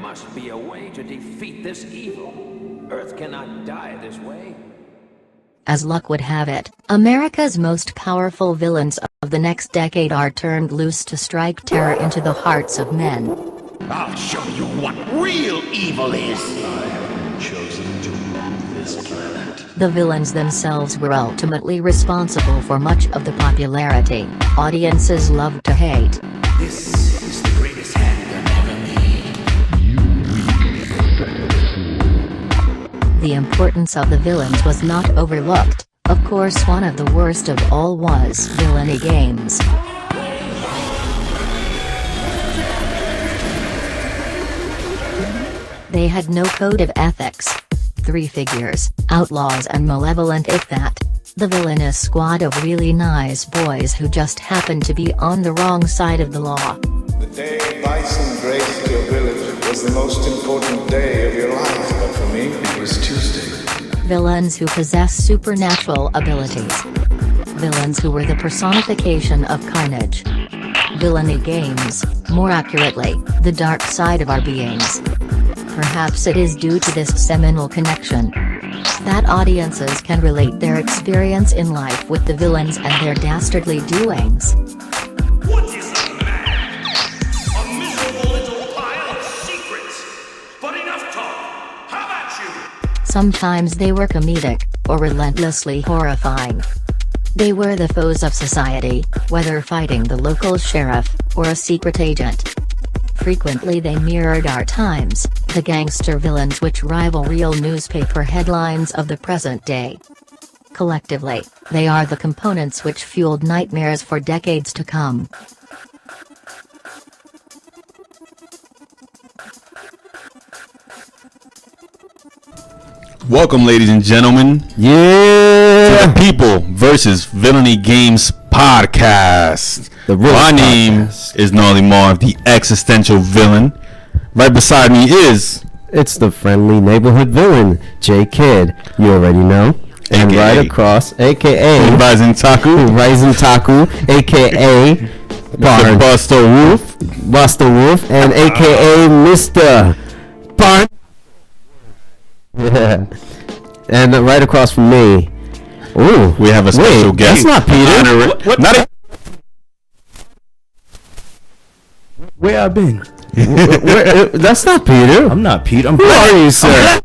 must be a way to defeat this evil. Earth cannot die this way. As luck would have it, America's most powerful villains of the next decade are turned loose to strike terror into the hearts of men. I'll show you what real evil is. I have been chosen to rule this planet. The villains themselves were ultimately responsible for much of the popularity audiences loved to hate. This is the greatest hand ever made. You weak, pathetic fool. The importance of the villains was not overlooked. Of course, one of the worst of all was Villainy games. They had no code of ethics. Three figures, outlaws and malevolent if that. The villainous squad of really nice boys who just happened to be on the wrong side of the law. The day Bison graced your village was the most important day of your life, but for me, It was Tuesday. Villains who possess supernatural abilities. Villains who were the personification of carnage. Villainy games, more accurately, the dark side of our beings. Perhaps it is due to this seminal connection that audiences can relate their experience in life with the villains and their dastardly doings. What is a man? A miserable little pile of secrets. But enough talk. How about you? Sometimes they were comedic, or relentlessly horrifying. They were the foes of society, whether fighting the local sheriff, or a secret agent. Frequently they mirrored our times, the gangster villains which rival real newspaper headlines of the present day. Collectively, they are the components which fueled nightmares for decades to come. Welcome, ladies and gentlemen, to the People versus Villainy Games podcast. My name is Gnarly Marv, the existential villain. Right beside me is It's the friendly neighborhood villain, J Kid. You already know. And AKA. right across, aka Rising Taku, Rising Taku, aka Mr. Buster Wolf. Buster Wolf, and aka Mr. Barn. Yeah. And right across from me, ooh, We have a special guest. That's not Peter. What? Not Where I been? That's not Peter. I'm not Pete. I'm Who are you, sir?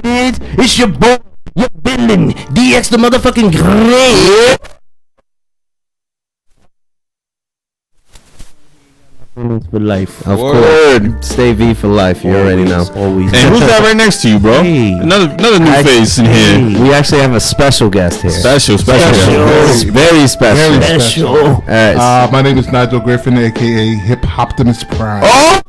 It's your boy, your villain, DX the motherfucking great. For life, Of Word. course. Stay V for life. You already know. Always. And who's that right next to you, bro? Hey. Another new face in here. We actually have a special guest here. Special. Very special. Special. All right. My name is Nigel Griffin, aka Hip Optimus Prime. Oh!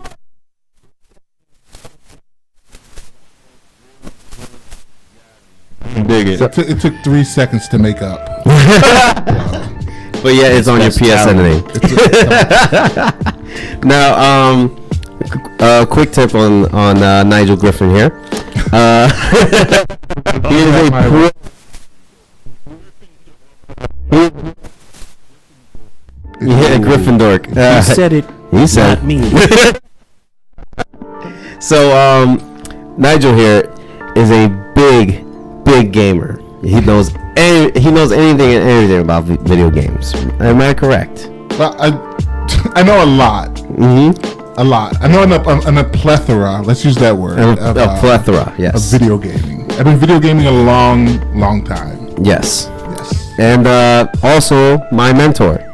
Dig it. It took 3 seconds to make up. But yeah, it's on your PSN. Now, quick tip on Nigel Griffin here. He is a Gryffindor. He said it. He said Not me. So, Nigel here is a big gamer. He knows anything and everything about video games. Am I correct? Well, I know a lot. Mm-hmm. A lot. I know a plethora. Let's use that word. A plethora. Yes. Of video gaming. I've been video gaming a long time. Yes. Yes. And also my mentor,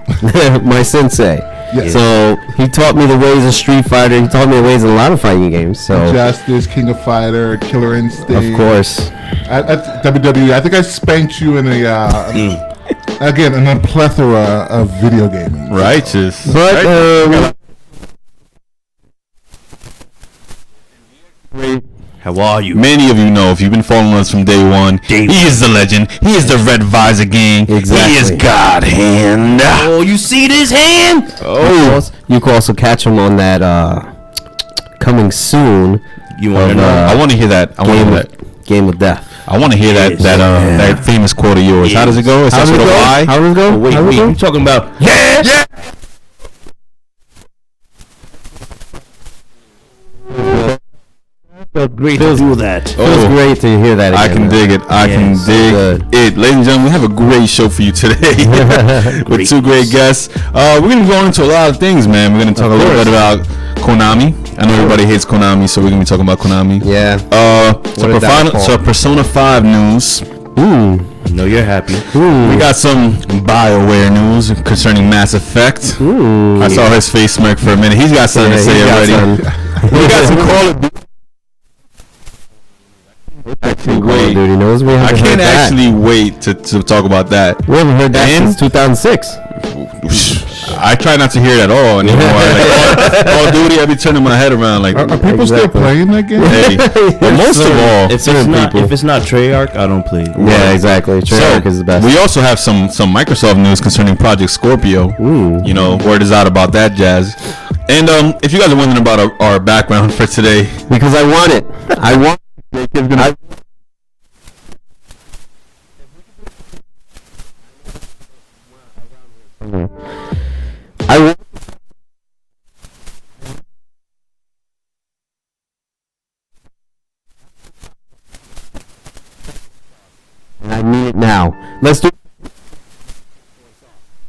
my sensei. Yes. So he taught me the ways of Street Fighter. He taught me the ways of a lot of fighting games. So Justice, King of Fighter, Killer Instinct. of course. At WWE, I think I spanked you in again in a plethora of video gaming. Righteous. But How are you? Many of you know, if you've been following us from day one, he is the legend. He is the Red Visor Gang. Exactly. He is God Hand. Oh, you see this hand? oh, you can also catch him on that coming soon. You want to know? I want to hear that. I want to hear that. Game of Death. I want to hear that famous quote of yours. How does it go? It starts with a Y. How does it go? Wait, How does it you go? talking about? Yeah. Felt great to do that. Feels great to hear that again. I can dig it. I can dig it. Ladies and gentlemen, we have a great show for you today with two great guests. We're going to be going into a lot of things, man. We're going to talk a little bit about Konami. I know everybody hates Konami, so we're going to be talking about Konami. Yeah. So Persona 5 news. Ooh. I know you're happy. Ooh. We got some BioWare news concerning Mass Effect. Ooh. I saw his face smirk for a minute. He's got something to say already. We got some Call of Duty. I can't actually wait to talk about that. We haven't heard that since 2006. I try not to hear it at all anymore. Like, Call of Duty, I be turning my head around. Like, are people still playing that game? Hey, but most of all, if it's not Treyarch, I don't play it. Yeah, exactly. Treyarch is the best. We also have some Microsoft news concerning Project Scorpio. Ooh. You know, word is out about that jazz. And if you guys are wondering about our background for today, because I want it. I want. I need it now. Let's do.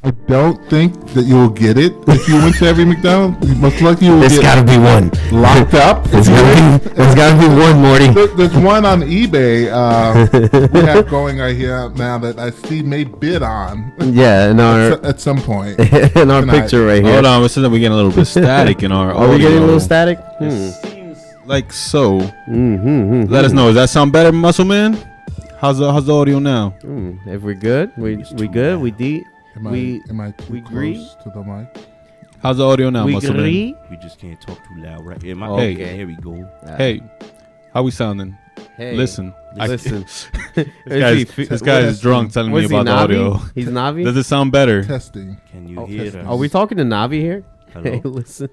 I don't think that you will get it if you went to every McDonald's. Most likely you will There's got to be one. locked up. There's got to be one, Morty. There's one on eBay we have going right here now that I see may bid on. Yeah, at some point. in our picture right here. hold on, it says that we're getting a little bit static in our audio. Are we getting a little static? It seems like so. Mm-hmm. Let us know. Does that sound better, Muscle Man? How's the audio now? If we're good, we good. We deep. Am I too we close agree? to the mic? How's the audio now, We Muscle Man? agree. We just can't talk too loud, right? Hey, Okay. here we go. Hey, how we sounding? Hey, Listen. listen. This guy is drunk telling me Was he about the Navi? audio. He's Navi. Does it sound better? Testing. Can you hear us? Are we talking to Navi here? Hello? Hey, listen.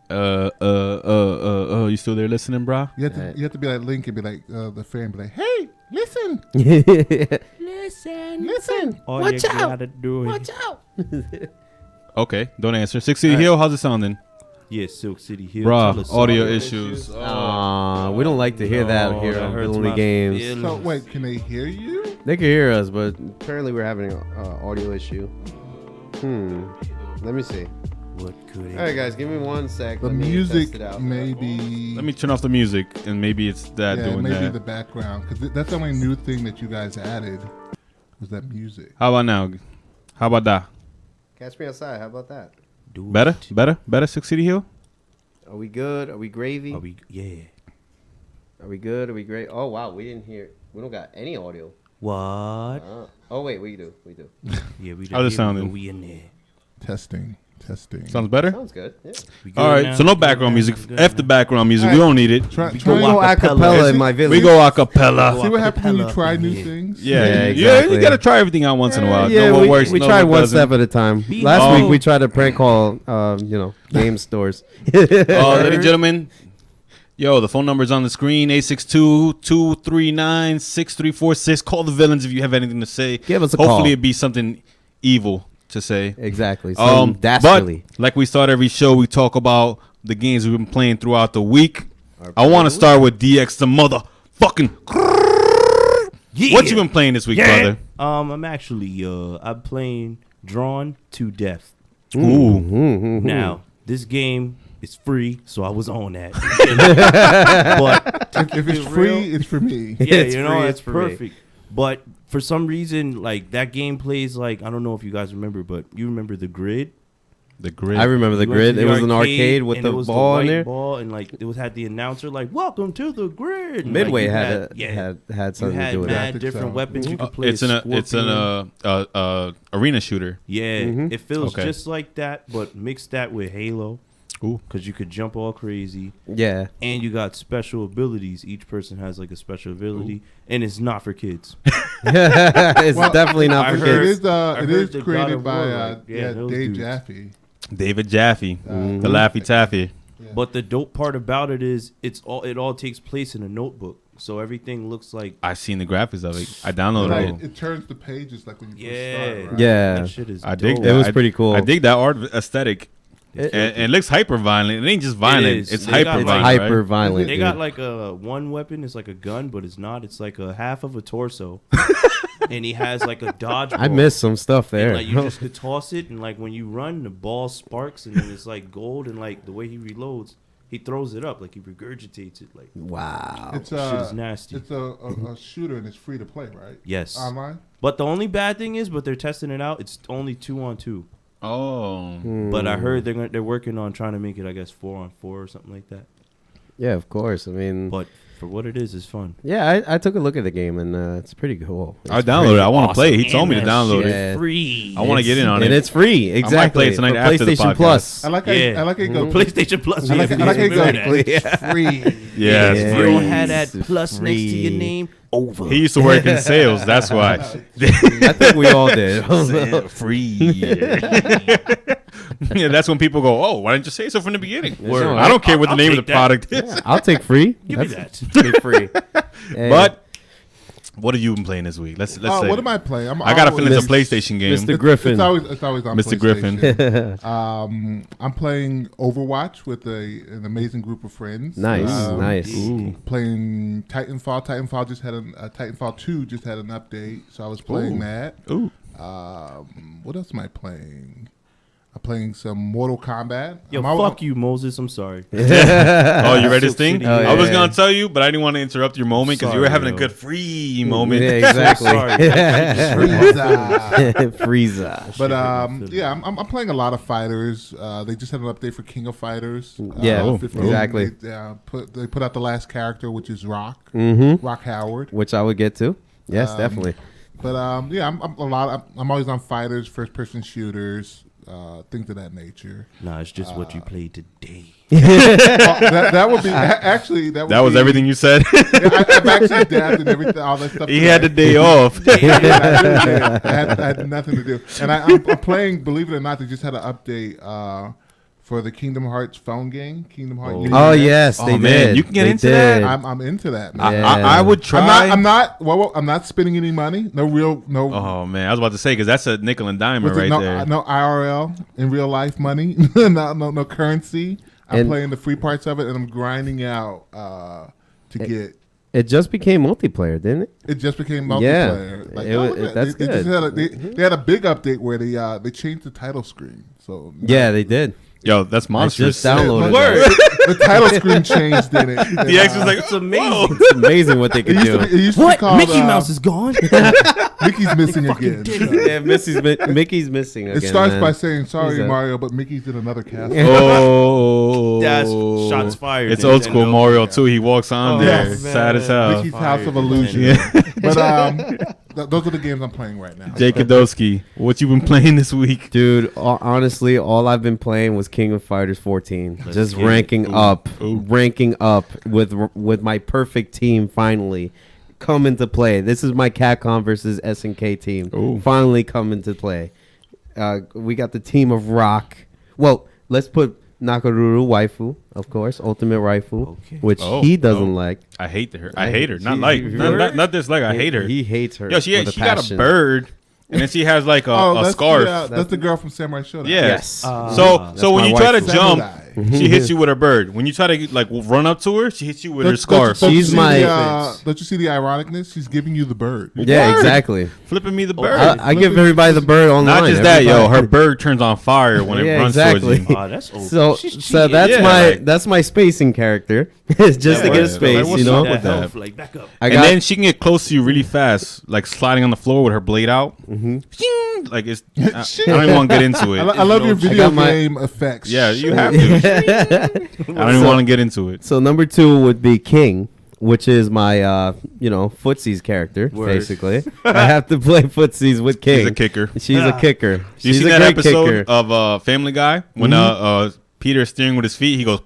You still there listening, brah? You have to be like Link and be like the fan, be like, hey, listen, listen. All Watch you out. gotta do is Watch out. Okay, don't answer. Six City Hill, how's it sounding? Yeah, Silk City Hill. Tell Bruh, us audio something. issues. We don't like to hear that No, here that on hurts Villainy my Games. feelings. So wait, can they hear you? They can hear us, but apparently we're having an audio issue. Let me see. What could it All right, guys, give me 1 sec. The Let me music test it out. maybe. Let me turn off the music, and maybe it's that doing maybe that. the background, because that's the only new thing that you guys added was that music. How about now? How about that? Catch me outside. How about that? do? Better, Six City Hill? Are we good? Are we gravy? Are we? Yeah. Are we good? Are we great? Oh wow, we didn't hear. We don't got any audio. What? Oh wait, we do. We do. Yeah, we. How's it sounding? We in there. Testing. Sounds better? Sounds good. Yeah. We good All right, now? so no We good background now? music. We good F now? the background music. All We right. don't need it. Try, We try go acapella. acapella in my We village. go a cappella. see what happens when you acapella try in new here. things. Yeah, exactly. you gotta try everything out once in a while. Yeah, know what we, works, we know tried what one doesn't. step at a time. Be Last humble. week we tried to prank call, game stores. Ladies and gentlemen, yo, the phone number is on the screen, 862-239-6346. Call the villains if you have anything to say. Give us a Hopefully call. it'd be something evil to say. Exactly. Some But dastardly. like we start every show, we talk about the games we've been playing throughout the week. I want to start with DX the motherfucking. Yeah. What you been playing this week, brother? I'm actually I'm playing Drawn to Death. Ooh. Now, this game is free, so I was on that. But If it's free, it's for me. yeah, It's you know, free, it's it's for me. perfect. But for some reason, like that game plays like I don't know if you guys remember, but you remember the grid. The grid. I remember the You went grid. to It the was an arcade with and the it was ball in white there. ball, and like it was had the announcer like "Welcome to the grid." And, Midway like, you had you something to had do with that. mad Graphic different sound. weapons you could play. It's an arena shooter. Yeah, it feels Okay. just like that, but mix that with Halo. Ooh. Because you could jump all crazy, Yeah. and you got special abilities. Each person has like a special ability, and it's not for kids. It's definitely not I for heard- kids. It heard is the God created of by War, like, yeah, those Dave dudes. Jaffe. David Jaffe, the Laffy Taffy. But the dope part about it is it all takes place in a notebook, so everything looks like I seen the graphics of it. I downloaded Like, it. it turns the pages like when you yeah, first start. Right? Yeah. That shit is I dig dope. that. It was pretty cool. I dig that art aesthetic. His and character. it looks hyper violent. It ain't just violent. is. It's They hyper got, like- violent. Hyper right? violent. They got dude. like a one weapon. It's like a gun, but it's not. It's like a half of a torso, and he has like a dodgeball. I missed some stuff And, there. like you just could toss it, and like when you run, the ball sparks, and then it's like gold, and like the way he reloads, he throws it up, like he regurgitates it. Like Wow. It's shit is nasty. It's a shooter and it's free to play, right? Yes. Online. But the only bad thing is, but they're testing it out. It's only 2-on-2. Oh, But I heard they're working on trying to make it, I guess, 4-on-4 or something like that. Yeah, of course. I mean, But for what it is, it's fun. yeah, I took a look at the game and it's pretty cool. I downloaded it. I want to play. He told me to And download that it. Yeah. shit's free. I want to get in on and it. it's free. Exactly. play it tonight for after the PlayStation podcast. Plus. I like Yeah. I like it go PlayStation Plus. I like yeah, it, I like it go remember that. it's free. Yeah, it's If Yeah. you free. don't have that It's plus next to your free. name, over. He used to work in sales. That's why. I think we all did. Free. Yeah, that's when people go, "Oh, why didn't you say so from the beginning?" Word. I don't care what the I'll name of the take that. product is. I'll take free. Give me That's that. pretty free. Hey, But what have you been playing this week? Let's say. What am I playing? I got a feeling it's a Mr. PlayStation game. Mr. Griffin. It's always on Mr. Griffin. PlayStation. I'm playing Overwatch with an amazing group of friends. Nice, nice. Playing Titanfall. Titanfall just had Titanfall 2 just had an update, so I was playing that. Ooh. What else am I playing? I'm playing some Mortal Kombat. Yo, I'm fuck you, Moses. I'm sorry. Oh, you read this Silk thing? City. Oh, I was yeah. gonna tell you, but I didn't want to interrupt your moment because you were Sorry, having a yo. good free moment. Yeah, exactly. Sorry. Frieza. But yeah, I'm playing a lot of fighters. They just had an update for King of Fighters. Yeah, 15. exactly. They put out the last character, which is Rock. Mm-hmm. Rock Howard. Which I would get to. Yes, definitely. But yeah, I'm always on fighters, first person shooters, things of that nature. Nah, it's just what you played today. That would be actually that. Would That was be, everything you said. I've actually dabbed and everything, all that stuff. He had the today. day off. Yeah, I had nothing to do, and I'm playing. Believe it or not, they just had an update for the Kingdom Hearts phone game. Kingdom Hearts. Oh, yes, Oh, they man, did. you can get They into that? did. I'm into that. Man. Yeah. I would try. I'm not spending any money. No. Oh man, I was about to say because that's a nickel and diamond What's it? right there. No IRL in real life money. no currency. I'm And- playing the free parts of it, and I'm grinding out to get. It just became multiplayer, didn't it? It just became Yeah. multiplayer. That's they good. just had they had a big update where they changed the title screen. So Yeah, they did. Yo, that's monstrous. just downloaded Word. the title screen changed in it. The X was like, It's amazing. It's amazing what they It could used to do. be, it used to be What? called Mickey Mouse is gone? Mickey's missing again. Yeah, Mickey's missing again. It starts man. by saying, "Sorry, He's a- Mario, but Mickey's in another castle." Oh, That's shots fired. It's old school Nintendo. Mario too. He walks on Oh, there, yes. sad as hell. Mickey's House of Fired. Illusion. But those are the games I'm playing right now. Jake Kadowski, what you been playing this week? Dude, honestly, all I've been playing was King of Fighters 14. Just get it. ranking Ooh. up, Ooh. ranking up with my perfect team finally come into play. This is my Capcom versus SNK team. Ooh. Finally come into play. We got the team of Rock. Well, let's put Nakaruru waifu, of course, Ultimate Waifu, Okay. which Oh, he doesn't oh. like. I hate her. I hate her. Not She- like, you not, heard? not dislike. I hate her. He hates her. Yo, she with got a passion. bird, and then she has like a that's scarf. that's the girl from Samurai Shodown. Yeah. Yes. So when my you try to waifu. jump, Samurai. she hits you with her bird. When you try to like run up to her, she hits you with her Don't- scarf. don't you She's see my- don't you see the ironicness? She's giving you the bird. Yeah, Word. exactly. Flipping me the bird. I give everybody the bird online. Not just that, yo. everybody. Her bird turns on fire when it Yeah, runs exactly. towards you. That's old. So She's so cheating. that's Yeah, that's my spacing character. It's just to Yeah, get a word. space, Like, what's you know. up with that? Health, like, back up. I And got then she can get close to you really fast, like sliding on the floor with her blade out. Like it's, I don't even want to get into I, it. I love your I video got my- game effects. Yeah, you have to. I don't even want to get into it. so number 2 would be King, which is my footsies character. Word. Basically, I have to play footsies with King. She's a kicker. She's a kicker. You She's see a that great episode kicker. of Family Guy when Peter's steering with his feet? He goes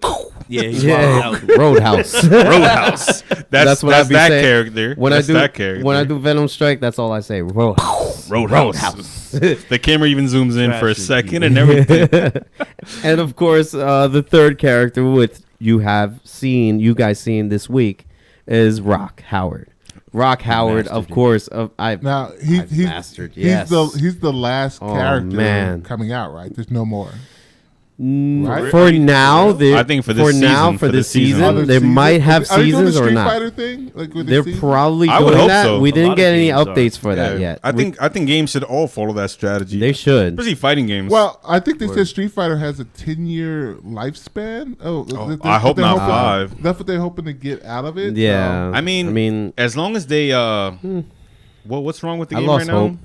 Yeah, he's Yeah, wild out. Roadhouse. Roadhouse. That's what I be that saying. character. When that's I do that character. when I do Venom Strike, that's all I say. Roadhouse. Roadhouse. The camera even zooms in for a Trash second and everything. And of course, the third character, which you guys seen this week, is Rock Howard. Rock Howard, of mastered it. course. I've Now I've mastered. Yes. he's the last Oh, character man. coming out. Right? There's no more. Right? For now, I think for this season, for for this this season. season, Other they seasons? might have Are they doing the seasons or Street not. Fighter thing? Like with They're this season? probably I would doing hope that. so. We A didn't lot get of any games are. updates for that yet. I think games should all follow that strategy. They should. Especially fighting games. Well, I think they said Street Fighter has a 10-year lifespan. I hope not 5. That's what they're hoping to get out of it. Yeah. I mean, as long as they what's wrong with the I game lost right now? hope.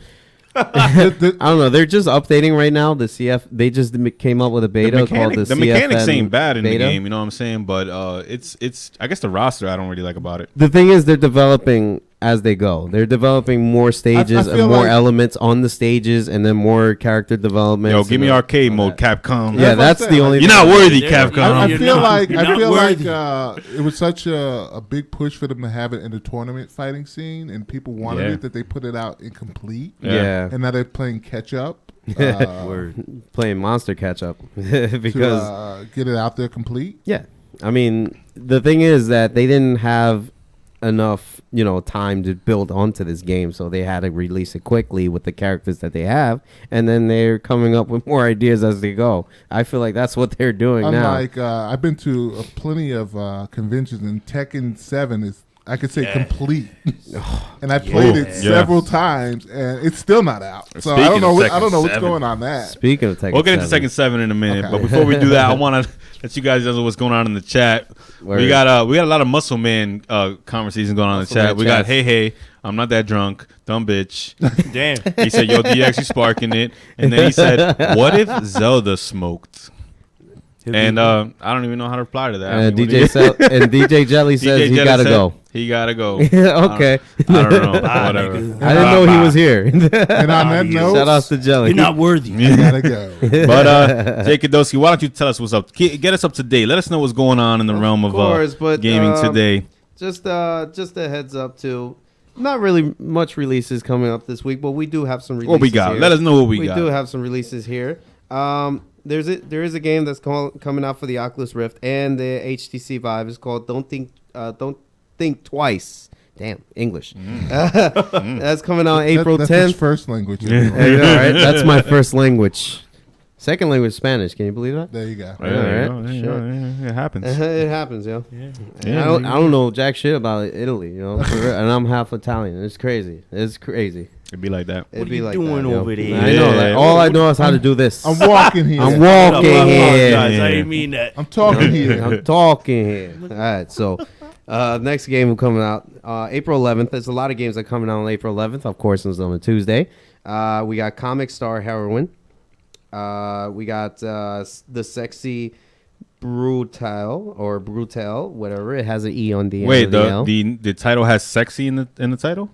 I don't know. They're just updating right now. The CF. They just came up with a beta called the The CFN mechanics ain't bad in the beta. game, you know what I'm saying? But it's I guess the roster I don't really like about it. The thing is, they're developing as they go. They're developing more stages feel and more like- elements on the stages, and then more character development. Yo, give me arcade mode, Capcom. Yeah, That's that's what I'm the saying. only. You're thing. not worthy, You're Capcom. I You're feel not- like you're not it was such a big push for them to have it in the tournament fighting scene, and people wanted Yeah. it that they put it out incomplete. Yeah. And now they're playing catch up Playing monster catch up to because get it out there complete. yeah, I mean the thing is that they didn't have enough time to build onto this game, so they had to release it quickly with the characters that they have, and then they're coming up with more ideas as they go. I feel like that's what they're doing now. Unlike I've been to plenty of conventions, and Tekken 7 is, I could say, complete. And I played it several times, and it's still not out. So I don't Speaking know. of I don't know Tekken what's 7. going on that. Speaking of Tekken, We'll get into Tekken 7 in a minute, Okay. but before we do that, I want to let you guys know what's going on in the chat. Word. We got a lot of Muscle Man conversations going on in the Muscle Man chat. We got chats. hey, I'm not that drunk, dumb bitch. Damn. He said, yo, DX, you sparking it. And then he said, what if Zelda smoked? And I don't even know how to reply to that. I mean, and DJ Jelly says DJ he Jelly gotta said go. He gotta go. Okay. I don't know. Bye, Whatever. nigga. I didn't know he was here. And on that note, Shout out to Jelly. You're not worthy. I gotta go. But Jake Kadowski, why don't you tell us what's up? Get us up to date. Let us know what's going on in the realm of course, but, gaming today. Just a heads up too. Not really much releases coming up this week, but we do have some releases. What we got? Here. Let us know what we We got. do have some releases here. There is a game that's coming out for the Oculus Rift and the HTC Vive. It's called Don't Think Twice. Damn, English. That's coming out April That's his 10th. first language. Yeah, you know, right? That's my first language. Second language is Spanish. Can you believe that? There you go. Yeah, there you Alright, go. Yeah, sure. yeah, it happens. It happens, yo. Yeah. And I don't know jack shit about Italy, for real. And I'm half Italian. It's crazy. It's crazy. It'd be like that. It'd What are be you like doing that, yo. over there? I know. Like, Yeah. all I know is how to do this. I'm walking here. I'm I walking apologize. here. I didn't mean that. I'm talking here. I'm talking here. All right, so next game will come out April 11th. There's a lot of games that are coming out on April 11th. Of course, it's on a Tuesday. We got Comic Star Heroine. We got the Sexy Brutal or Brutal, whatever. It has an E on the end Wait, of the L. the title has sexy in the title?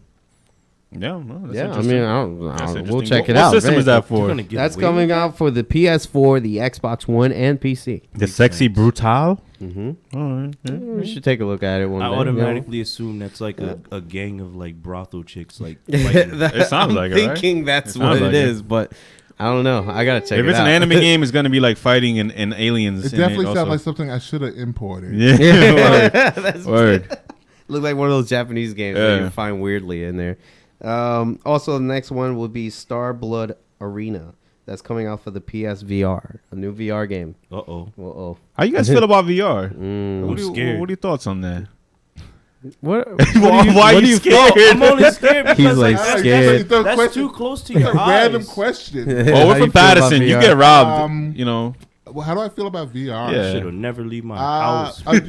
Yeah, no, that's Yeah, I interesting. mean, I don't That's we'll interesting. check it What out. system is that You're for? gonna get That's away coming with out for the PS4, the Xbox One, and PC. The sexy brutal? Mm-hmm. All right. Yeah. We should take a look at it one I day. automatically assume that's like a gang of like brothel chicks, like It sounds I'm like it, right? thinking that's It what sounds it like it. is, but I don't know. I gotta check If it it's out. an anime game, it's gonna be like fighting and aliens. It in definitely also. sounds like something I should have imported. Yeah. That's Word. Look like one of those Japanese games that Yeah. you find weirdly in there. Also, the next one will be Star Blood Arena. That's coming out for the PSVR, a new VR game. Uh-oh. How you guys feel about VR? I'm What are scared. your thoughts on that? What? Why are you scared? I'm only scared because He's like that's- scared. That's too close to It's your a random eyes. question. Oh, How we're you from feel about Patterson. You VR? get robbed. You know. Well, how do I feel about VR? Yeah. Should have never leave my house. you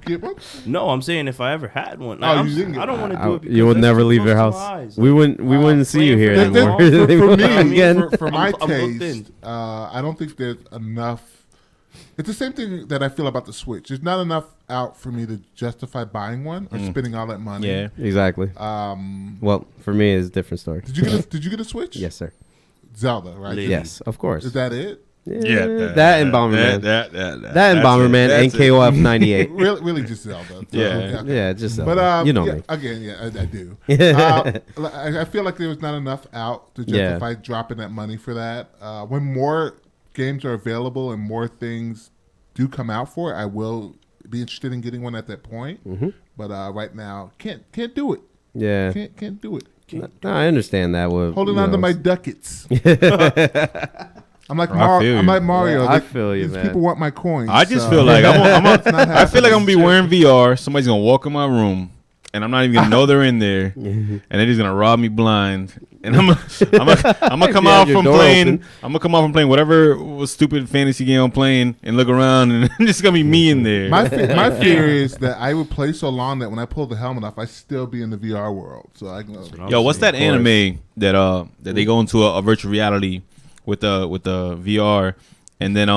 get one? No, I'm saying if I ever had one, Oh, you didn't get I don't want to do it. Because You would that's never too leave close your to house. my eyes. We wouldn't see you here playing anymore. for- For me, Again. for my I'm hooked taste, in. I don't think there's enough. It's the same thing that I feel about the Switch. There's not enough out for me to justify buying one or spending all that money. Yeah. Exactly. Well, for me, it's a different story. Did you get a Switch? Yes, sir. Zelda, right? Lady. Yes, of course. Is that it? Yeah. that and Bomberman. That That and Bomberman and KOF 98. Really, just Zelda. So, Yeah. Yeah, just But you know yeah, me. again, I do. I feel like there was not enough out to Yeah. justify dropping that money for that. When more games are available and more things do come out for it, I will be interested in getting one at that point. Mm-hmm. But right now, can't do it. Yeah. Can't do it. No, I understand that. With Holding you on to know, my ducats. I'm like I feel you. Mario. Yeah, I feel you, these man. people want my coins. I just so- feel like It's not I feel like I'm gonna be happening. wearing VR. Somebody's gonna walk in my room, and I'm not even gonna know they're in there, and they're just gonna rob me blind. And I'm gonna come out your from door playing. open. I'm gonna come out from playing whatever stupid fantasy game I'm playing, and look around, and it's just gonna be me in there. My fear is that I would play so long that when I pull the helmet off, I still be in the VR world. So I go. Yo, what's that anime that they go into a virtual reality with the VR, and then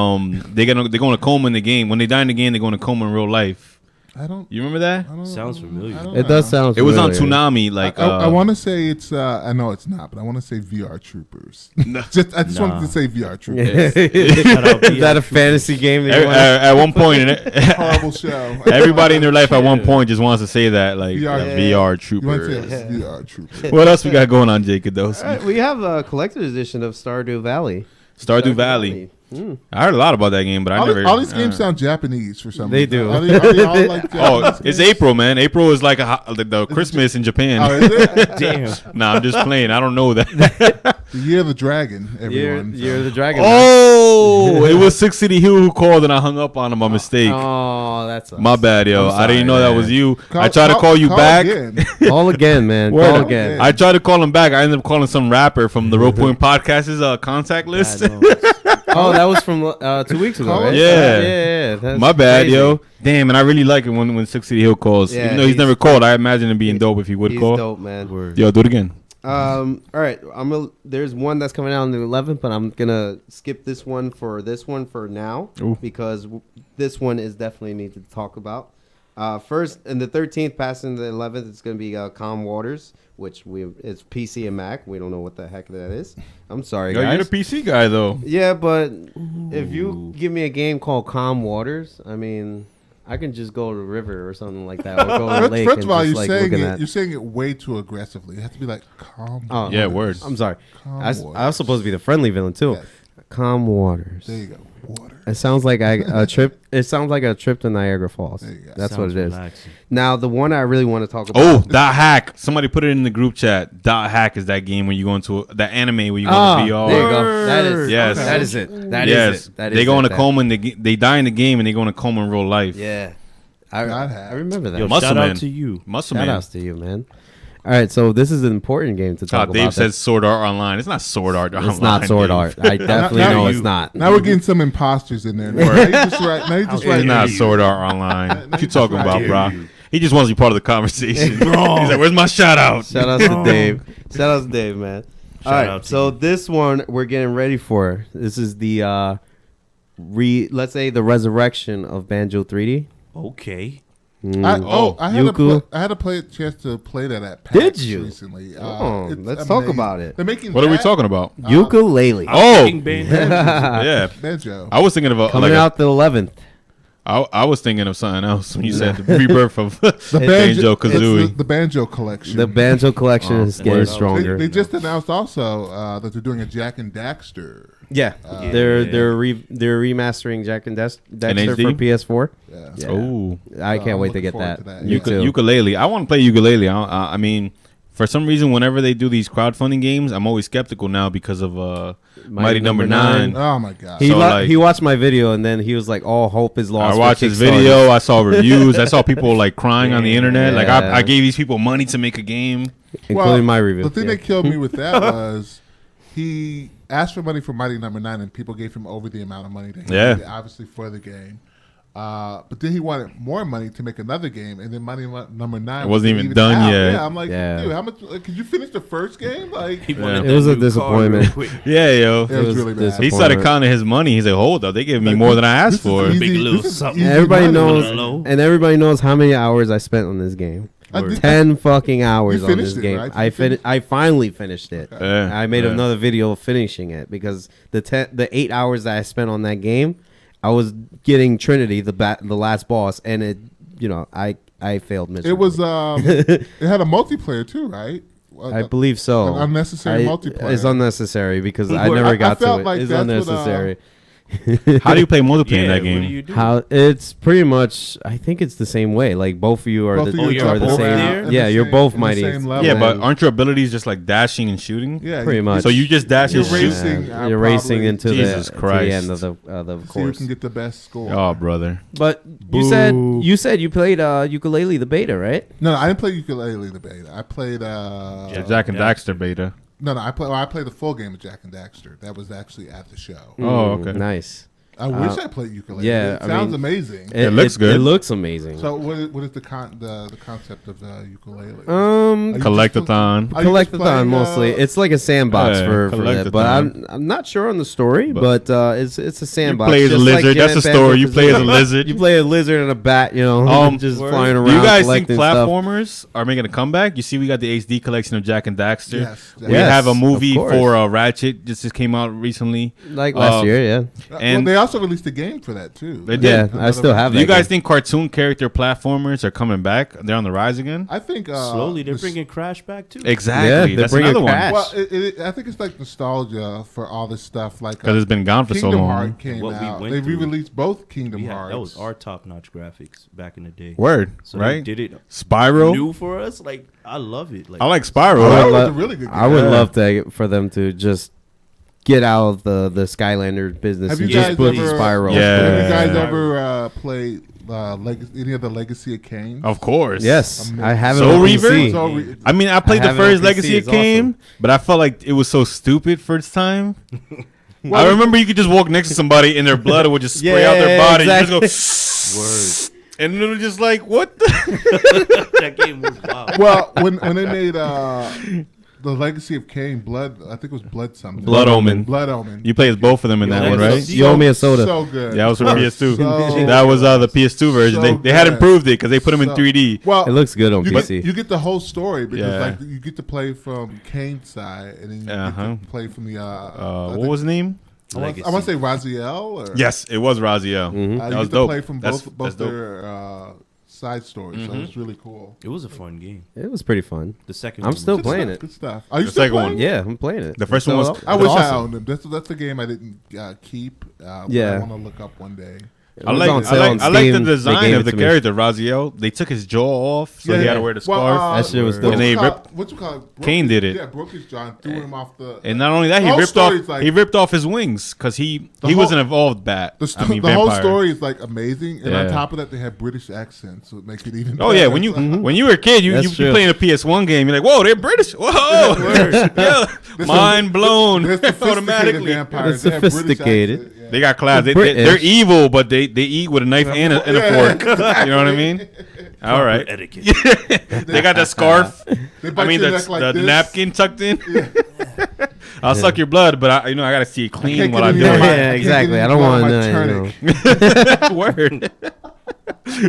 they're gonna coma in the game. When they die in the game, they're gonna coma in real life. I don't. You remember that? I don't Sounds know. familiar. I don't It know. does sound. It was on familiar. Toonami. Like I want to say it's. I know it's not, but I want to say VR Troopers. I just wanted to say VR Troopers. Is that a fantasy game? That you wanna- At one point, Horrible show. everybody in their life at one point just wants to say that, like VR VR You want to say Trooper. it's VR Troopers. What else we got going on, Jacob? All right, we have a collector's edition of Stardew Valley. Stardew Valley. I heard a lot about that game, but I never. All these games sound Japanese for some They reason. do. Are they all like Oh, Japanese it's games? April, man. April is like the Christmas in Japan. Oh, is it? Damn. Nah, I'm just playing. I don't know that. The Year of the Dragon, Year, everyone. Year of the Dragon. Oh, it was Six City Hill who called, and I hung up on him by mistake. Oh, that's My bad, yo. I'm I didn't know sorry, that man. was you. I tried to call you back. Again. Call again, man. Word. Call again. I tried to call him back. I ended up calling some rapper from the Road Point Podcast's contact list. Oh, that was from 2 weeks ago, right? Yeah. yeah. That's My bad, crazy. yo. Damn, and I really like it when Six City Hill calls. Yeah, Even though he's never called, I imagine him being dope if he would He's call. dope, man. Yo, do it again. All right. There's one that's coming out on the 11th, but I'm gonna skip this one for now Ooh. because this one is definitely need to talk about. First, and the 13th, passing the 11th, it's gonna be Calm Waters, which it's PC and Mac. We don't know what the heck that is. I'm sorry, Yo, guys. you're the PC guy, though. Yeah, but if you give me a game called Calm Waters, I mean, I can just go to the river or something like that, or go to the lake. First of all, and you're just, saying looking it. at. You're saying it way too aggressively. It has to be like calm. Oh, Yeah, word. I'm sorry. Calm I was Waters. supposed to be the friendly villain too. Yes. Calm Waters. There you go. Water. It sounds like a trip. It sounds like a trip to Niagara Falls. There you go. That's Sounds what it is. relaxing. Now, the one I really want to talk about. Oh, Dot Hack. Somebody put it in the group chat. Dot Hack is that game when you go into that anime where you go Ah, into VR. there you go. That is. Yes. That is it. That is Yes. it. That They is go in a it. coma and they die in the game and they go in a coma in real life. Yeah. God I hack. remember that. Yo, Muscle shout Man. out to you. Muscle Shout Man. outs to you, man. All right, so this is an important game to talk about. Dave says Sword Art Online. It's not Sword Art Online. it's not Sword Dave. Art. I definitely Now know you- it's not. Now we're getting some imposters in there. Now you just right. Now you just It's right. not Sword Art Online. What you talking How about, dare bro? you. He just wants to be part of the conversation. He's like, "Where's my shout out?" Shout out to Dave. Shout out to Dave, man. All right, out to so you. this one we're getting ready for. This is the let's say the resurrection of Banjo 3D. Okay. I had Yuku. I had a chance to play that at PAX Did you? recently. Oh, It's let's talk amazing. about it. They're making What are we that talking about? Ukulele Oh, Fucking Banjo. yeah. Banjo. I was thinking of coming out the 11th. I was thinking of something else when you said the rebirth of The Banjo it's Kazooie. the Banjo collection. The Banjo collection is getting word. stronger. They just announced also that they're doing a Jack and Daxter. Yeah, they're remastering Jack and Dexter HD? for PS4. Yeah. Yeah. Oh, I can't I'm wait to looking get forward that. to that. Me too. ukulele. I want to play ukulele. I mean, for some reason, whenever they do these crowdfunding games, I'm always skeptical now because of Mighty Number Nine. Oh my god. He So, like- he watched my video and then he was like, "All hope is lost." I for watched his Kickstarter." video. I saw reviews. I saw people like crying on the internet. Like Yeah. I gave these people money to make a game. including my review. The thing Yeah. that killed me with that was he asked for money for Mighty Number Nine, and people gave him over the amount of money that he Yeah. needed, obviously for the game. But then he wanted more money to make another game, and then Mighty Number Nine It wasn't even done out. yet. Yeah, I'm like, Yeah. dude, how much? Could you finish the first game? Like, He it wanted It was that a new car disappointment. real quick. Yeah, yo. was was really bad. disappointing. He started counting his money. He's like, hold up, they gave me more than I asked This is for. easy- Big little this is something. easy Everybody money. knows, Low. and everybody knows how many hours I spent on this game. I did- 10 fucking hours You on finished this it, game. right? I finally finished it. Yeah, I made yeah. another video of finishing it because the 8 hours that I spent on that game, I was getting Trinity, the last boss, and it, I failed miserably. It was. It had a multiplayer too, right? I believe so. An unnecessary multiplayer. It's unnecessary because I Word. never I got felt to it. like It's that's what, unnecessary. How do you play multiplayer in that What do game? you do? How it's pretty much. I think it's the same way. Like both of you are Both the, of you are the both same. there? in Yeah, the you're same- both in the mighty. same level. Yeah, And but then- aren't your abilities just like dashing and shooting? Yeah, pretty much. So you just dash You're and shoot? racing. You're racing into Jesus the Christ. end of the See who course. can get the best score. Oh, brother. But you said you played ukulele the beta, right? No, I didn't play ukulele the beta. I played The Jack and Daxter beta. No, I played the full game of Jack and Daxter. That was actually at the show. Oh, okay. Nice. I wish I played ukulele. yeah, it I sounds mean, amazing. It looks good. It looks amazing. So what is the concept of ukulele? Are you just Collectathon. are you just Collectathon playing, mostly. It's like a sandbox Yeah, for that. But I'm not sure on the story. But it's a sandbox. play as a just like lizard. That's the story. You play as a lizard. You play a lizard and a bat. You know, just flying around. Do you guys think collecting stuff. platformers are making a comeback? You see, we got the HD collection of Jack and Daxter. Yes. We Yes, have a of movie course. for Ratchet. Just came out recently. Like last year, yeah. And they also released a game for that too. They did. Yeah, I still have Do that. you guys game. think cartoon character platformers are coming back? They're on the rise again. I think Slowly, they're this- bringing Crash back too. Exactly. Yeah, they're That's bringing another Crash. one. Well, I think it's like nostalgia for all this stuff. Like Because it's been gone for so Kingdom long. Hearts came What we out. went They through. re-released both Kingdom Hearts. That was our top-notch graphics back in the day. Word, So right? they did it Spyro. new for us. Like I love it. Like I like Spyro. Oh, that I was would a really good I would game. love for them to just get out of the Skylander business Have and you just guys put ever? Spyro. Yeah. Have you guys Spyro. ever played any of the Legacy of Kain? Of course. Yes, I have it Soul on Reaver? PC. I mean, I played I the have it on first PC, Legacy it's of Kane, but I felt like it was so stupid for its time. I remember you could just walk next to somebody and their blood would just spray out their body. exactly. You just go, and it was just like, what the? that game was wild. Well, when they made the Legacy of Kain, I think it was Blood something. Blood Omen. Blood Omen. You played both of them in that one, right? You owe me a soda. So good. Yeah, that was for PS2. So- That was the PS2 version. so They had good. improved it because they put them in So- 3D. Well, It looks good on you PC. you get the whole story because Yeah. like you get to play from Kane's side and then you get to play from the What was his name? I want to say Raziel. Or, Yes, it was Raziel. you That get was to dope. play from That's both dope. their side stories, so it's really cool. It was a fun game. It was pretty fun. The second I'm one still was- playing Good it. Good stuff. Are you The still second playing? one. Yeah, I'm playing it. The first one was- I wish I awesome. owned them. That's the game I didn't keep. Yeah. I want to look up one day. It I was like on I sale like on I like the Steam. They design gave of it the to me. character Raziel. They took his jaw off, so he had to wear the Well, scarf. That shit was what dope. And they you call- ripped- what you call it? Broke Kane his- did it. Yeah, broke his jaw and threw him off the. And not only that, The he whole ripped off story's like- he ripped off his wings because he whole- was an evolved bat. The, sto- I mean, the whole vampire. story is like amazing, and on Yeah. top of that, they have British accents, so it makes it even. Oh yeah, better. when you were a kid, you That's true. playing a PS1 game, you're like, whoa, they're British. Whoa, yeah, mind blown They're sophisticated automatically. vampires. They're They have British sophisticated. accent, yeah. They got class. They're They're British. evil, but they eat with a knife and a fork. You know what I mean? All right. Etiquette. They got that scarf. They bite I mean, your the, neck like the this. napkin tucked in. I'll suck your blood, but I gotta see it clean can't while get I it do in it. my- Yeah, I can't exactly. get I don't any want blood on my Word.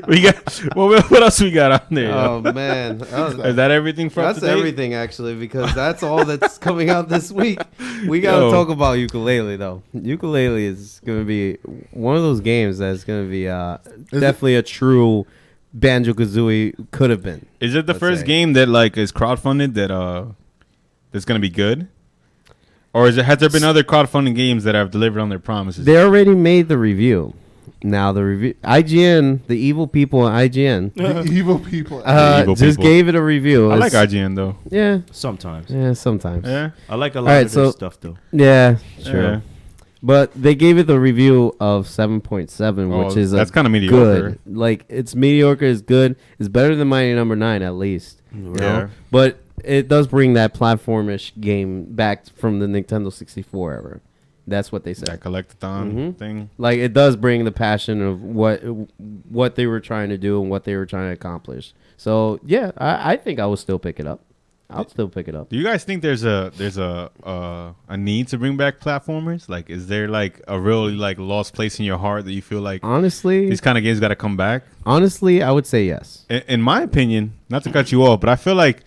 We got what else we got on there? Oh man, Is that everything for that's today? everything actually because that's all that's coming out this week. We gotta Yo. talk about ukulele though. Ukulele is gonna be one of those games that's gonna be definitely a true Banjo Kazooie could have been. Is it the let's first say. game that like is crowdfunded that's gonna be good? Or has there been other crowdfunding games that have delivered on their promises? They already made the review. Now the review, IGN, the evil people at IGN, The evil people. evil just people. gave it a review. I like It's- IGN though. Yeah, Sometimes. yeah, sometimes. Yeah. I like a lot Alright, of their so- stuff though. Yeah, sure. Yeah. But they gave it the review of 7.7, Oh, which is that's kinda mediocre. Good. Like it's mediocre is good. It's better than Mighty Number 9 at least. You Yeah. know? But it does bring that platformish game back from the Nintendo 64 era. That's what they said. That collectathon Mhm. thing. Like it does bring the passion of what they were trying to do and what they were trying to accomplish. So yeah, I think I will still pick it up. I'll still pick it up. Do you guys think there's a need to bring back platformers? Like, is there like a really like lost place in your heart that you feel like Honestly, these kind of games got to come back? honestly, I would say yes. In my opinion, not to cut you off, but I feel like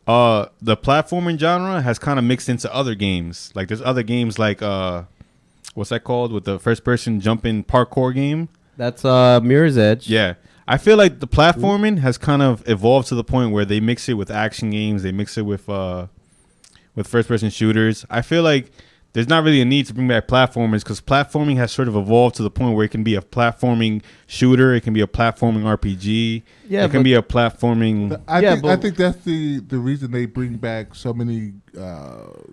the platforming genre has kind of mixed into other games. Like there's other games like what's that called with the first person jumping parkour game? That's Mirror's Edge. Yeah. I feel like the platforming has kind of evolved to the point where they mix it with action games, they mix it with first person shooters. I feel like there's not really a need to bring back platformers because platforming has sort of evolved to the point where it can be a platforming shooter, it can be a platforming RPG, it can be a platforming. I think that's the reason they bring back so many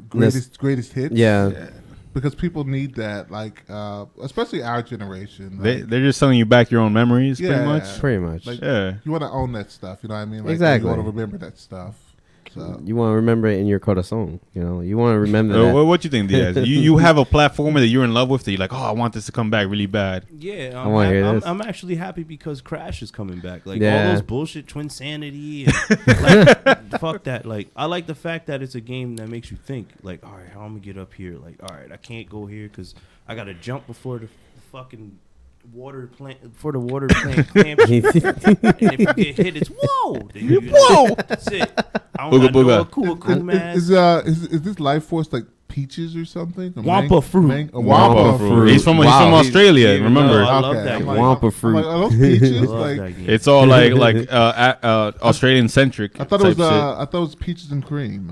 greatest hits. Yeah. Because people need that, like especially our generation. They're just selling you back your own memories, pretty much. Pretty much. Like, yeah. You want to own that stuff, you know what I mean? Like, exactly. You want to remember that stuff. So. You want to remember it in your corazón. You know, you want to remember that. What you think, Diaz? you have a platformer that you're in love with that you're like, oh, I want this to come back really bad. Yeah, I want to hear this. I'm actually happy because Crash is coming back. Like Yeah. all those bullshit Twin Sanity. And, like, fuck that. Like I like the fact that it's a game that makes you think. Like, all right, how I'm gonna get up here? Like, all right, I can't go here because I gotta jump before the fucking water plant clamps. And if you get hit, it's whoa. Whoa. That's it. I don't Booga, got no cool mask. Is this Life Force like peaches or something? Wampa fruit. Wampa fruit. He's from Australia. Remember? I love that game. Wampa fruit. Like, are those peaches? I love that Like, game. It's all like Australian centric. I thought it was peaches and cream.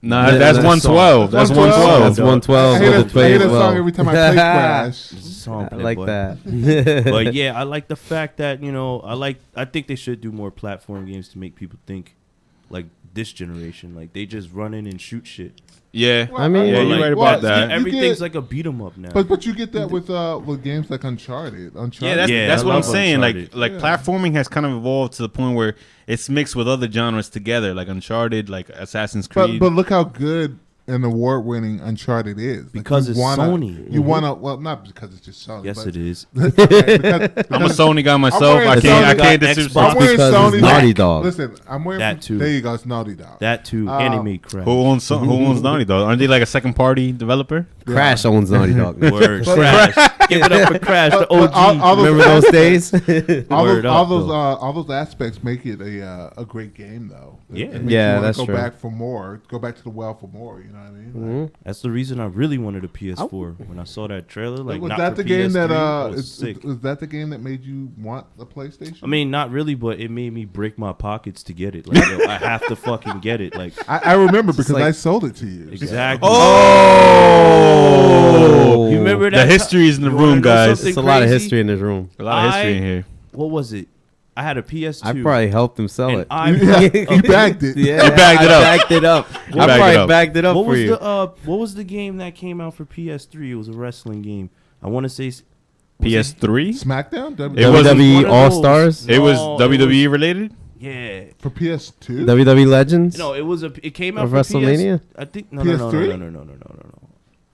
Nah, that's 112. That's 112. That's 112. I hear that song every time I play Crash. I like that. But yeah, I like the fact that I think they should do more platform games to make people think, like this generation, like they just run in and shoot shit. Yeah, I mean, yeah, you're right about that. Everything's like a beat 'em up now. But you get that with games like Uncharted. Yeah, that's I what I'm love saying. Uncharted. Like platforming has kind of evolved to the point where it's mixed with other genres together, like Uncharted, like Assassin's Creed. But look how good and award-winning Uncharted is. Because it's Sony. You wanna not because it's just Sony. Yes, it is. I'm a Sony guy myself. I can't disrespect. I'm wearing because Sony. it's Naughty Dog. Listen, I'm wearing That too. There you go. It's Naughty Dog. That too. Anime Crash. Who owns Naughty Dog? Aren't they like a second party developer? Crash owns Naughty Dog. Word. Crash. Give it up for Crash, the OG. Remember those days? All those aspects make it a great game, though. Yeah. It makes Yeah, you wanna that's go true. back for more. Go back to the well for more. You know what I mean? Like, That's the reason I really wanted a PS4 when I saw that trailer. Like, was not that for the game PS3, that it was sick. was that the game that made you want a PlayStation? I mean, not really, but it made me break my pockets to get it. Like, yo, I have to fucking get it. Like, I remember because like- I sold it to you. exactly. Oh, You remember the that? history is in the You wanna room, know guys. something It's a lot of crazy? history in this room. A lot of history in here. What was it? I had a PS2. I probably helped him sell and it. I You bagged it. Yeah, You bagged it I up. backed it up. You I bagged it probably up. bagged it up what for was you. what was the game that came out for PS3? It was a wrestling game. I want to say PS3. SmackDown. It wasn't WWE one of All those. Stars, It was No, WWE related. Yeah. for PS2. WWE Legends. No, it came out Of for WrestleMania? I think no. PS3? No.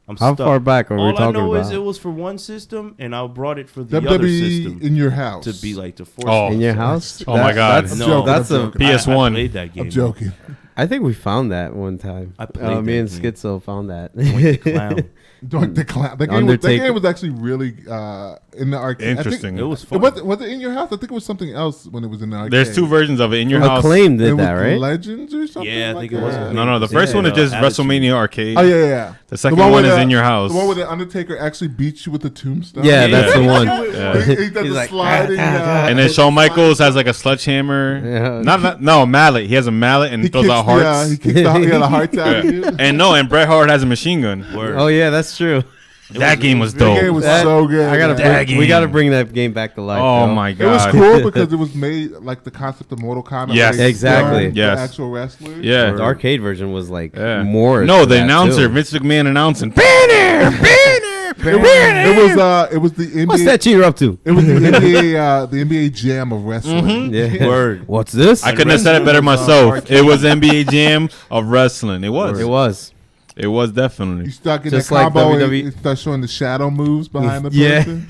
I'm How stuck. far back are we All I talking know is about? it was for one system, and I brought it for the other WWE system in your house. to be like the force. Oh. In your house? Oh my God. That's, No. that's I'm a. joking. PS1. I played that game. I'm joking. I think we found that one time. I played Me that and game. Schizo found that. Clown. Doink the Clown. That Undertaker. game was actually really in the arcade. Interesting. It was It fun. was it in your house? I think it was something else when it was in the arcade. There's two versions of it in your house. Acclaim It did was that, right? Legends or something. Yeah, I like think it was. that? No, the first one is just WrestleMania Arcade. Oh yeah. The second one one where is the- in your house. The one where the Undertaker actually beats you with the tombstone. Yeah, that's the one. He does He's the like, sliding. And then Shawn Michaels has like a sledgehammer. Yeah. No, a mallet. He has a mallet and he throws kicks out hearts. he kicks the hearts out of you. And Bret Hart has a machine gun. Oh yeah, that's true. That game was The dope. game was That- so good. I gotta. man. We gotta bring that game back to life. Oh yo. my It was god. cool because it was made like the concept of Mortal Kombat. Yes. where they Exactly. filmed Yes. The actual wrestlers. Yeah. The arcade version was like Yeah. more. No, to the that, announcer, too. Vince McMahon announcing. Banner, banner, banner. It was the NBA. What's that cheater up to? It was the NBA Jam of wrestling. Yeah. Word. What's this? I couldn't have said it better myself. It was NBA Jam of wrestling. It was. It was. It was You definitely. start getting Just that like combo and WWE. you start showing the shadow moves behind the Yeah. person.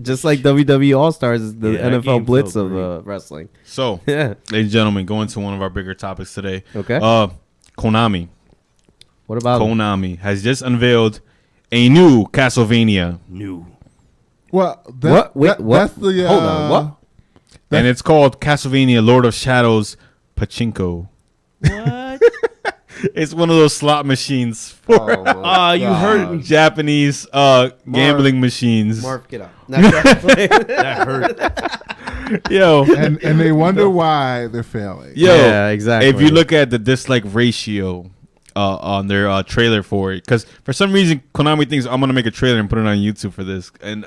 Just like WWE All Stars is the Yeah, that NFL game Blitz felt of wrestling. So, Yeah. ladies and gentlemen, going to one of our bigger topics today. Okay. Konami. What about Konami has just unveiled a new Castlevania, New. Well, What? Wait, what? That's the Hold on, what? and it's called Castlevania Lord of Shadows Pachinko. What? It's one of those slot machines for You heard me. Japanese gambling machines. Marv, get out. That hurt. Yo, and they wonder why they're failing. yo. Yeah, exactly. If you look at the dislike ratio on their trailer for it, because for some reason Konami thinks I'm gonna make a trailer and put it on YouTube for this, and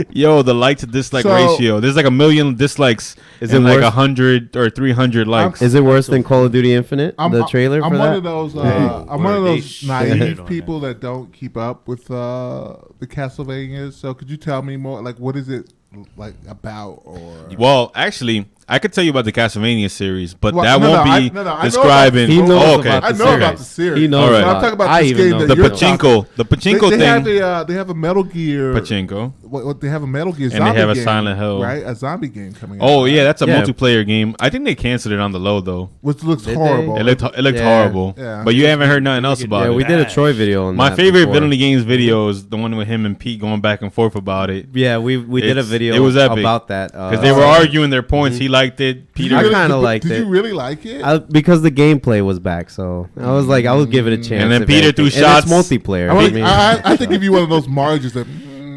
yo, the like to dislike ratio, there's like 1 million dislikes and like 100 or 300 likes. Is it worse than Call of Duty Infinite? The trailer I'm for one that? of those. I'm one of those naive people that don't keep up with the Castlevanias. So could you tell me more? Like, what is it like about? Or well, actually, I could tell you about the Castlevania series, but Well, that no, won't no, be I know describing. He knows Oh, okay. about I the know series. about the series. He knows All right. But I'm talking about I this even game know. that The you're talking- pachinko They thing. have they have a Metal Gear. Pachinko. They have a Metal Gear And zombie they have a game, Silent Hill. right? A zombie game coming out. Oh yeah, that's a Yeah. multiplayer game. I think they canceled it on the low though. Which looks Did they? horrible. It looked Yeah. horrible. Yeah. But you haven't heard nothing else about Yeah, it. we did a Troy video on My that favorite before. Villainy Games video is the one with him and Pete going back and forth about it. Yeah, we did a It's- video it was epic. about that. Because they were arguing their points. He liked it. Did you Peter. I really- kinda liked Did it. you really like it? Because the gameplay was back, so I was like, I would give it a chance. And then if Peter anything. threw And shots. it's multiplayer. I think if you one of those margins that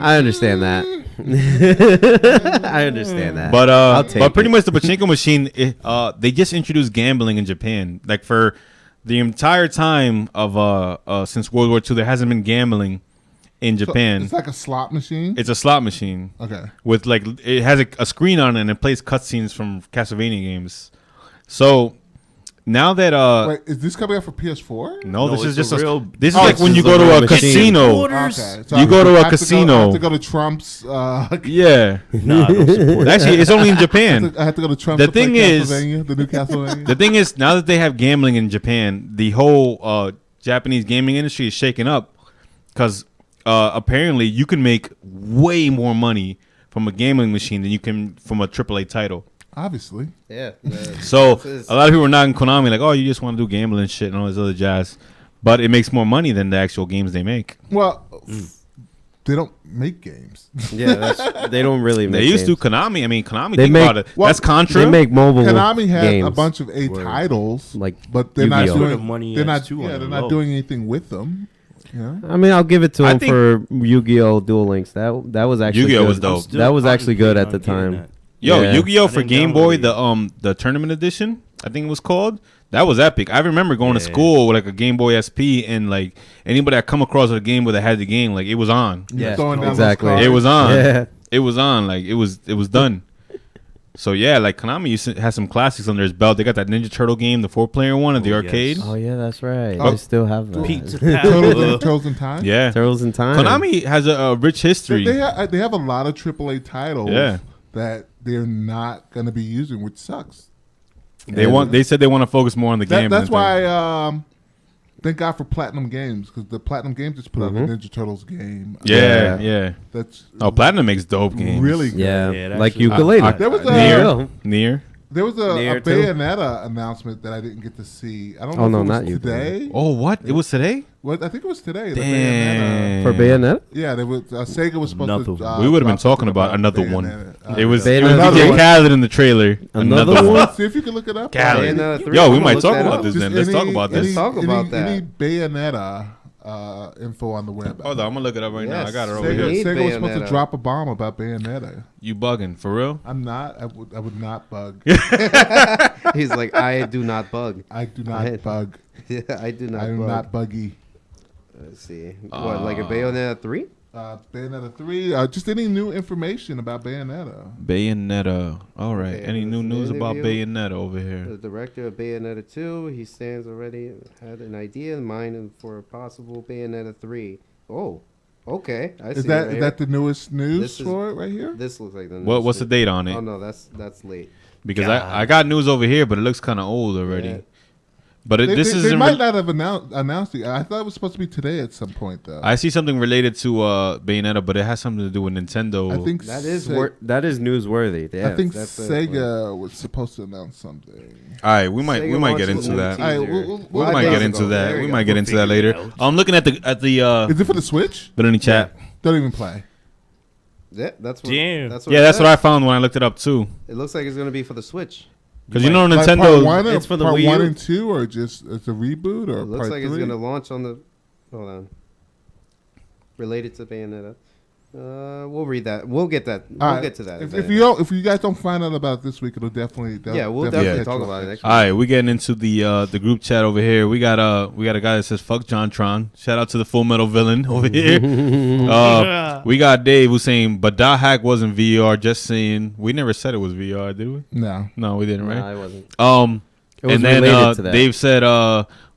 I understand that. I understand that. But I'll take pretty it. much the pachinko machine, they just introduced gambling in Japan. Like for the entire time of since World War II, there hasn't been gambling in Japan. it's like a slot machine. It's a slot machine. Okay. With like it has a screen on it and it plays cutscenes from Castlevania games. So now that Wait, is this coming out for PS4? no, this is it's just a real- this is Oh, like it's when you just go a to real a machine. casino. Okay. You go to a I have casino. I have to go to Trump's. Yeah. Nah, I don't support it. Actually, it's only in Japan. I have to go to Trump's. The to play thing is- Castlevania, the new Castlevania. The thing is, now that they have gambling in Japan, the whole Japanese gaming industry is shaken up because apparently you can make way more money from a gambling machine than you can from a AAA title. Obviously. yeah. So a lot of people are knocking Konami like, oh, you just want to do gambling shit and all this other jazz. But it makes more money than the actual games they make. Well, they don't make games. Yeah, they don't really make They used games. to. Konami, I mean, Konami, They think make- about it. well, That's Contra. They make mobile Konami has games. a bunch of titles, like but they're not Yu-Gi-Oh. Sort doing of money They're as not. too on Yeah, the they're not low. doing anything with them. Yeah. I mean, I'll give it to I him think- for Yu-Gi-Oh! Duel Links. That was actually Yu-Gi-Oh! good. was dope. Still That was actually good at the contemplating time. on getting Yo, Yeah. Yu-Gi-Oh! I for didn't Game download Boy, it the tournament edition, I think it was called. That was epic. I remember going to school with like a Game Boy SP, and like anybody I come across with a Game Boy that had the game, like it was on. Yeah, Throwing down those exactly. cards. It was on. Yeah. It was on. Like it was done. So yeah, like Konami has some classics under his belt. They got that Ninja Turtle game, the 4-player one at the Oh, arcade. yes. Oh yeah, that's right. Oh. They still have that. Pizza Turtles in Time. Yeah, Turtles in Time. Konami has a rich history. They have a lot of AAA titles Yeah. that they're not going to be using, which sucks. They said they want to focus more on the game. That's than why. Thank God for Platinum Games, because the Platinum Games just put out a Ninja Turtles game. Yeah. That's Oh, Platinum makes dope games. really good. Yeah, Yeah, it like actually- ukulele. There was There you a go. Near. there was a Near too. Bayonetta announcement that I didn't get to see. I don't know Oh, if no, it was not today. Oh, what? It was today? What I think it was today. the Damn. For Bayonetta? Yeah, there was Sega was supposed Another to. one. We would have been drop talking something about another one. Bayonetta. It was Bayonetta DJ one. Khaled in the trailer. Another Another one? See if you can look it up. Khaled. Bayonetta 3? Yo, we I'm gonna might look talk that about up. this Just then. Let's talk about this. Let's talk about that. Any Bayonetta info on the web. Hold on, I'm gonna look it up right now. I Yes. got it over Sega, here. Need Sega was supposed to Bayonetta. drop a bomb about Bayonetta. You bugging for real? I'm not. I would not bug. He's like, I do not bug. I do not bug. Yeah, I do not I am bug. not buggy. Let's see. What, like a Bayonetta 3? Bayonetta 3. Just any new information about Bayonetta. Bayonetta. All right. Okay, Any new listen to news about interview. Bayonetta over The here? director of Bayonetta 2, he stands already, had an idea in mind for a possible Bayonetta 3. Oh, okay. I see Is it that right is here. that the newest news This is- for it right here? This looks like the What's the date on Oh it? no, that's late. Because I got news over here, but it looks kind of old already. Yeah. But They, this they, is they might not have announced it. I thought it was supposed to be today at some point though. I see something related to Bayonetta, but it has something to do with Nintendo. I think That is Se- that is newsworthy. Yeah, I think that's Sega was supposed to announce something. All right, we might Sega get launched into a that. new All right, teaser. we'll We might days get ago. into that. There We you might go. get into that figure it later. out. I'm looking at the Is it for the Switch? Villainy chat. Don't even play. Yeah, that's what. Damn. That's Yeah, it that's what said. I found when I looked it up too. It looks like it's gonna be for the Switch. Because you know Like Nintendo. part one, or It's for the part Wii 1 U? and 2, or just it's a reboot, or It looks part like 3? it's gonna launch on the. Hold on. Related to Bayonetta. We'll read that. We'll get that. All We'll right. get to that. If you guys don't find out about it this week, it'll definitely. We'll definitely catch talk you up about it next next All right, we're getting into the group chat over here. We got a guy that says fuck JonTron. Shout out to the Full Metal Villain over here. We got Dave who's saying, but that hack wasn't VR. Just saying, we never said it was VR, did we? No, we didn't, right? No, it wasn't. It was And then related to that. Dave said,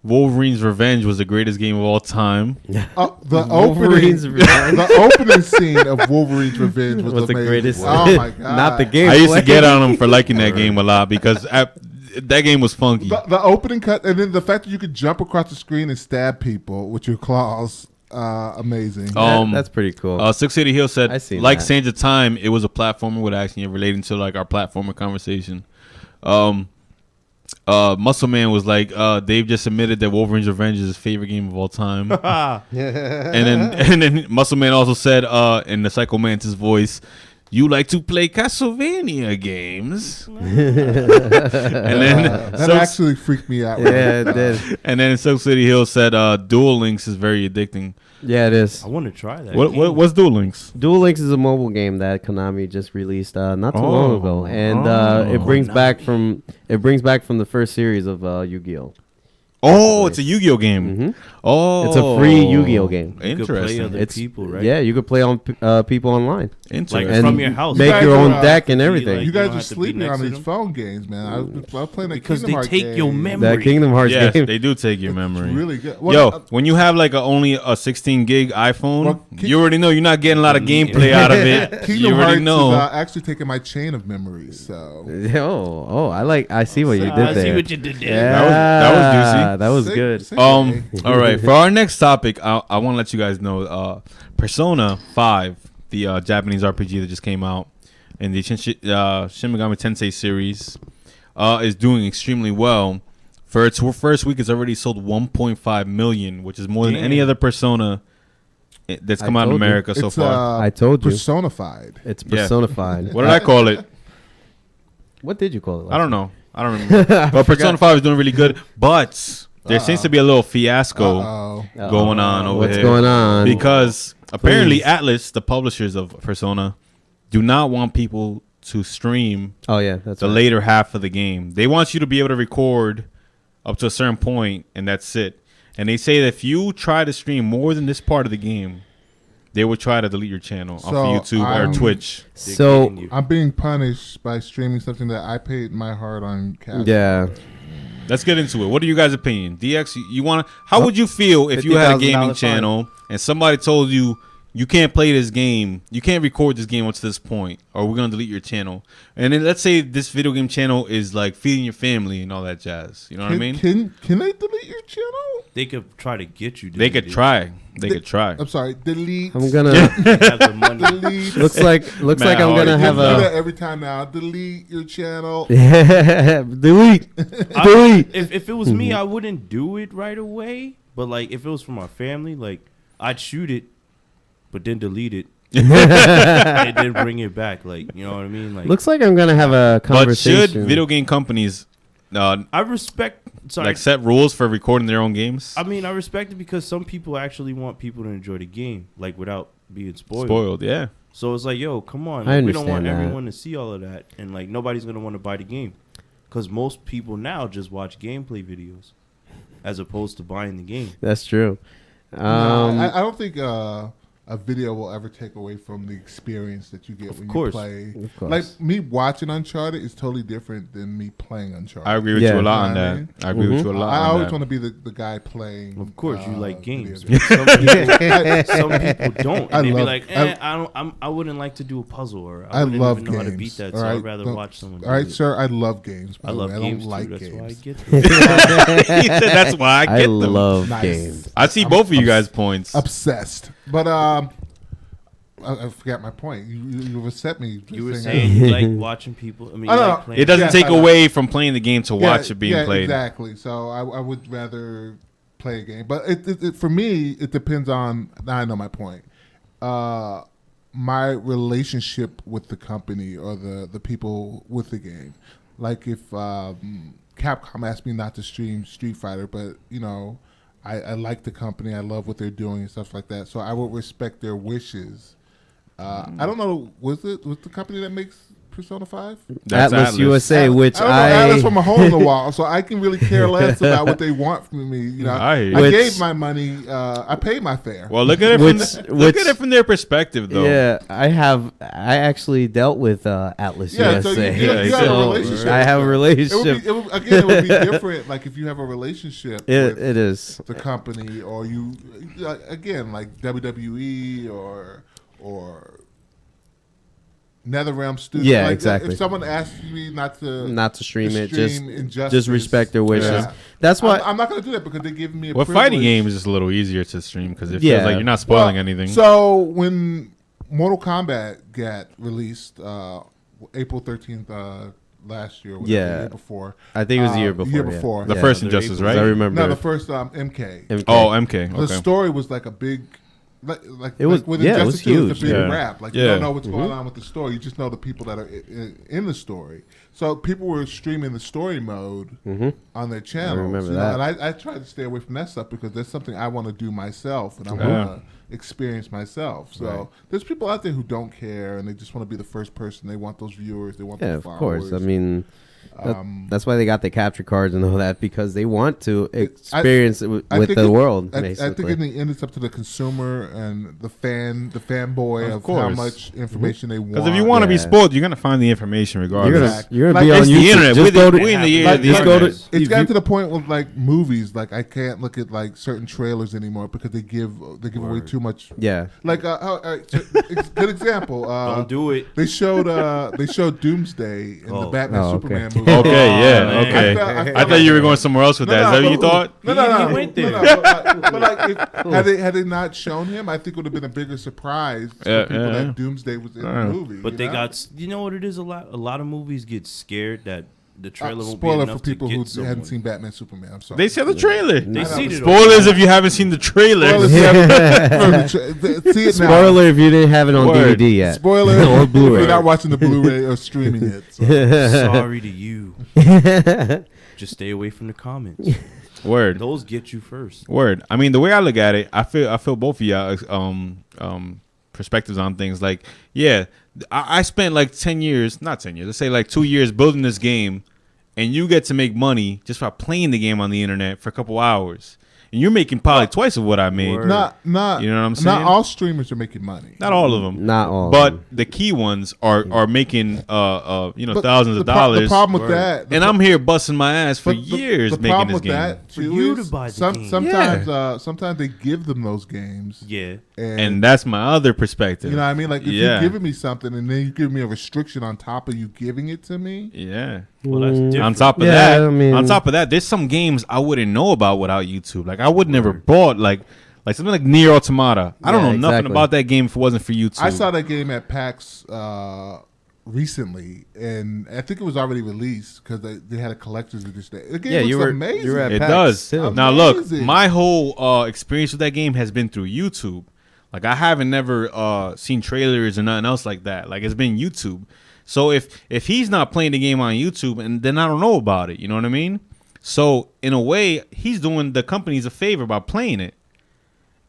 Wolverine's Revenge was the greatest game of all time. The Wolverine's Revenge. the opening scene of Wolverine's Revenge was the amazing. greatest. Oh my god! Not the game. I used to get on him for liking that game a lot because that game was funky. The opening cut, and then the fact that you could jump across the screen and stab people with your claws, amazing. That's pretty cool. Six City Hill said, I seen like that. Sands of Time, it was a platformer with action relating to like our platformer conversation. Muscle Man was like, Dave just admitted that Wolverine's Revenge is his favorite game of all time. and then Muscle Man also said, in the Psycho Mantis voice, you like to play Castlevania games. And then that actually freaked me out. Yeah, it did. And then Silk City Hill said, Duel Links is very addicting. Yeah, it is. I want to try that. What's Duel Links? Duel Links is a mobile game that Konami just released not too long ago, and it brings back from the first series of Yu-Gi-Oh. Oh, it's a Yu-Gi-Oh game. Mm-hmm. Oh, It's a free Yu-Gi-Oh game. You could play Interesting. other people, right? Yeah, you could play on people online. Interesting. Like from your house. Make guys your own are, deck and you everything. like- You guys don't are have to be sleeping next on to these them? phone games, man. I was playing a Because Kingdom they Hearts take your game. memory. That Kingdom Hearts Yes, game. they do take your memory. It's really good. When you have like only a 16 gig iPhone, Well, you already know you're not getting a lot of gameplay out of it. Kingdom You already Hearts know. is actually taking my chain of memories. So I see what you did there. I see what you did there. Yeah, That was juicy. That was Say- good. say it. All right. For our next topic, I want to let you guys know Persona 5, the Japanese RPG that just came out, and the Shin Megami Tensei series is doing extremely well. For its first week, it's already sold 1.5 million, which is more than any other Persona that's come out in told you. America so It's, far. I told you. Personified. It's Yeah. personified. What did I call it? What did you call it? I don't know. I don't remember. But Persona 5 is doing really good. But there seems to be a little fiasco Uh-oh. going on over What's here. going on? Because apparently Please. Atlas, the publishers of Persona, do not want people to stream Oh yeah, that's the right. later half of the game. They want you to be able to record up to a certain point, and that's it. And they say that if you try to stream more than this part of the game, they will try to delete your channel off So of YouTube or I'm- Twitch. So Getting you. I'm being punished by streaming something that I paid my heart-earned cash. yeah, Let's get into it. What are you guys' opinion? DX, you want to? How would you feel if you had a gaming $50,000 channel and somebody told you you can't play this game, you can't record this game up to this point, or we're gonna delete your channel? And then let's say this video game channel is like feeding your family and all that jazz. You know what I mean? Can they delete your channel? They could try to get you. They could try. They could try. I'm sorry. Delete. I'm gonna. Have the money. Delete. looks like I'm Hardy. gonna have do that a every time now. Delete your channel. delete. If it was me, I wouldn't do it right away. But like, if it was for my family, like I'd shoot it, but then delete it, and then bring it back. Like, you know what I mean? Like, Looks like I'm gonna have a But conversation. should video game companies I respect. Sorry, like set rules for recording their own games? I mean, I respect it because some people actually want people to enjoy the game, like without being spoiled. Spoiled, yeah. So it's like, yo, come on. I Like, we don't want understand that. everyone to see all of that, and like nobody's gonna want to buy the game, because most people now just watch gameplay videos, as opposed to buying the game. That's true. No, I don't think a video will ever take away from the experience that you get when course. you play. Of course. Like me watching Uncharted is totally different than me playing Uncharted. I agree with Yeah. you a lot on You know what I that. mean? I agree with you a lot I on always that. want to be the guy playing. Of course, you like video games. games. Some people don't, and I they'd be love- like, I wouldn't like to do a puzzle, or I I wouldn't love even know games. how to beat that, all so right? I'd rather Don't- watch someone. All right, do it. sir. I love games. by I the love way. games I don't like too. That's why I games. get them. He said that's why I I get them. love Nice. games. I see both of you guys' points. Obsessed, but I forgot my point. You upset me. just You were saying saying you like watching people. I mean, I you know. like playing. It doesn't Yes, take I know. away from playing the game to watch it being played. Exactly. So I would rather play a game, but it for me it depends on. Now I know my point. My relationship with the company or the people with the game. Like if Capcom asked me not to stream Street Fighter, but you know, I like the company. I love what they're doing and stuff like that. So I would respect their wishes I don't know. Was the company that makes Persona 5? That's Atlas USA, which I don't know Atlas from a hole in the wall, so I can really care less about what they want from me. You know, I gave my money. I paid my fare. Well, look at it look at it from their perspective, though. Yeah, I actually dealt with Atlas USA. So you have a relationship. I have a relationship. It would be different. Like if you have a relationship. It is the company, or you again like WWE or NetherRealm Studios. Yeah, like exactly. If someone asks me not to stream it, Injustice, just respect their wishes. Yeah. That's why I'm not going to do that because they're giving me a Well, privilege. fighting games is a little easier to stream because it feels like you're not spoiling anything. So when Mortal Kombat got released April 13th last year, or the year before. I think it was the year before. The first Injustice, right? I remember. No, the first MK. Oh, MK. Okay. The story was like a big. Like it was, with it Injustice was 2, huge. it's a big rap. Like you don't know what's Mm-hmm. going on with the story. You just know the people that are in the story. So people were streaming the story mode on their channels. I remember that. And I try to stay away from that stuff because that's something I want to do myself and I want to experience myself. So there's people out there who don't care and they just want to be the first person. They want those viewers. They want those followers. Of course. I mean, that's why they got the capture cards and all that, because they want to experience it with the world. Basically, I think in the end, it's up to the consumer and the fanboy of how much information they want. Because if you want to be spoiled, you're gonna find the information regardless. You're gonna be on it's YouTube. the internet. Just go to we in the year. It's gotten to the point with like movies. Like I can't look at like certain trailers anymore because they give away too much. Yeah. Like good example. Don't do it. They showed Doomsday in the Batman Superman movie. Okay, okay. I thought you were going somewhere else with that. Is that what you thought? No. He went there. But like, had they not shown him, I think it would have been a bigger surprise for people that Doomsday was in the movie. But they got, you know what it is? A lot of movies get scared that the trailer won't be spoiler enough for people to who get someone. hadn't seen Batman Superman. I'm sorry. They said the trailer. They see it. Spoilers if you haven't seen the trailer. See it now. Spoiler if you didn't have it on DVD yet. Spoiler or if Blu-ray. you're not watching the Blu-ray or streaming it. So. Sorry to you. Just stay away from the comments. Word. Those get you first. Word. I mean, the way I look at it, I feel both of y'all perspectives on things. Like, yeah, I spent like 10 years, not 10 years, let's say like 2 years building this game, and you get to make money just by playing the game on the internet for a couple hours. And you're making probably twice of what I made. Not, you know what I'm saying? Not all streamers are making money. Not all of them. Not all. But the key ones are making thousands of dollars. The problem with that, and I'm here busting my ass for years making this game. That for you to buy the game. Sometimes they give them those games. Yeah. And that's my other perspective. You know what I mean? Like if you're giving me something and then you give me a restriction on top of you giving it to me. Yeah. Well, that's different. On top of that, there's some games I wouldn't know about without YouTube. Like I would never bought like something like Nier Automata. I don't know nothing about that game if it wasn't for YouTube. I saw that game at PAX recently, and I think it was already released because they had a collector's edition. The game looks amazing. You were at it PAX does. too. Now look, Amazing. my whole experience with that game has been through YouTube. Like I haven't never seen trailers or nothing else like that. Like it's been YouTube. So if he's not playing the game on YouTube, and then I don't know about it. You know what I mean? So in a way, he's doing the companies a favor by playing it.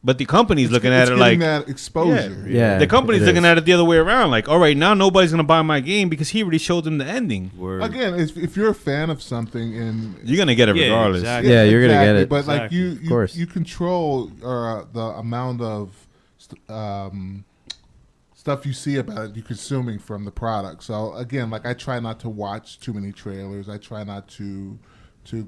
But the company's looking at it like that exposure. Yeah. The company's looking at it the other way around. Like, all right, now nobody's gonna buy my game because he already showed them the ending. Word. Again, if you're a fan of something and You're gonna get it regardless. Exactly. Yeah, you're gonna get it. But like Exactly. you control the amount of stuff you see about it, you're consuming from the product. So again, like I try not to watch too many trailers. I try not to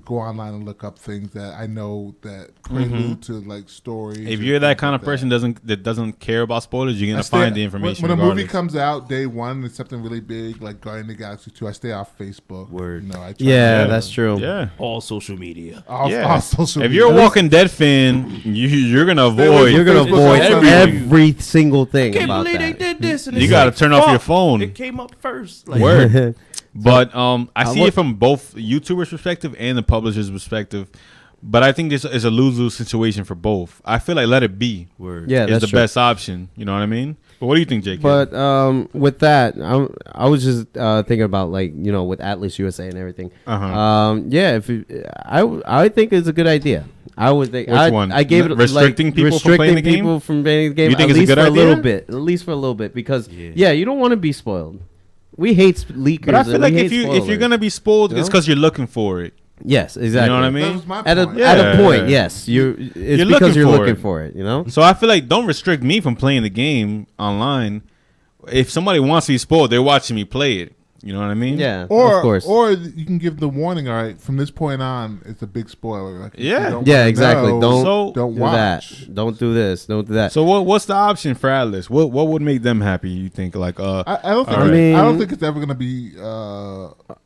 go online and look up things that I know that prelude to like stories. If you're that kind of person that doesn't care about spoilers, you're gonna find the information. When a regardless. movie comes out day one, it's something really big like Guardians of the Galaxy 2. I stay off Facebook. Word. You know, I try that's true. Yeah. All social media. All social If media. you're a Walking Dead fan, you're gonna away avoid. from You're gonna Facebook avoid on every single thing Can't about believe that. they did this. And You it's gotta like, turn off your fuck, phone. It came up first. Like, Word. But I see look- it from both YouTubers' perspective and the publisher's perspective. But I think this is a lose-lose situation for both. I feel like let it be. Word. Yeah, is that's the true. best option. You know what I mean? But what do you think, JK? But with that, I was just thinking about like with Atlas USA and everything. Uh-huh. Yeah, I think it's a good idea. I would think. Which one? I gave it Restricting people from playing the game? people from playing the game. You think at it's a least good for idea? a little bit. At least for a little bit, because you don't want to be spoiled. We hate leakers. But I feel and like we if hate you're spoilers. gonna be spoiled, You it's know? because you're looking for it. Yes, exactly. You know what I That mean? was my At point. a point, yes. It's You're because looking you're for looking it. for it. You know. So I feel like don't restrict me from playing the game online. If somebody wants to be spoiled, they're watching me play it. You know what I mean? Yeah. Of Or course. you can give the warning. All right, from this point on, it's a big spoiler. Like, if you Yeah. don't Yeah, wanna exactly. know, Don't don't do watch. that. Don't do this. Don't do that. So what's the option for Atlas? What would make them happy? You think like I don't think. All right. I don't think it's ever going to be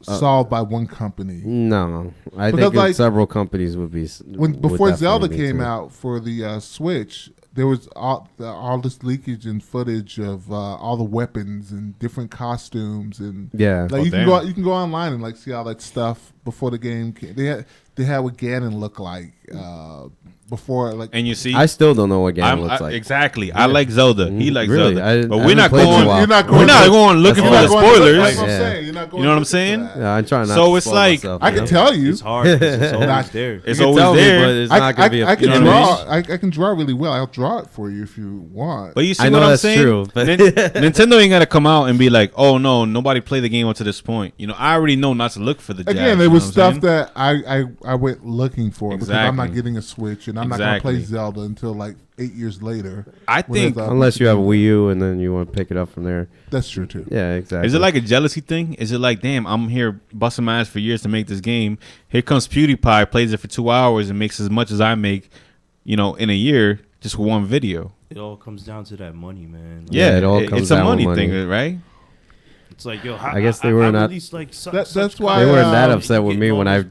solved by one company. No, I Because, think like, several companies would be. Before Zelda came out for the Switch, there was all this leakage and footage of all the weapons and different costumes and Yeah. like Oh, you can damn. you can go online and like see all that stuff before the game came. They had what Ganon looked like before like. and you see I still don't know what Ganon I'm, looks like. exactly. I like Zelda. He likes Really? Zelda. But I we're not haven't played in a going. while. You're not We're not going looking for the That's You're not going to look- spoilers. That's what I'm Yeah. saying. You're not going You know what I'm looking for saying? that. Yeah, I'm trying not. So to it's spoil like- myself, I you can know? tell you. It's hard. 'Cause it's always there. It's You can always tell me, there. but it's not gonna be. I can you know what I mean? draw. I can draw really well. I'll draw it for you if you want. But you see I know what I'm that's saying? true, but- Nintendo ain't gotta come out and be like, "Oh no, nobody played the game up to this point." You know, I already know not to look for the. Again, jabs, there you was know what I'm stuff saying? that I went looking for because I'm not Exactly. getting a Switch and I'm not going to Exactly. play Zelda until like 8 years later. I when think- there's a- Unless you have a Wii U and then you want to pick it up from there. That's true too. Yeah, exactly. Is it like a jealousy thing? Is it like, damn, I'm here busting my ass for years to make this game. Here comes PewDiePie, plays it for 2 hours and makes as much as I make, you know, in a year just with one video. It all comes down to that money, man. Like, Yeah, it all comes it's a down money with money. thing, right? It's like, yo, I guess they were not- released, like, That's why They weren't that um, upset with me when I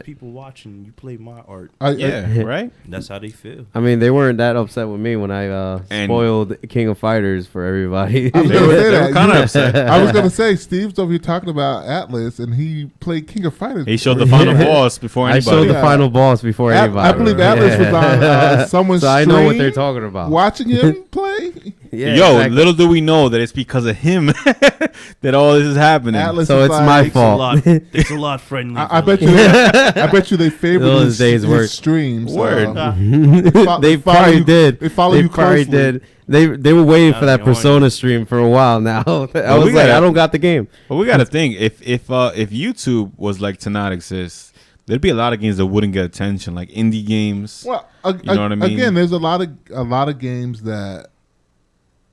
people watching you play my art. Yeah, right? That's how they feel. I mean, they weren't that upset with me when I And- spoiled King of Fighters for everybody. I was They gonna were, say they that. were kind of upset. I was gonna say Steve's over here talking about Atlas, and he played King of Fighters. He showed the before. final boss before I anybody. showed the Yeah. final boss before anybody. I believe Atlas was on someone's So I know what they're stream talking about. watching him play. Yeah, Yo, exactly. little do we know that it's because of him that all this is happening. Atlas So is it's like, my It's a fault. lot. It's a lot friendly. I bet you. I bet you they favored Those his, days his work. streams. Word. They probably did. They follow They you probably closely. did. They were waiting for that That's the Persona stream for a while now. I was we like, gotta- I don't got the game. But we got to think if YouTube was like to not exist, there'd be a lot of games that wouldn't get attention, like indie games. Well, You know what I mean? Again, there's a lot of games that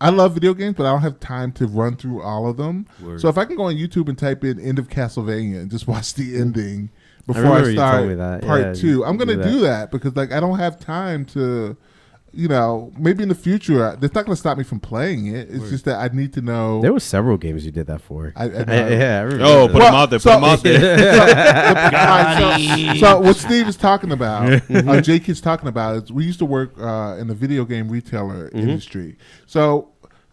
I love video games, but I don't have time to run through all of them. Word. So if I can go on YouTube and type in "End of Castlevania" and just watch the ending before remember I you start told me that. part Yeah, 2, you I'm gonna do that. do that because like I don't have time to. You know, maybe in the future, that's not going to stop me from playing it. It's just that I need to know. There were several games you did that for. I know. Yeah, I remember. Oh, that. put them out there. Put them out there. So what Steve is talking about, Jake is talking about, is we used to work in the video game retailer industry. So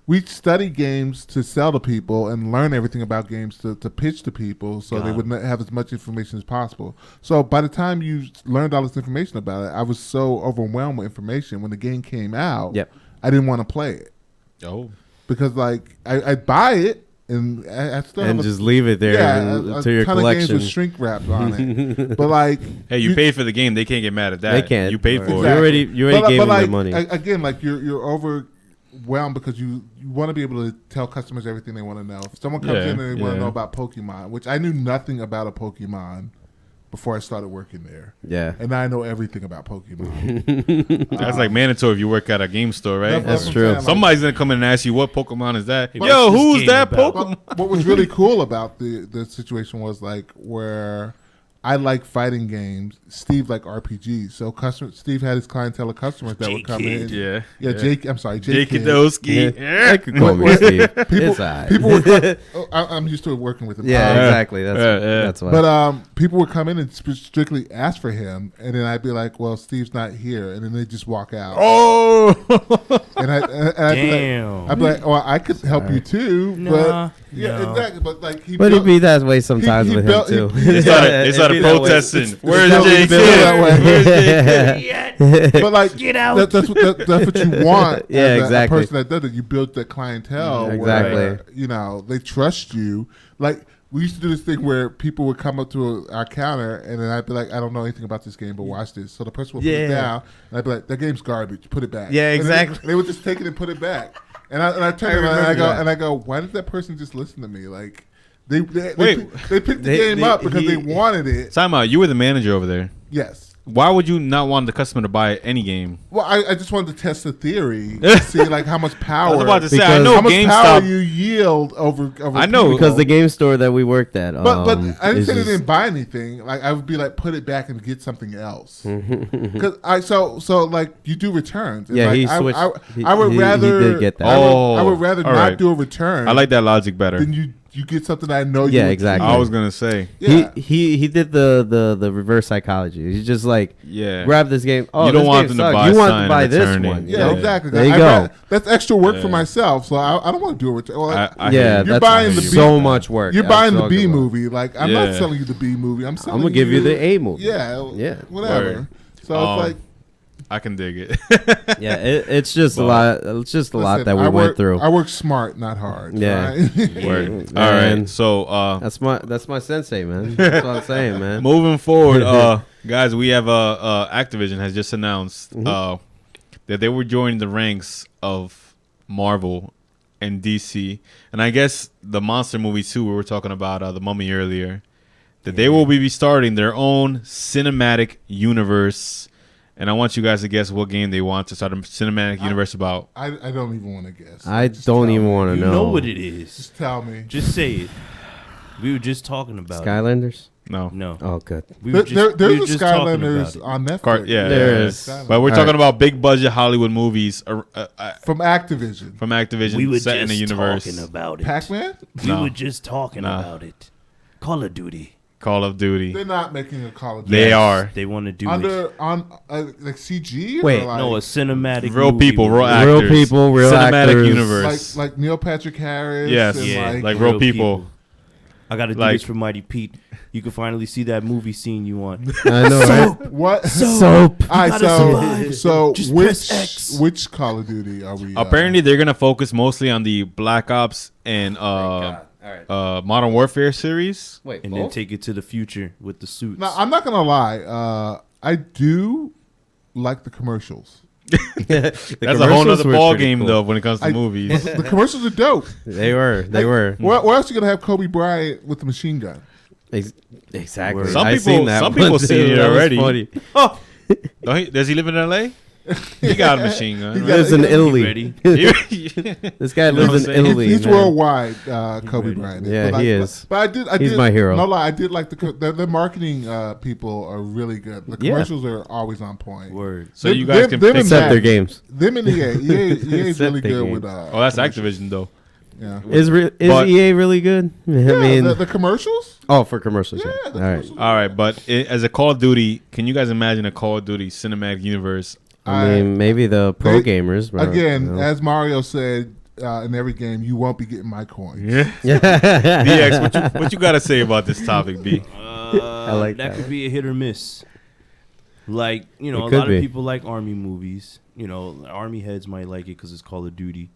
we study games to sell to people and learn everything about games to pitch to people so they would not have as much information as possible. So by the time you learned all this information about it, I was so overwhelmed with information. When the game came out, Yep. I didn't want to play it Oh. because like I'd buy it and I still And have just leave it there a to your ton of games collection. with shrink wrapped on it. But like, Hey, you paid for the game. They can't get mad at that. They can't. You paid for Exactly. it. You already gave them like, their money. Again, like you're overwhelmed because you want to be able to tell customers everything they want to know. If someone comes Yeah, in and they want yeah. to know about Pokemon, which I knew nothing about a Pokemon before I started working there. Yeah. And now I know everything about Pokemon. That's like mandatory if you work at a game store, right? That's true. what I'm saying, like, Somebody's gonna come in and ask you what Pokemon is that. what's Yo, this who's game that about? Pokemon? what was really cool about the situation was like where I like fighting games. Steve like RPGs. So Steve had his clientele of customers that would come in. Yeah. Jake. I'm sorry, Jake Jake. Kadowski. They could call me Steve. It's all right. People would come, I'm used to working with him. Yeah, exactly. That's yeah. that's why. But people would come in and strictly ask for him, and then I'd be like, "Well, Steve's not here," and then they just walk out. Oh. And I'd Damn. I'd be like, "Well, I could help you too." Nah, but yeah, no. exactly. But like he, But built- it'd be that way sometimes he with built- him too. he- They started It'd be that way. protesting. Where's that way Jake? built that way. Where's Jake? but like Get out. that's what you want. Yeah, as exactly. A person that does it, you build that clientele. Exactly. Where, you know, they trust you. Like we used to do this thing where people would come up to our counter, and then I'd be like, I don't know anything about this game, but watch this. So the person would put it down, and I'd be like, that game's garbage. Put it back. Yeah, And exactly. they would just take it and put it back. And I turn around and I go, why did that person just listen to me? Like, they picked the game up because they wanted it. Time out. You were the manager over there. Yes. Why would you not want the customer to buy any game? Well, I just wanted to test the theory to see like how much power. I was about to say, I Because know how much power GameStop. you yield over I know. people. Because the game store that we worked at, But I didn't is say they just- didn't buy anything. Like I would be like, put it back and get something else. Because so like you do returns. And Yeah, like, he switched. I would he rather. did get that. I would rather all not right. do a return. I like that logic better. Than you get something I know. Yeah, you would exactly. keep. I was gonna say. Yeah. He did the reverse psychology. He's just like, Yeah. grab this game. Oh, You don't this want game them to sucks. buy You want something to buy and this return it. one. Yeah, you know? exactly. There you I go. rather- that's extra work for Yeah. myself, so I don't want to do a return. Well, like, I Yeah, hear you. You're that's buying the so B- much work. you're Yeah, buying the I'm B talking about. movie. Like I'm Yeah. not selling you the B movie. I'm selling. I'm gonna give you the A movie. Yeah. Yeah. Whatever. Word. So it's like. I can dig it. Yeah, it's just a lot. It's just a lot Listen, that we went through. I work smart, not hard. Yeah. right? Word. Man. All right. So That's my sensei, man. That's what I'm saying, man. moving forward, guys, we have Activision has just announced that they were joining the ranks of Marvel and DC, and I guess the monster movies too. We were talking about the Mummy earlier. That they will be starting their own cinematic universe. And I want you guys to guess what game they want to start a cinematic universe about. I don't even want to guess. I Just don't tell even me. want to You know. know what it is. Just tell me. Just say it. We were just talking about Skylanders. No. it. No. Oh, good. We were just, we There's were a just talking Skylanders about it. on Netflix. Yeah, There yeah. is. Skylanders. But we're All talking right. about big budget Hollywood movies From Activision. from Activision We were set in just a universe. talking about it. Pac-Man? We No. were just talking Nah. about it. Call of Duty. Call of Duty. They're not making a Call of Duty. They are. They want to do on like CG. Wait, or like, no, a cinematic Real movie people, with real real- actors. Real people, real Cinematic actors. universe. like Neil Patrick Harris. Yes. and Yeah, like, like real people. I got to do Like- this for Mighty Pete. You can finally see that movie scene you want. I know, right? what? Soap. All right, gotta survive. so Just which press X. which Call of Duty are we? Apparently, they're gonna focus mostly on the Black Ops and Modern Warfare series. Wait, And then take it to the future with the suits. Now, I'm not gonna lie. I do like the commercials. That's a whole nother ball game, though, when it comes to movies. The commercials are dope. They were. Where else you gonna have Kobe Bryant with the machine gun? Exactly. Some I people- seen that some one, people too. seen it That was already. funny. Oh, does he live in L.A.? He got a machine gun. He He lives in You Italy. ready? This guy You know what lives I'm in saying? Italy. He's man. worldwide. Kobe Bryant. Yeah, But he is. But I He's did. my hero. No lie, I did like the marketing people are really good. The Yeah. commercials are always on point. Word. So you guys can pick. and Except their Mac. games. Them and EA. EA's Except really their good games. with. Oh, that's commercials. Activision, though. Yeah. Is But- EA really good? I Yeah, mean, the commercials. oh, for commercials. Yeah, Yeah. the All right. commercials. All right, but as a Call of Duty, can you guys imagine a Call of Duty cinematic universe? I mean, maybe the pro They- gamers. But, Again, you know. as Mario said in every game, you won't be getting my coins. DX, what you got to say about this topic, B? I like that. Could be a hit or miss. Like, you know, It a could lot be. of people like army movies. You know, army heads might like it because it's Call of Duty.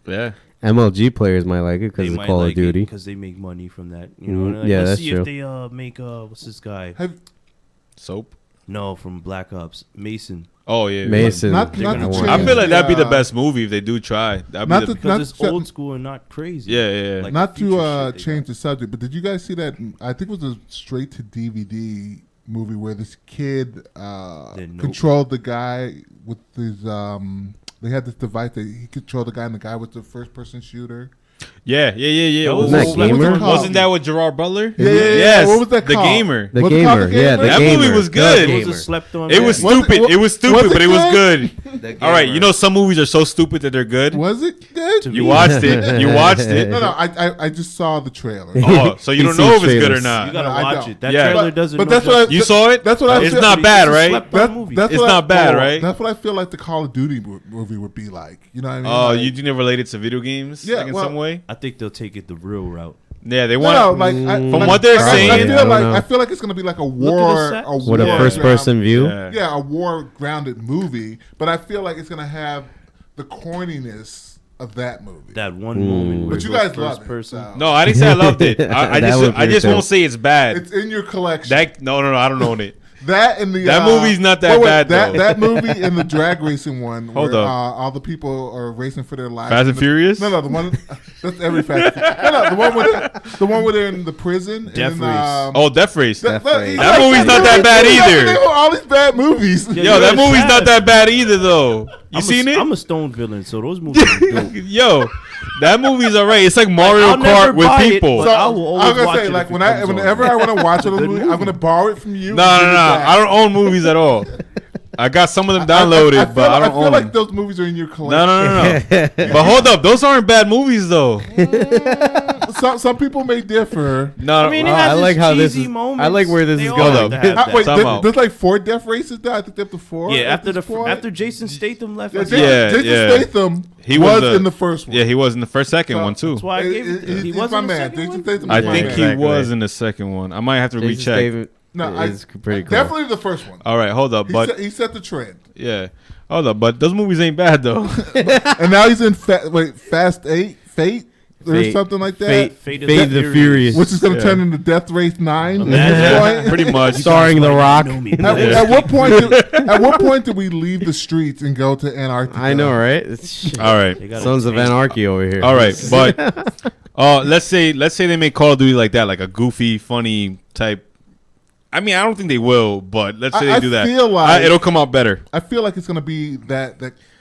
Yeah. MLG players might like it because They it's might Call like of Duty. because they make money from that. You know, Mhm. and like, Yeah, let's that's see true. if they make what's this guy? Have, Soap? No, from Black Ops, Mason. Oh, yeah. Mason. not They're to gonna change, I feel like that'd be the uh, best movie if they do try. That'd Not be the, to- Because it's to- old school and not crazy. Yeah, yeah, yeah. Like Not the future to shit they change got. the subject, but did you guys see that? I think it was a straight to DVD movie where this kid Nope. controlled the guy with his. They had this device that he controlled the guy, and the guy was the first person shooter. yeah. That was- Wasn't that What was it Gamer? called? Wasn't that with Gerard Butler? Yeah, yeah, yeah. Yes. What was that The called? Gamer. The What's it called, gamer. The Yeah, Gamer? the That gamer. movie was The good. It Gamer. was a slept on. It was movie. Was it- stupid. It was stupid, was it but it was good? good. All right, you know some movies are so stupid that they're good. Was it good? You watched it. You watched it. No, I just saw the trailer. Oh, so you He don't know if sees it's good or trailers. not. You gotta No, I watch don't. it. That Yeah. trailer doesn't. But no that's what justice. You saw it? That's what I It's feel- not It's bad, a right? slept on movie. That's It's what not bad, well, right? That's what I feel like the Call of Duty movie would be like. You know what I mean? Oh, Like- you didn't relate it to video games, Yeah, like in well- some way. I think they'll take it the real route. Yeah, they No, want. no, like From what they're saying- I I feel don't like know. I feel like it's gonna be like a at the war, set. a With a war first person view. Yeah. Yeah, a war grounded movie, but I feel like it's gonna have the corniness of that movie. That one moment where But you it goes guys love first it, person. so- No, I didn't say I loved it. I That was I just weird, won't too. say it's bad. It's in your collection. No, I don't own it. That and the That movie's not that bad, though. That movie and the drag racing one, Hold where up. all the people are racing for their lives. Fast and Furious? No, the one that's every Fast. No, the one where they're in the prison. Death and, Race. Death Race. Death Race. That movie's not that bad either. All these bad movies. Yo, that movie's not that bad either, though. You seen it? I'm a Stone villain, so those movies are dope. Yo, that movie's alright. It's like Mario I'll never Kart with buy it, people. but So I will always I'm gonna watch say, it like if it comes on. whenever I want to watch those Good movies, movie. I'm gonna borrow it from you. No, and give it back. I don't own movies at all. I got some of them downloaded, but I don't feel own like them. those movies are in your collection. No. But hold up, those aren't bad movies though. Some people may differ. No, I mean, it I has like its how this cheesy is- moments. I like where this They is all going. have to have that. Wait, Time out. there's like 4 death races now. I think up to 4. Yeah, at after this point. after Jason Statham left, Yeah, I Jason, Yeah. Jason Statham He was was in the first one. Yeah, he was in the second one too. that's why I gave it. He He's wasn't my in the man. second Jason one? Statham. I is my think man. he Exactly. was in the second one. I might have to Jason recheck. Statham No, is pretty cool. definitely the first one. All right, hold up, but He set the trend, yeah, hold up, but those movies ain't bad though. and now he's in Fast 8, Fate, or Fate. something like that, Fate Fate the Furious. which is going to Yeah. turn into Death Race 9. At Imagine. this point. Pretty much. Starring The Rock. At what point? At what point did we leave the streets and go to Antarctica? I know, right? It's All right, They gotta Sons of change- Anarchy over here. all right, but let's say they make Call of Duty like that, like a goofy, funny type. I mean, I don't think they will, but let's say I they do that. feel like- It'll come out better. I feel like it's going to be that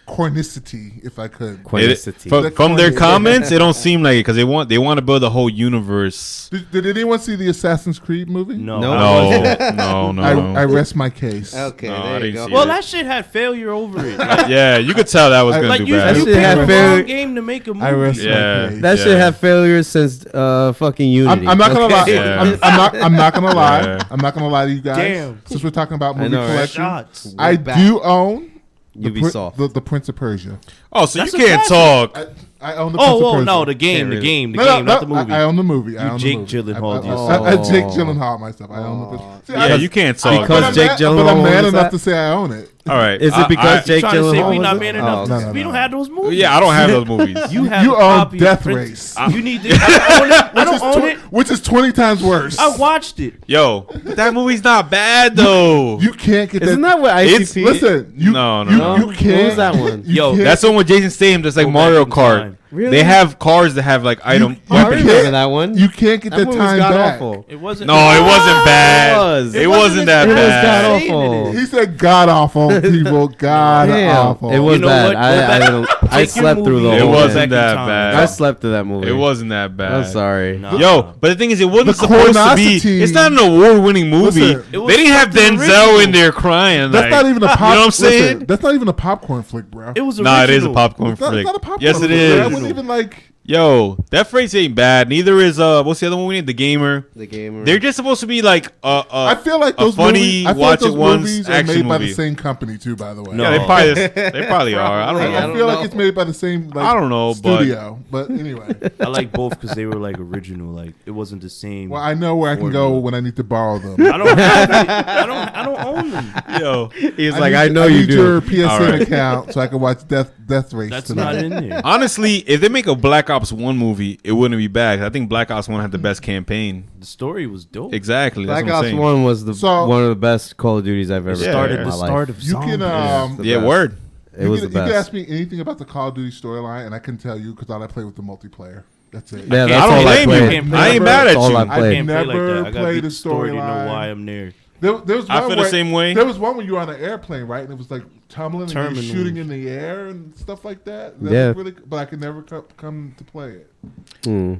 cornicity, if I could. Quantity. From their comments, it don't seem like it because they want to build a whole universe. Did anyone see the Assassin's Creed movie? No. No. I rest my case. Okay, No, I there you didn't go. see Well, it. that shit had failure over it. Like, Yeah, you could tell that was gonna like do you, bad. you That shit picked had the failure. wrong game to make a movie. I rest Yeah. my case. That shit had failures since fucking Unity. I'm not gonna lie. Yeah. I'm not gonna lie. Yeah. I'm not gonna lie to you guys. Damn. Since we're talking about I movie know, right? collection, Shots. I back. do own Ubisoft. the Prince of Persia. Oh, so That's you a can't classic. talk. I own the Prince of Oh, Persia. no, the game, Can't the really- game, the No, game, no, not the movie. I own the movie. I You own Jake the movie. Gyllenhaal yourself. I Jake Gyllenhaal myself. I own the movie. See, Yeah, you can't talk. Because man. Jake But Gyllenhaal I'm man owns enough that? to say I own it. All right. Is it because Jake Trying to say Gyllenhaal we was not it? man Oh, enough. okay. no, We no. don't have those movies. Yeah, I don't have those movies. You have You a own copy of Death Prince- Race. You need to. I don't own it. I don't own it. Which is 20 times worse. I watched it. Yo, that movie's not bad though. You can't get Isn't that. that what ICP? Listen, you No. you What can't. was that one? you Yo, can't- That's the one with Jason Statham. That's like Go Mario back in Kart. time. Really? They have cars that have like item Oh, I weapons. remember that one. You can't get That that movie was time god back. awful. It wasn't. No, it wasn't bad. It was. It wasn't that It was god bad. awful. He said god awful, people. God Damn, awful. it was You know bad. what? Go I back- didn't. I Take your slept through the movie It whole. and go wasn't back in that time. bad. I slept through that movie. It wasn't that bad. I'm sorry. Nah. Yo, but the thing is, it wasn't The supposed to be. Cornosity- It's not an award-winning movie. Listen, It was They didn't have fucking Denzel original. in there crying. That's like, not even a pop. You know what I'm saying? Listen, that's not even a popcorn flick, bro. It was Nah, it is a original. popcorn It's not, flick. it's not a popcorn Yes, it flick. I is. wouldn't even like. Yo, that phrase ain't bad. Neither is what's the other one we need? The Gamer. The gamer. They're just supposed to be like I feel like a those funny movies, I feel like watch those it once movies are action made by movie. the same company too. By the way, No. Yeah, they probably are. I don't I know. feel like it's made by the same. Like, I don't know, but- studio. But anyway, I like both because they were like original. Like it wasn't the same. well, I know where I can go when I need to borrow them. I don't have it. I don't own them. Yo, He's like, I know you need do. your PSN All right. account so I can watch Death Race. That's tonight. not in there. honestly, if they make a Black Ops 1 movie, it wouldn't be bad. I think Black Ops 1 had the best campaign. The story was dope. Exactly. That's Black what I'm Ops saying. 1 was So- one of the best Call of Duties I've ever It Yeah. started in the my life. start of You can zombies. The Yeah, best. word. It was the You can best. ask me anything about the Call of Duty storyline, and I can tell you because all I play with the multiplayer. That's it. Yeah, I that's I all don't I blame played. you. Can't I ain't play mad That's at all I you. I played. can't play like Never that. I gotta played beat the the story to know storyline. why I'm there. There was I one feel the where- same way. There was one when you were on an airplane, right? And it was like tumbling and Terminal. you're shooting in the air and stuff like that. That Yeah. was really, but I could never come to play it.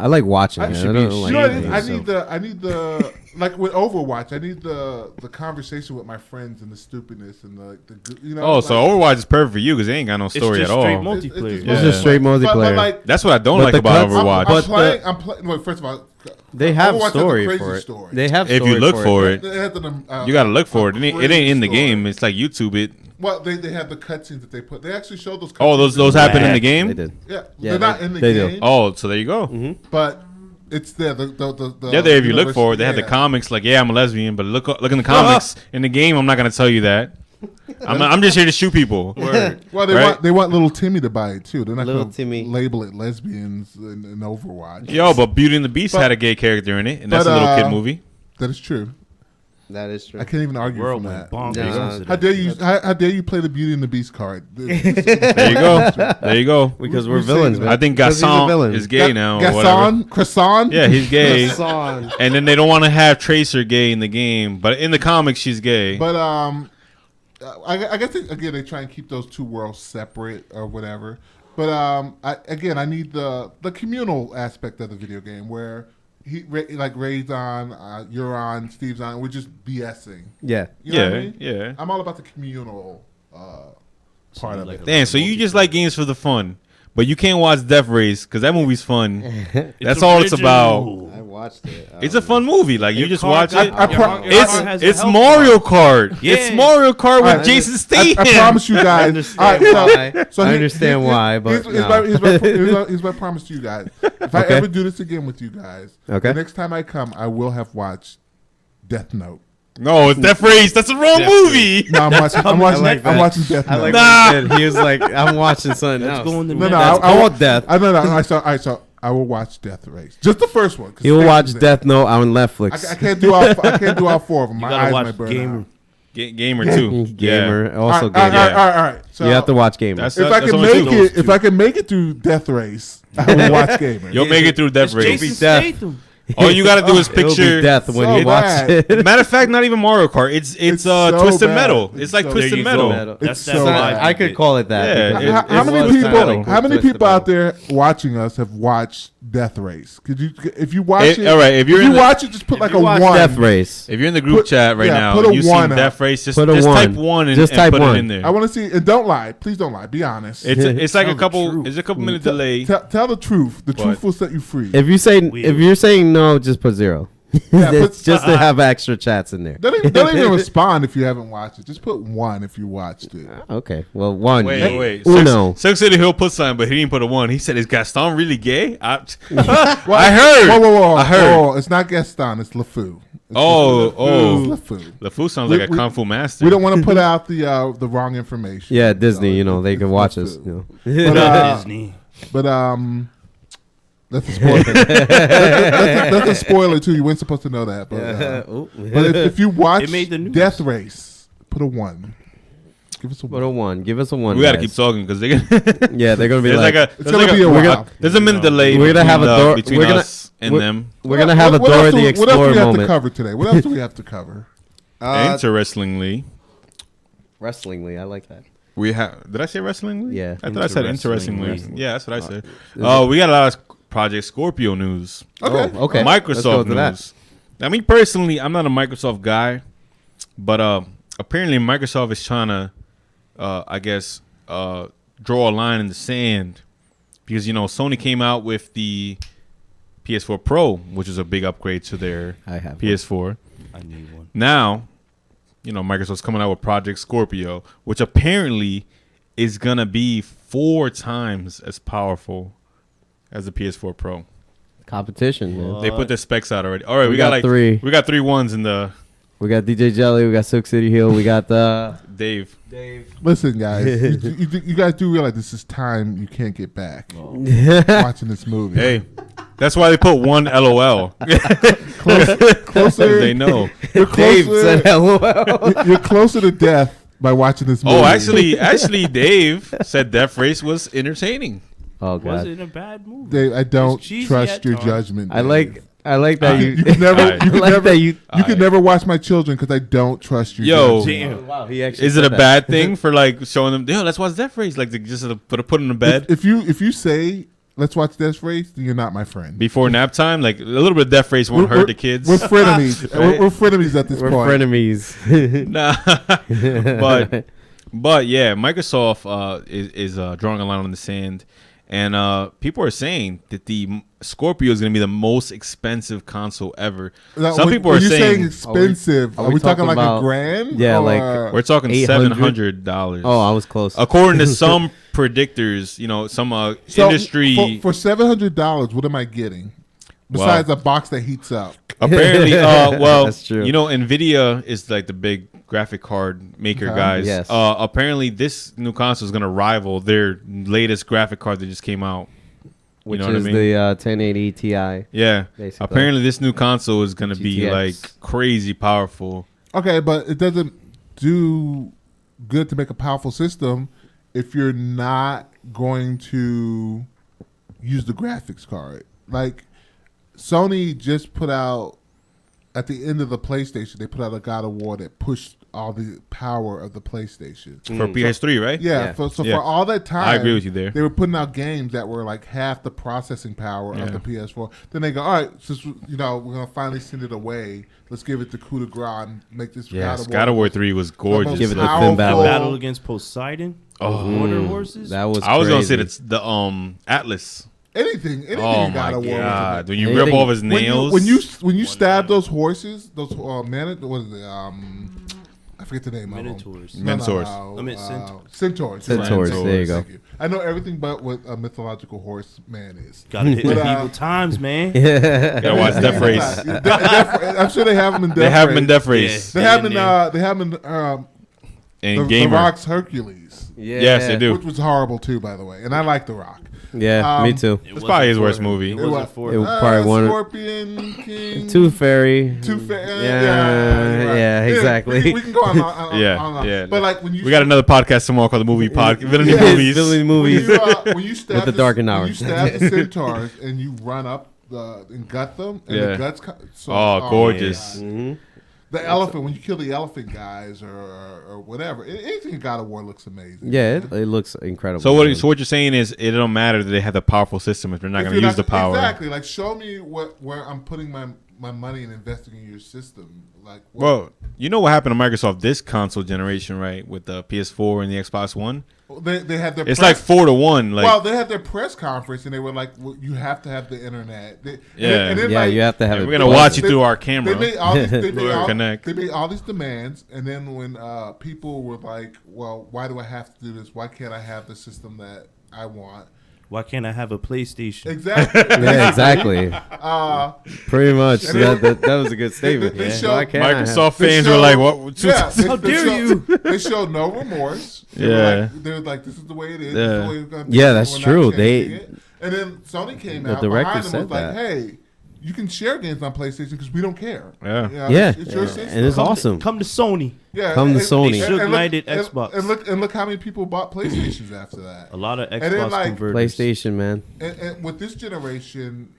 I like watching it. I should don't be like You know what it is? playing it, I need the like with Overwatch. I need the conversation with my friends and the stupidness and the you know. Oh, so like, Overwatch is perfect for you because they ain't got no It's story just at straight all. multiplayer. It's just straight But multiplayer. like, That's what I don't But like the about cuts- Overwatch. I'm But playing. I'm playing. Well, first of all, They have Overwatch has a story crazy for it. story. They have If you story look for They had the, you got to look for it. It ain't in the crazy game. story. It's like YouTube it. Well, they had the cutscenes that they put. They actually showed those. Oh, cutscenes those happen in the They game? did. Yeah, Yeah, they're not they- in the they do. game. Oh, so there you go. But it's there. The Yeah, there if you look universe- for it. They have the yeah. comics like, yeah, I'm a lesbian, but look in the comics. In the game, I'm not going to tell you that. I'm just here to shoot people. Well, they want little Timmy to buy it too. They're not Little going Timmy. to label it lesbians in Overwatch. Yo, but Beauty and the Beast had a gay character in it, and that's a little kid movie. That is true. That is true. I can't even argue World from went that. bonkers. How dare you? How dare you play the Beauty and the Beast card? There you go. There you go. Because we're we say villains, that. man. I think Because he's a villain. Gaston is gay now. Or whatever. Croissant. Yeah, he's gay. Gaston. And then they don't want to have Tracer gay in the game, but in the comics she's gay. But I guess again they try and keep those two worlds separate or whatever. But I need the communal aspect of the video game where like Ray's on, you're on, Steve's on, we're just BSing. Yeah. You know what I mean? Yeah. I'm all about the communal part of it. Damn, so you just like games for the fun, but you can't watch Death Race because that movie's fun. That's all it's about. I watched it. It's a fun movie. Like you just watch it. It's Mario. Mario Kart. Yeah. It's Mario Kart with Alright, Jason Statham. I promise you guys. I understand here- why, but here's my promise to you guys. If I Okay. ever do this again with you guys, Okay. the next time I come, I will have watched Death Note. No, it's Death Race. That's the wrong movie. No, I'm watching. I'm like that. watching Death I Note. like Nah. what he said. He was like, I'm watching something Let's else. go in the No, net. no, That's I called Death. I will watch Death Race. Just the first one. 'cause He will watch Stacy's in it. Death Note on Netflix. I can't do all. I can't do all four of them. You My gotta eyes watch might burn Gamer. out. Gamer too. Gamer, All also right, gamer. all right. So You have to watch Gamer. That's- if I can only make two. it, if I can make it through Death Race, I will watch Gamer. You'll make it through Death It's Race. Jason Death. Statham. All you gotta do is It'll picture. be death when So you watch bad. it. Matter of fact, not even Mario Kart. It's so Twisted bad. Metal. It's It's like so- Twisted There you Metal. go. That's so that bad. vibe. I could call it that. Yeah, because it- How it's many Twisted people? Metal. How many Twisted people out Metal. there watching us have watched Death Race? Could you, if you watch it, All right, if you're if in you the- watch it, just put like you a watch one. Death Race. If you're in the group Put- chat right yeah, now, put a you one see up. Death Race. Just Put a type one. one and, Just and type put one. it in there. I want to see. And don't lie. Please don't lie. Be honest. It's like a Tell the couple. truth. It's a couple minute delay. Tell the truth. The What? truth will set you free. If you're saying no, just put 0. Yeah, It's just to have extra chats in there. don't even respond if you haven't watched it. Just put 1 if you watched it. Okay, well, 1. Wait. Uno. Silk City Hill put something, but he didn't put a 1. He said, "Is Gaston really gay?" I Well, heard. Whoa. I heard. Whoa, it's not Gaston. It's LeFou. It's Oh. LeFou. LeFou sounds We- like a we- kung fu master. We don't want to put out the wrong information. Yeah, Disney, So they it's can watch us. LeFou. But, Disney. that's a spoiler. that's a spoiler too. You weren't supposed to know that. But if you watch It made the news. Death Race, put a 1. Give us a Put a 1. Give us a 1. We got to guys. keep talking because they're gonna. Yeah, they're gonna be There's like, It's gonna be a we're while. There's a minute delay. We're gonna have a door- between we're gonna- us and we're- them. we're gonna have a What Dora else the do- What else do Explorer we have to moment. cover today? What else do we have to cover? Interestingly, Wrestlingly, I like that. we have. Did I say wrestlingly? Yeah. I thought I said Interestingly. interestingly. Yeah, that's what I said. Oh, we got a lot of Project Scorpio news. Okay. Oh, okay. Let's go Microsoft to that. news. I mean, personally, I'm not a Microsoft guy, but apparently Microsoft is trying to, I guess, draw a line in the sand because Sony came out with the PS4 Pro, which is a big upgrade to their I have PS4. I need one. Now, Microsoft's coming out with Project Scorpio, which apparently is gonna be 4 times as powerful as the PS4 Pro. Competition, man. They put their specs out already. All right, We we got got like 3. We got 3 ones in the We got DJ Jelly. We got Silk City Hill. We got the. Dave. Listen, guys, you guys do realize this is time you can't get back watching this movie. Hey, that's why they put 1 LOL. Closer, They know. You're Dave closer, said LOL. you're closer to death by watching this movie. Oh, actually, Dave said Death Race was entertaining. Oh Was god. it a bad movie? Dave, I don't It's cheesy trust at your times. judgment. I Dave. like that You can never, Alright. you can I like never, that you. you can never watch my children because I don't trust your Yo. judgment. Damn. Wow, he actually. Is it said a that. bad thing for like showing them? Yo, let's watch Death Race. Like just to put in the bed If you say let's watch Death Race, then you're not my friend. before nap time. Like a little bit of Death Race won't hurt the kids. We're frenemies. Right? We're frenemies at this We're point. frenemies. Nah, but yeah, Microsoft is drawing a line on the sand, and people are saying that the Scorpio is going to be the most expensive console ever. Now, Some people are when you're saying saying expensive. are Are we we talking like talking about- $1,000? Yeah, or- like- we're talking $800? $700. Oh, I was close. According to some predictors, some So, industry. for $700. What am I getting besides a box that heats up? Apparently, well, That's true. Nvidia is like the big graphic card maker Okay. guys. Yes. Apparently, this new console is gonna rival their latest graphic card that just came out. Which know what I is mean? the 1080 Ti. Yeah. Basically. Apparently, this new console is gonna be GTX. like crazy powerful. Okay, but it doesn't do good to make a powerful system if you're not going to use the graphics card. Like Sony just put out at the end of the PlayStation, they put out a God of War that pushed all the power of the PlayStation. For PS3, right? Yeah, Yeah. so Yeah. for all that time, I agree with you there. They were putting out games that were like half the processing power of the PS4. Then they go, all right, since we're gonna finally send it away, let's give it the coup de grace and make this Yes, God of War 3 was gorgeous. Give it the powerful- thin battle. Battle against Poseidon. Water horses. That was I was gonna say crazy. that's the Atlas. anything Oh in my God of War. god! When you Anything- rip off his When you, nails, when you stab those horses, those what is it? I forget the name Minotaurs. of them. Minotaurs. I meant Centaurs. Centaurs, there you go. Thank you. I know everything but what a mythological horseman is. Gotta hit But, medieval times, man. gotta watch Death Race. I'm sure they have them in Death They have him in Race. Death Race. They have them in And the Gamer. Rock's Hercules, Yeah. Yes, they do. which was horrible too, by the way. And I like The Rock. Yeah, me too. It's probably his worst movie. It wasn't for It him. was probably one of Scorpion King. Tooth Fairy. Yeah, exactly. We can go on. Yeah. But like when you We got another podcast tomorrow called the Movie Podcast. Villainy Yes, Movies. Villainy when movies. you, when you stab With the darkened hour. when you stab the centaurs and you run up and gut them, and Yeah. the guts. Oh, gorgeous. Mm-hmm. The elephant, when you kill the elephant guys or whatever, anything in God of War looks amazing. Yeah, it looks incredible. So what you're saying is it don't matter that they have the powerful system if they're not If going to you're use the power. Exactly. Like, show me where I'm putting my money and investing in your system. Like, Well, you know what happened to Microsoft this console generation, right? With the PS4 and the Xbox One. they had their It's press- like 4-1. Like, well, they had their press conference and they were like, well, "You have to have the internet." Yeah. Yeah, you have to have it. we're gonna watch you They- through our They camera. made all these, Connect. they made all these demands, and then when people were like, "Well, why do I have to do this? Why can't I have the system that I want?" Why can't I have a PlayStation? Exactly. Yeah, exactly. Pretty much. and then- That was a good statement. They Yeah. showed- Why can't I have- Microsoft They fans showed- were like, "What? Yeah, How dare you? They showed no remorse. They Yeah. were like, they were like, "This is the way it is. This is the way we're gonna do Yeah, it. that's We're not true. changing They- it." And then Sony came The out director behind them said was like, that. "Hey, you can share games on PlayStation because we don't care. Yeah. Yeah, it's your system. and it's awesome. Come to Sony. Yeah, Come to and- Sony. Shook look- Knighted Xbox. And look how many people bought PlayStations after that. A lot of then, Xbox like, converters. PlayStation, man. And with this generation,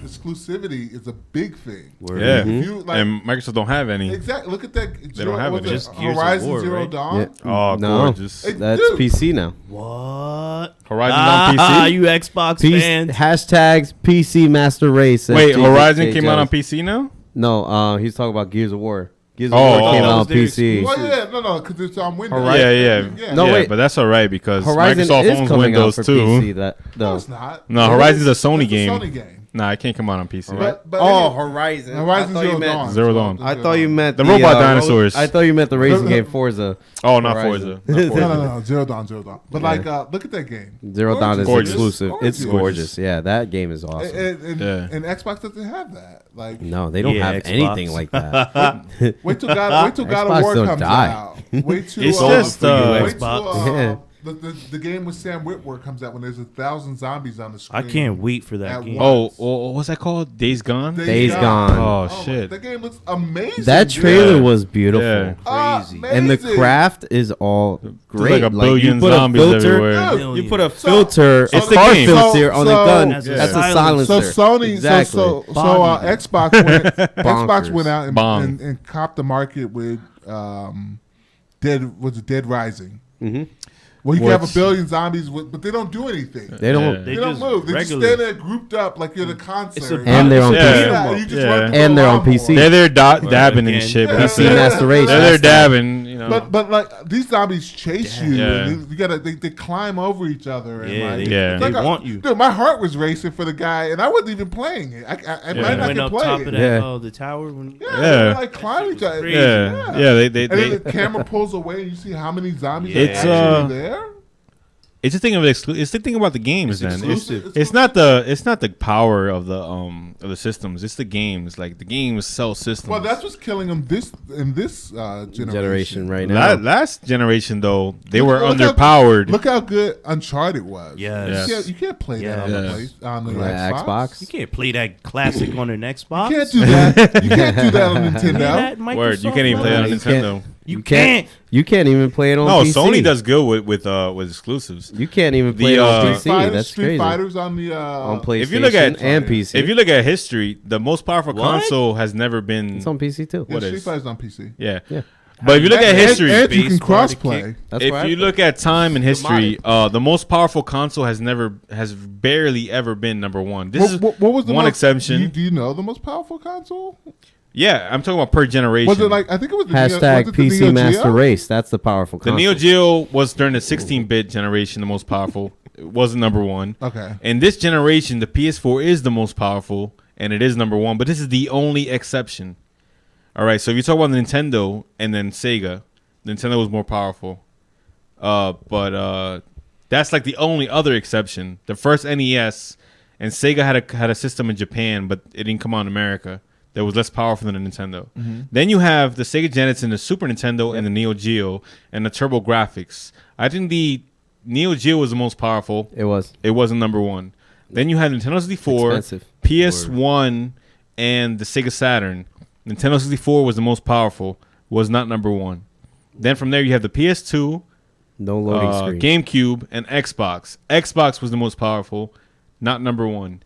exclusivity is a big thing. Word. Yeah. If you, like, And Microsoft don't have any. exactly. Look at that. They don't have what's it. it, Just Gears of Horizon War, Zero right? Dawn. Yeah. Oh, No. gorgeous. It- That's Dude. PC now. What? Horizon on PC? You Xbox fans. Hashtags PC Master Race. says Wait, JJ Horizon came out on Jones. PC now? No, he's talking about Gears of War. Gears of Oh, War came oh, out on that was PC. Well, yeah, no, because it's on Windows. Yeah. No, yeah, wait. but that's all right because Horizon Microsoft is owns coming Windows out for too. PC. That No, though. it's not. No, Horizon's a Sony It's game. Sony game. Nah, it can't come out on PC. But Horizon. Horizon Zero Dawn. Zero Dawn. I thought you meant The robot dinosaurs. I thought you meant the racing game Forza. Oh, not Horizon. Forza. Not Forza. No, Zero Dawn. But like, look at that game. Zero Dawn is Gorgeous. exclusive. It's Gorgeous. gorgeous. Yeah, that game is awesome. Yeah. And Xbox doesn't have that. Like, No, they don't Yeah, have Xbox. anything like that. wait till God Xbox of War don't comes die. out. Wait till It's just, for you, wait Xbox. till, Yeah. the game with Sam Witwer comes out when there's 1,000 zombies on the I screen. can't wait for that At game. once. What's that called? Days Gone? Days Gone. Oh, my- shit. That game looks amazing. That trailer Yeah. was beautiful. Yeah. Crazy. And the Amazing. craft is all great. like a billion you put zombies a filter, everywhere. Dude, You put a So- filter, so a the car game. filter on the So- gun. As a That's a silencer. silencer. So Sony, exactly. so Body. Xbox went, Xbox Bonkers. went out and, Bong. and copped the market with Dead Rising. Mm-hmm. Well, you can have Which- 1 billion zombies, but they don't do anything. They don't. Yeah. They don't just move. They regular. just stand there grouped up like you're at a concert. And they're on It's a PC. beat 'em Yeah, up. you just Yeah. run through And a they're on lawnmower. PC. They're there dabbing and again. shit. But Yeah. that's PC it. Master Race. They're there that's that. dabbing, you know. But like these zombies chase you. Yeah. And you gotta they climb over each other. And Yeah, like, Yeah. it's they like want you. Dude, my heart was racing for the guy, and I wasn't even playing it. I Yeah. might not Went can up play top it. of that, Yeah. the tower. When, Yeah, Yeah. they, like climb each other. Crazy. yeah. They And then the camera pulls away, and you see how many zombies It's, are actually there. It's the thing of it's the thing about the games, man. exclusive. It's not the power of the systems. It's the games. Like the games sell systems. Well, that's what's killing them in this generation right now. Last generation though, they were Look underpowered. Look how good Uncharted was. Yes. You can't play that on the Xbox. You can't play that classic on an Xbox. You can't do that. You can't do that on Nintendo. Word, you can't even play it on Nintendo. You can't. You can't even play it on No, PC. Sony does good with exclusives. You can't even play it on PC. That's Street crazy. Fighters on the On PlayStation If you look at and PC. If you look at history, the most powerful console has never been. It's on PC too. Yeah, What Street is? Fighters on PC. Yeah. But if you look at history, and you can Base cross party play. That's if why you look at time and history, the most powerful console has barely ever been number one. This is What was the one most, exception. Do you know the most powerful console? Yeah, I'm talking about per generation. Was it like I think it was the Hashtag was it the PC Neo Master Geo? Race. That's the powerful the console. Neo Geo was during the 16-bit generation the most powerful. It wasn't number one. Okay. In this generation, the PS4 is the most powerful, and it is number one. But this is the only exception. All right, so if you talk about Nintendo and then Sega, Nintendo was more powerful. But that's like the only other exception. The first NES and Sega had a system in Japan, but it didn't come out in America. That was less powerful than the Nintendo. Then you have the Sega Genesis and the Super Nintendo and the Neo Geo and the Turbo Graphics. I think the Neo Geo was the most powerful. It was. It wasn't number one. Then you had Nintendo 64, Expensive. PS1, and the Sega Saturn. Nintendo 64 was the most powerful. Was not number one. Then from there you have the PS2, No loading screen. GameCube, and Xbox. Xbox was the most powerful. Not number one.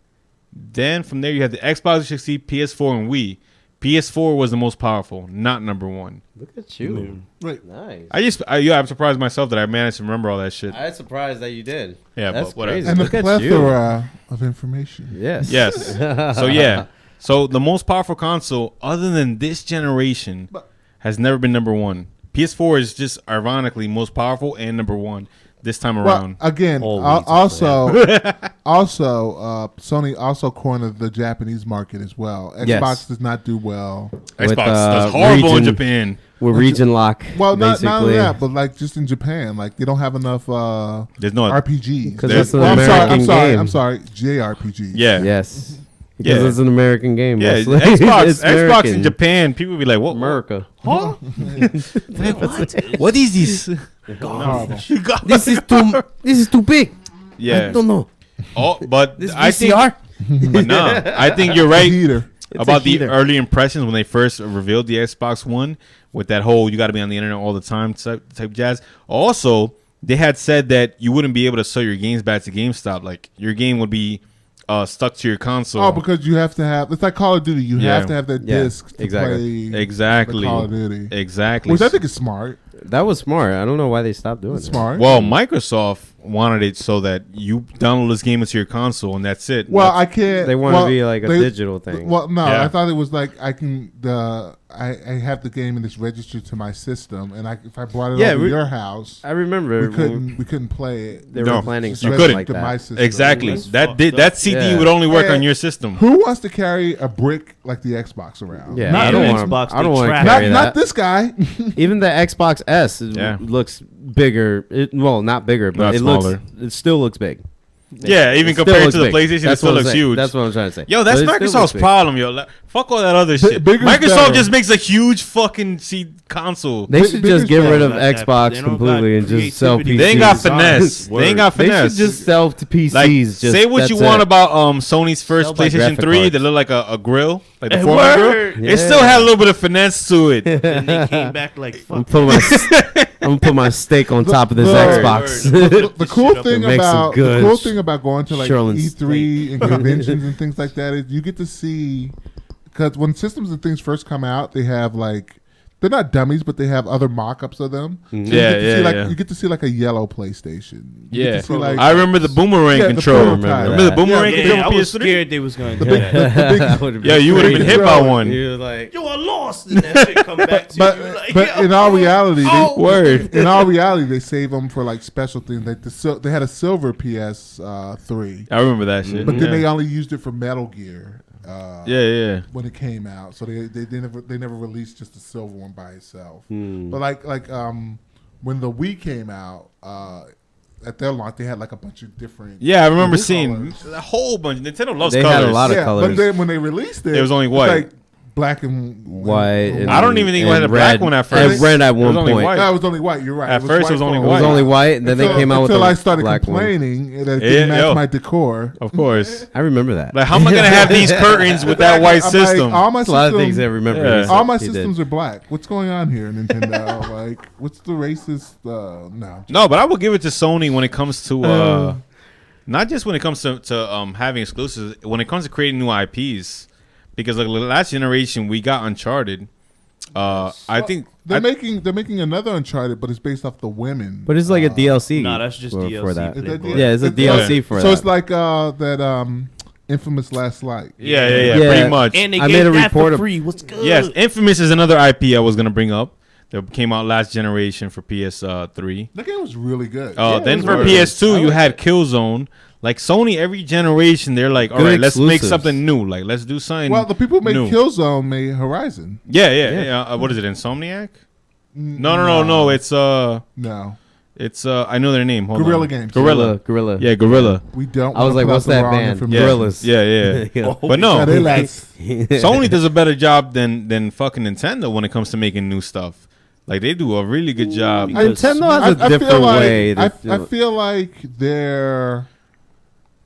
Then from there you have the Xbox 360, PS4, and Wii. PS4 was the most powerful, not number one. Look at you. Right. Nice. I'm surprised myself that I managed to remember all that shit. I'm surprised that you did. Yeah, That's but whatever. crazy. And the Look at plethora of information. Yes. Yes. So yeah. So the most powerful console, other than this generation, has never been number one. PS4 is just ironically most powerful and number one this time around. Well, again, Always also, Sony also cornered the Japanese market as well. Xbox Yes. does not do well. Xbox with, does horrible in region- Japan. With region lock. Well, not only basically. that, but like just in Japan, like they don't have enough There's no RPGs. 'Cause There's- it's an Well, American game. I'm sorry, JRPGs. Yeah. Yes. Because Yeah. it's an American game. Yeah, mostly. Xbox It's Xbox in American. Japan, people be like, "What? America. Huh? What is this? Horrible. This is too big. Yeah. I don't know. Oh, but This I think, VCR. but no, I think you're right Heater. about a the heater. early impressions when they first revealed the Xbox One with that whole "you got to be on the internet all the time" type jazz. Also, they had said that you wouldn't be able to sell your games back to GameStop. Like your game would be stuck to your console. Oh, because you have to have. It's like Call of Duty. You Yeah. have to have that Yeah, disc to exactly. play Exactly. the Call of Duty. Exactly. Which I think is smart. That was smart. I don't know why they stopped doing It's it. smart. Well, Microsoft wanted it so that you download this game into your console and that's it. Well, I can't. They want to well, be like a they- digital thing. Well, no, Yeah. I thought it was like I can. I have the game and it's registered to my system, and if I brought it Yeah, over we- to your house, I remember we couldn't play it. they No. were planning It's You something couldn't. like registered to my that. system. Exactly. That's That fucked up. that CD Yeah. would only work Yeah. on your system. Who wants to carry a brick like the Xbox around? Yeah, not, I don't the want. Xbox, I don't they want to track. carry not that. this guy. Even the Xbox S Yeah. looks bigger. Well, not bigger, but Not it smaller. looks. It still looks big. Yeah, even It still compared looks to the big. PlayStation, That's it still what I'm looks saying. huge. That's what I'm trying to say. Yo, that's But it still Microsoft's looks big. problem, yo. Fuck all that other shit. bigger's Microsoft better. just makes a huge fucking console. They should Bigger's just get rid of better. They Xbox don't completely got and just sell creativity. PCs. They ain't got Design. finesse. They ain't got They finesse. should just sell to PCs. like, just say what that's you want it. about Sony's first Sell by PlayStation graphic 3 cards. that looked like a grill, like the Hey, former word. grill. It still had a little bit of finesse to it. Then they came back like, I'm fuck. gonna put my steak on top of this Word, Xbox. The cool thing Make some about good going to like Sherlin E3 and conventions and things like that is you get to see, because when systems and things first come out, they have like, they're not dummies, but they have other mock-ups of them. So you get to see like a yellow PlayStation. You get Yeah, to see, like, I remember the boomerang Yeah, the control. prototype. Remember the boomerang Yeah, control I for was PS3? scared they was gonna do that. That would've been Yeah, you would have been crazy. hit by one. You were like, Yo, I lost, and that shit come back to you. But Like, but yo, in all reality, Word. in all reality, they save them for like special things. Like they had a silver PS3, I remember that shit. but then yeah. they only used it for Metal Gear. Yeah. When it came out, so they never released just the silver one by itself. Hmm. But like when the Wii came out, at their launch they had like a bunch of different. Yeah, I remember colors. seeing a whole bunch. Nintendo loves They colors. had a lot of Yeah, colors. but then when they released it, It was only it's white. like black and White. And, I don't even think it had a and black red. one at And first. red at It was one only point. white. No, it was only white. You're right. At first, it was only It was white. only white, and then they came out with until a I started black one. complaining that it Yeah, didn't match yo. my decor. Of course. I remember that. Like, how am I gonna have these curtains with that white I'm system? Like, all my That's a lot of things systems, I remember. Yeah. he said all my he did. systems are black. What's going on here, Nintendo? Like, what's the racist? No. No, but I will give it to Sony when it comes to not just when it comes to having exclusives. When it comes to creating new IPs, because like the last generation we got Uncharted. I think they're making another Uncharted, but it's based off the women. But it's like a DLC. Nah, that's just for DLC. that. Is that Yeah, it's a DLC for so that. it's like that infamous Last Light. yeah, Yeah. pretty much. And they I gave made a that report for of- free. What's good? Yes, Infamous is another IP I was gonna bring up that came out last generation for PS3. That game was really good. Then it for was PS2, really you good. had Killzone. Like Sony, every generation they're like, all Good right, let's make exclusives. something new. Like, let's do something. Well, the people who made new. Killzone made Horizon. Yeah. What is it? Insomniac? No. It's No, I know their name. Hold Guerrilla on. Games. Gorilla. Yeah, Gorilla. we don't. I was wanna like, put what's out the that wrong band? information. Gorillas. Yeah. But no, Yeah, they last. Sony does a better job than fucking Nintendo when it comes to making new stuff. Like, they do a really good job. Nintendo has a I different feel like, way. I to feel like their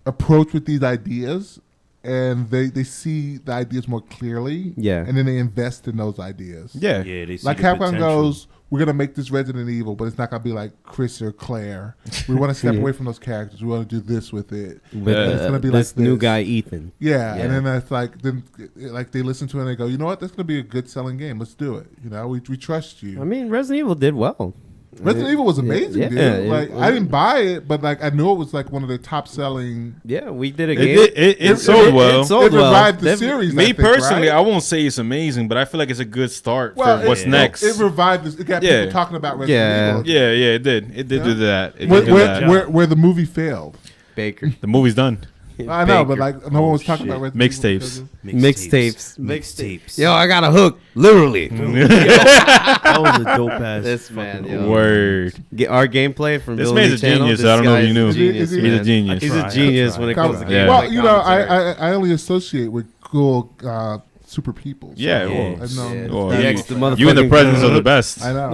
approach with these ideas, and they see the ideas more clearly. Yeah. and then they invest in those ideas. Yeah. Yeah, they see Like the Capcom potential. goes, we're gonna make this Resident Evil, but it's not gonna be like Chris or Claire. We want to step away from those characters. We want to do this with it. with It's gonna be this like new this. guy Ethan. Yeah, Yeah. and then that's like they listen to it and they go, you know what? That's gonna be a good selling game. Let's do it. You know, we trust you. I mean, Resident Evil did well. Resident Evil was amazing, yeah, dude. it Like was- I didn't buy it, but like I knew it was like one of the top selling. Yeah, we did a It, game. it sold well. It sold It well. revived the They've- series. I Me think, personally, right? I won't say it's amazing, but I feel like it's a good start Well, for what's it, next. It revived this. It got Yeah. people talking about Resident Evil. Yeah, it did. It did do that. It Where, did do where, that. where the movie failed. Baker. The movie's done. I know, but Baker. like no one was talking shit. about Resident Evil Mixtapes. because of- Mixtapes. Yo, I got a hook. Literally. That was a dope ass. This man, fucking yo. Word. Our gameplay from This Villainy man's a channel, genius. this I don't know if guy's you knew. a genius, He's a man. genius. He's I a try, genius I when it try. comes to Yeah. games. Well, like you know, commentary. I only associate with cool super people. So Yeah, I've well, known well, The you- ex- the motherfucking- You in the presence of the best. I know.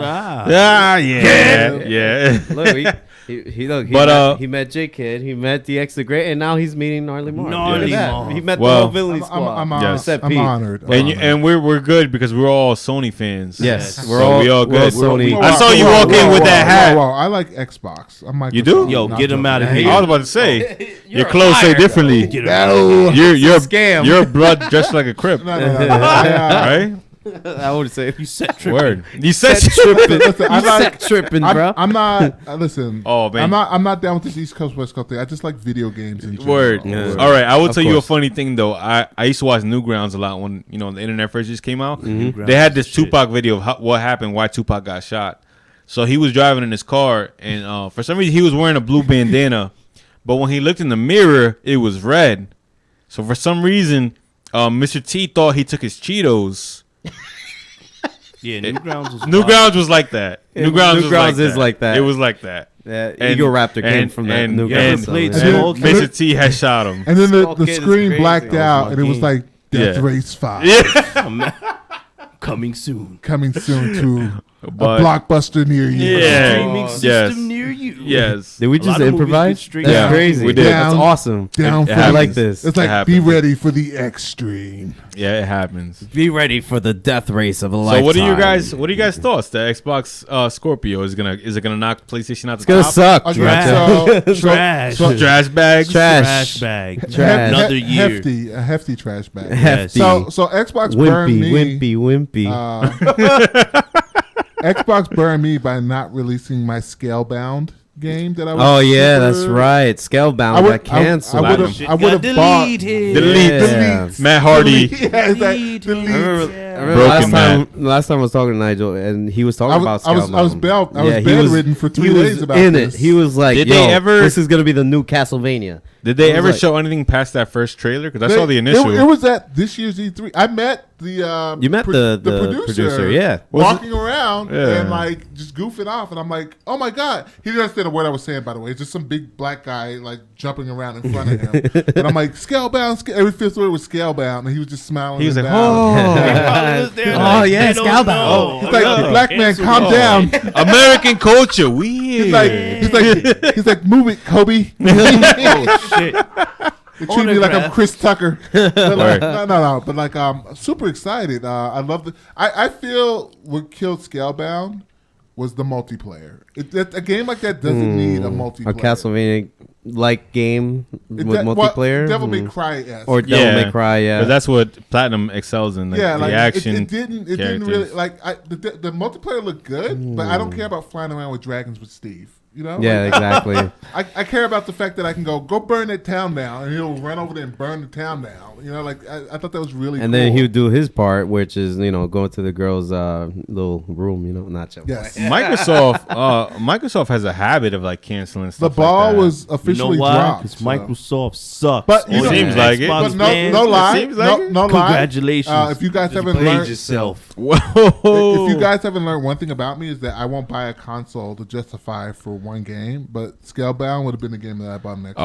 Yeah. Look, he But, met J Kid, he met DX the Great, and now he's meeting Gnarly Mark. Gnarly Look at that. Mark. He met Well, the whole Villainy I'm, squad. I'm, I'm, Yes. Except I'm Pete. honored. And we're good because we're all Sony fans. Yes, we're all good. Sony. I saw you walk in with that hat. Whoa, I like Xbox. I'm Microsoft. You do? Yo, Not get him Sony. out of I here. was about to say, your clothes say differently. Get him out of here. You're Scam. You're blood dressed like a crip, No. I, right? I would say You set tripping. Word. You said tripping. listen, I You like- set tripping, bro. I'm not. Listen. Oh, man. I'm not down with this East Coast West Coast thing. I just like video games in general. Word. Yeah. All right, I will Of tell you a course. funny thing though. I used to watch Newgrounds a lot when the internet first just came out. Mm-hmm. They had this Tupac video of what happened, why Tupac got shot. So he was driving in his car, and for some reason he was wearing a blue bandana, but when he looked in the mirror, it was red. So for some reason, Mr. T thought he took his Cheetos. Yeah, Newgrounds was Newgrounds was like that. Newgrounds is like that. It was like that. Eagle Raptor came from that. and, Newgrounds and, song, played yeah. Small and Kid. Mr. T had shot him. And then Small the Kid is screen crazy. blacked Oh, out, my and it was game. like Death Yeah. Race 5 coming soon. coming soon to But- a blockbuster near you. Yeah. Streaming Yes. system near you. Yes. Did we A just lot of movies improvise? get straight That's Yeah, crazy. we did. That's Down. awesome. Down It for I like this. this. It's like happens. be ready for the extreme. Yeah, it happens. Be ready for the death race of a So lifetime. what are you guys thoughts? The Xbox Scorpio is it gonna knock PlayStation out the It's gonna top? suck. Okay, Nacho. Trash. Trash bags. Trash bag. Trash. Another year. a hefty trash bag. Hefty. So Xbox burned me. wimpy. Xbox burned me by not releasing my Scalebound game that I was. Oh yeah, super- that's right. Scalebound I would- got canceled. I would've- Shit I would've got bought- deleted. Delete. Yeah. Matt Hardy. Yeah, it's like, Delete. delete. I remember Broken last time I was talking to Nigel, and he was talking about Scalebound. I was bedridden for 3 he was days about in this. it. He was like, Did "Yo, they ever- this is gonna be the new Castlevania." Did they ever like- show anything past that first trailer? Because I saw the initial. It was at this year's E3. I met the You met the producer, yeah. walking around Yeah. and like just goofing off, and I'm like, oh my god, he didn't understand a word I was saying. By the way, it's just some big black guy like jumping around in front of him, and I'm like, Scalebound. Every fifth word was Scalebound, and he was just smiling. He was like, down. Oh, yeah, Scalebound. He's like, black man, calm down. American culture, weird. He's like, move it, Kobe. Oh shit! They treat me like I'm Autograph. Chris Tucker. But like, Right. no. But like, I'm super excited. I love the. I feel what killed Scalebound was the multiplayer. A game like that doesn't need a multiplayer. A Castlevania like game with multiplayer. Devil May Cry or Devil May Cry, yeah. But that's what Platinum excels in. Like, the action. It didn't really like. The multiplayer looked good, but I don't care about flying around with dragons with Steve. You know? Yeah, Like, exactly. I care about the fact that I can go burn that town down, and he'll run over there and burn the town down. You know, like I thought that was really And cool. then he would do his part, which is, going to the girl's little room, not your Yes. Microsoft has a habit of like canceling The stuff. ball like that. was You know officially why? dropped. Because so. Microsoft sucks. But you On know- the Seems like it. Xbox But fans, no lie, seems like it. no lie. Congratulations. If you guys Just haven't played learned, yourself. Whoa. if you guys haven't learned one thing about me is that I won't buy a console to justify for one game. But Scalebound would have been the game that I bought next.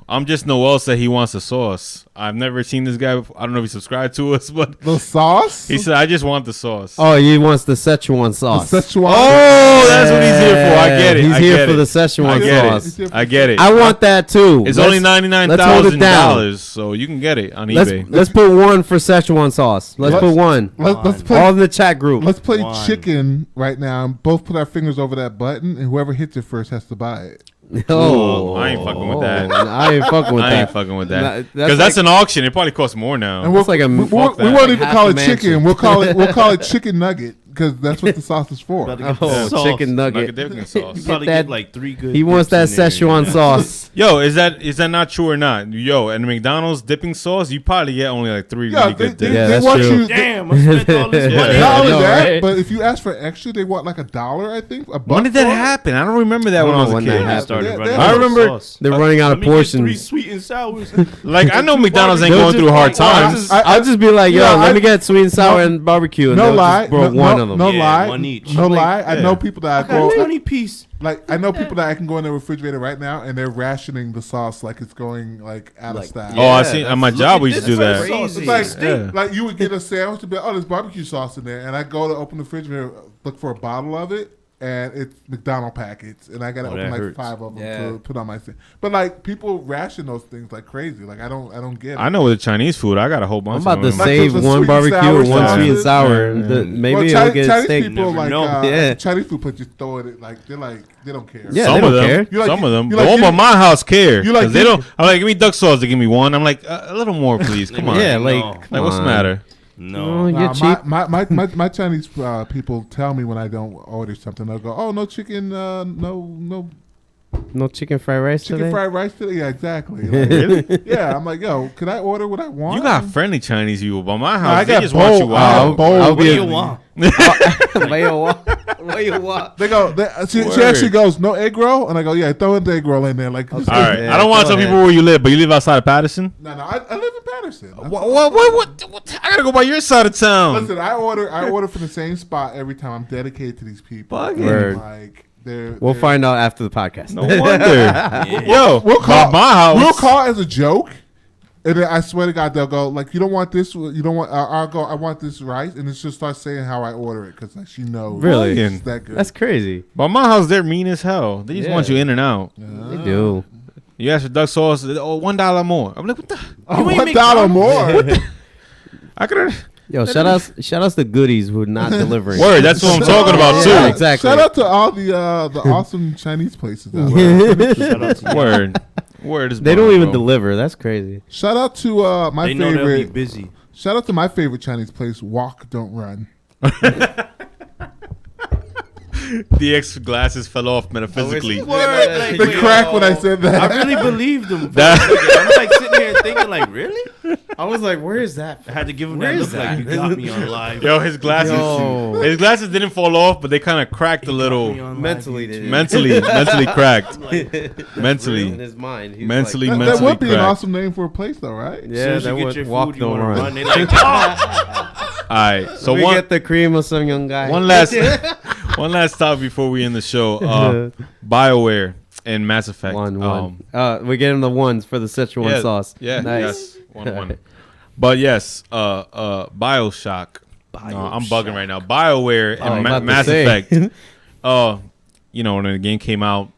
I'm just Noel said he wants the sauce. I've never seen this guy before. I don't know if he subscribed to us, but the sauce. he said, I just want the sauce. Oh, he wants the Szechuan sauce. Szechuan. Oh, that's what he's here for. I get it. He's I here get for it. the Szechuan I get sauce. it. I get it. I want that too. It's Let's- only let's hold it down. $99,000, so you can get it on Let's eBay. let's put one for Szechuan sauce. Let's put one. Let's play. All in the chat group. Let's play One. chicken right now. And both put our fingers over that button, and whoever hits it first has to buy it. Oh, I ain't fucking with that. I ain't fucking with I that. ain't fucking with that. That's Because that's like- an auction. It probably costs more now. And we'll, That's like a- we, fuck we that. won't Like even half call a it mansion. chicken. We'll call it chicken nugget because that's what the sauce is for. About to get Oh, sauce. chicken nugget. Like a dipping sauce. You probably that- get like 3 good. He wants that dips in there, Szechuan sauce. Yo, is that not true or not? Yo, at McDonald's dipping sauce, you probably get only like 3 Yeah, really good dips. Yeah, they that's want true. you. Damn, I spent all this money. Yeah. Not only I know, that, right? but if you ask for extra, they want like $1, I think. When did that happen? I don't remember that I when I don't was know a when that kid. happened. Started Yeah, running I out of remember- sauce. They're running out Let of me get 3 portions. sweet and sours. Like, I know McDonald's ain't They'll going just through hard like, times. I'll just be like, yo, Yeah, let I- me get sweet and sour and barbecue. And No they'll lie, just bro, one of them. no Yeah, lie, one each. no Like, lie. I yeah. know people that I I got go 20 piece. like. I know people that I can go in the refrigerator right now, and they're rationing the sauce like it's going like out of style. Oh, I seen at my job we used to do this that. sauce. It's like, Yeah. like you would get a sandwich to be there's barbecue sauce in there, and I go to open the refrigerator, look for a bottle of it, and it's McDonald's packets, and I gotta Oh, open that like hurts. 5 of them Yeah. to put on my thing. But like people ration those things like crazy. Like I don't get it. I know with the Chinese food, I got a whole bunch I'm about to of them. Like save the one sweet and barbecue sour and one sauces. sweet and sour. Yeah. Maybe well, it'll get Chinese steak. people Never like know. Yeah. Chinese people just throw it like they don't care. Yeah, some they of don't them, care. You like- some of them. you The like one by give- my house care. you like 'Cause they give- don't. I'm like, give me duck sauce to give me one. I'm like, a little more, please. Come on. Yeah, No. like, Like, Like, what's the matter? No. you're Nah, cheap. my Chinese people tell me when I don't order something, they'll go, "Oh, no chicken, no No chicken fried rice chicken today? fried rice today." Yeah, exactly. Like, Really? yeah, I'm like, yo, can I order what I want? You got friendly Chinese people, but my No, house, I they got just want you bold. I have out. bold. I'll What do be you a- want? What you want? They go. She Word. actually goes, "No egg roll," and I go, "Yeah, throw in the egg roll in there." Like, All right. Yeah, I don't want to go tell people ahead. where you live, but you live outside of Patterson? no, I live in Patterson. What? I got to go by your side of town. Listen, I order from the same spot every time. I'm dedicated to these people. Fucking Word. Like, they're We'll they're- find out after the podcast. No wonder. Yo, We'll call by my house. We'll call as a joke, and then I swear to God, they'll go like, "You don't want this. You don't want." I'll go. I want this rice, and then she'll start saying how I order it because like, she knows. Really? it's that good. That's crazy. By my house, they're mean as hell. They just Yeah. want you in and out. They do. You ask for duck sauce, oh, $1 more. I'm like, what the? Oh, ain't $1 more. I could Yo, shout outs to goodies who are not delivering. Word, that's what I'm talking about, too. Yeah, exactly. Shout out to all the awesome Chinese places out there. Shout out to you. Word. Word is They don't bomb, even bro. deliver. That's crazy. Shout out to my They know they'll be favorite. busy. Shout out to my favorite Chinese place. Walk, don't run. DX glasses fell off metaphysically. Word, like, The wait, crack when I said that. I really believed him. That- I'm like sitting here thinking, like, really? I was like, where is that? I had to give him Where that is look like you got me on live. Yo, his glasses. Yo. His glasses didn't fall off, but they kind of cracked a little. Mentally, they did. Mentally cracked. Mentally. In his mind. He was Mentally, like, That would be an cracked. awesome name for a place, though, right? yeah, As soon that as you would get your walk food, you don't want to run. run. They like, oh! All right, so we one get the cream of some young guy. one last topic before we end the show. BioWare and Mass Effect. One. We're getting the ones for the Szechuan sauce. Yeah, Nice. yes, one. But yes, Bioshock. I'm bugging right now. BioWare and Mass Effect. You know, when the game came out,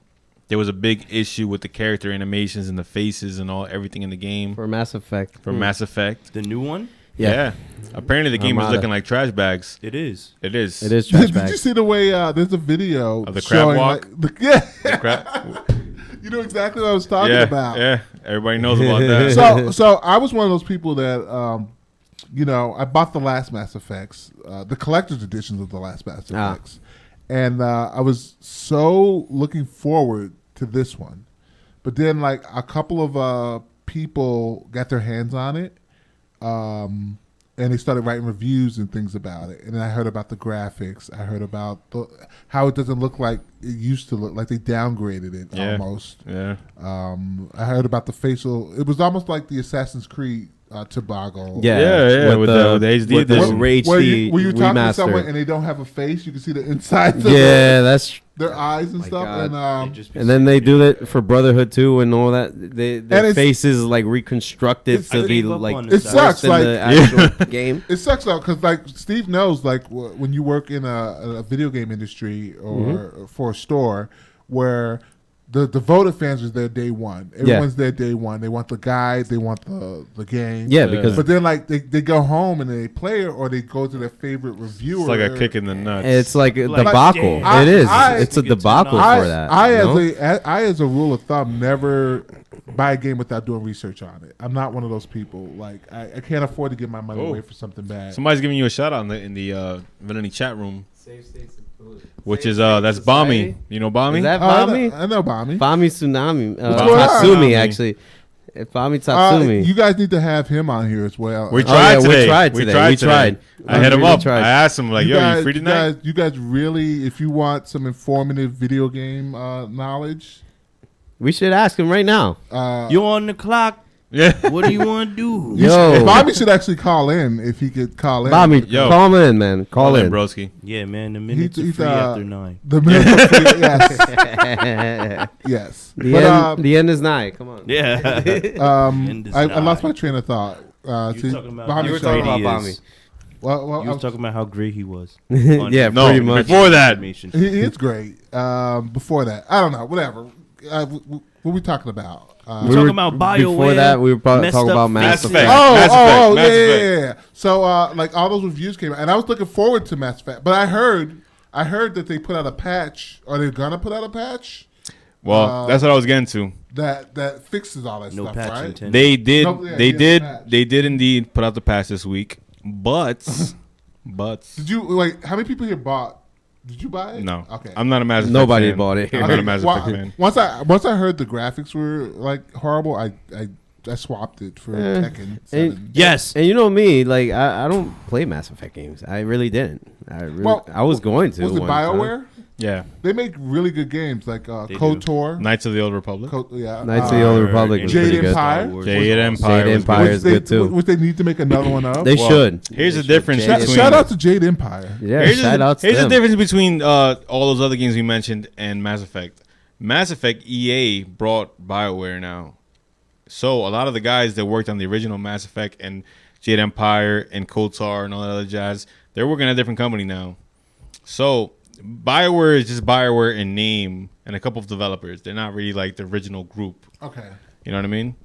there was a big issue with the character animations and the faces and everything in the game For Mass Effect. Mass Effect. The new one? Yeah. Apparently the game is Armada. looking like trash bags. It is. It is. It is trash Did bags. you see the way there's a video Of the crab showing, walk? yeah, Crap. you know exactly what I was talking Yeah, about. yeah. Everybody knows about that. So I was one of those people that you know, I bought the last Mass Effects, the collector's editions of the last Mass Effects, and I was so looking forward to this one, but then like a couple of people got their hands on it, and they started writing reviews and things about it, and then I heard about the graphics, I heard about how it doesn't look like it used to look, like they downgraded it almost. Yeah. I heard about the facial. It was almost like the Assassin's Creed toboggle. Yeah, with the HD with the edition. HD where you talking to someone remaster. and they don't have a face, you can see the insides of Yeah, that's. their eyes and stuff. God. And And then they do that for Brotherhood too, and all that. Their it's- faces like reconstructed to I be gave up like on it this. sucks. worse than Like the actual game. it sucks though, because like Steve knows, like when you work in a video game industry or for a store where the devoted fans is there day one. Everyone's there day one. They want the guide. They want the game. Yeah, because But then like they go home and they play it, or they go to their favorite reviewer. It's like a kick in the nuts. it's like a Like, debacle. I- it is. I- It's a You get debacle $10. for that. I you know? as a rule of thumb, never buy a game without doing research on it. I'm not one of those people. Like I can't afford to give my money Oh. away for something bad. Somebody's giving you a shout out in the Villainy chat room, which is that's Bommy. You know Bommy? Is that I Bami? know Bami. Bami Tsunami. going on? Tatsumi, actually. Bami Tatsumi. You guys need to have him on here as well. We Oh, tried yeah, we today. tried today. We tried. I hit him We up. tried. I asked him like, "Yo, you free tonight?" You guys really, if you want some informative video game knowledge, We should ask him right now. You on the clock? Yeah. What do you want to do? Yo, Bobby should actually call in if he could call in. Bami, Yo. call him in, man. Call in. broski. Yeah, man. The minutes are He's, free after 9. The minute, yes, yes. The end is nigh. Come on. Yeah. End is I lost nigh. my train of thought. You were talking about Bobby You were should- talking about He Bami. is. Well, You was talking about how great he was. Yeah, No, pretty much. before that, Information. he is great. Before that, I don't know. Whatever. What are we talking about? We're talking about BioWare. Before that, we were probably messed talking up about Mass faces. Effect. Mass Effect, Mass yeah, Effect. yeah. So, like, all those reviews came out, and I was looking forward to Mass Effect. But I heard that they put out a patch, or they're gonna put out a patch well, that's what I was getting to. that fixes all that No stuff, patch right? intended. They did. No, yeah, they yeah, did. patch. They did indeed put out the patch this week, but Did you like? How many people here bought? Did you buy it? no. Okay. I'm not a Mass Effect Nobody fan. bought it. I'm Okay, not a Mass well, Effect fan. Once I heard the graphics were like horrible, I swapped it for Tekken 7. Yes. And you know me, like I don't play Mass Effect games. I really didn't. I was going to. Was it one time. BioWare? Yeah. They make really good games like They KOTOR. Knights of the Old Republic. Yeah. Knights of the Old Republic was Jade pretty good. Empire? Jade Empire. Jade was Empire good. is good too. Which they need to make another one of. They Well, should. Here's the difference Jade between. Shout out to Jade Empire. Yeah, Here's shout out to Here's them. the difference between all those other games we mentioned and Mass Effect. Mass Effect EA brought BioWare now. So a lot of the guys that worked on the original Mass Effect and Jade Empire and KOTOR and all that other jazz, they're working at a different company now. So BioWare is just BioWare in name and a couple of developers. They're not really like the original group. Okay. You know what I mean?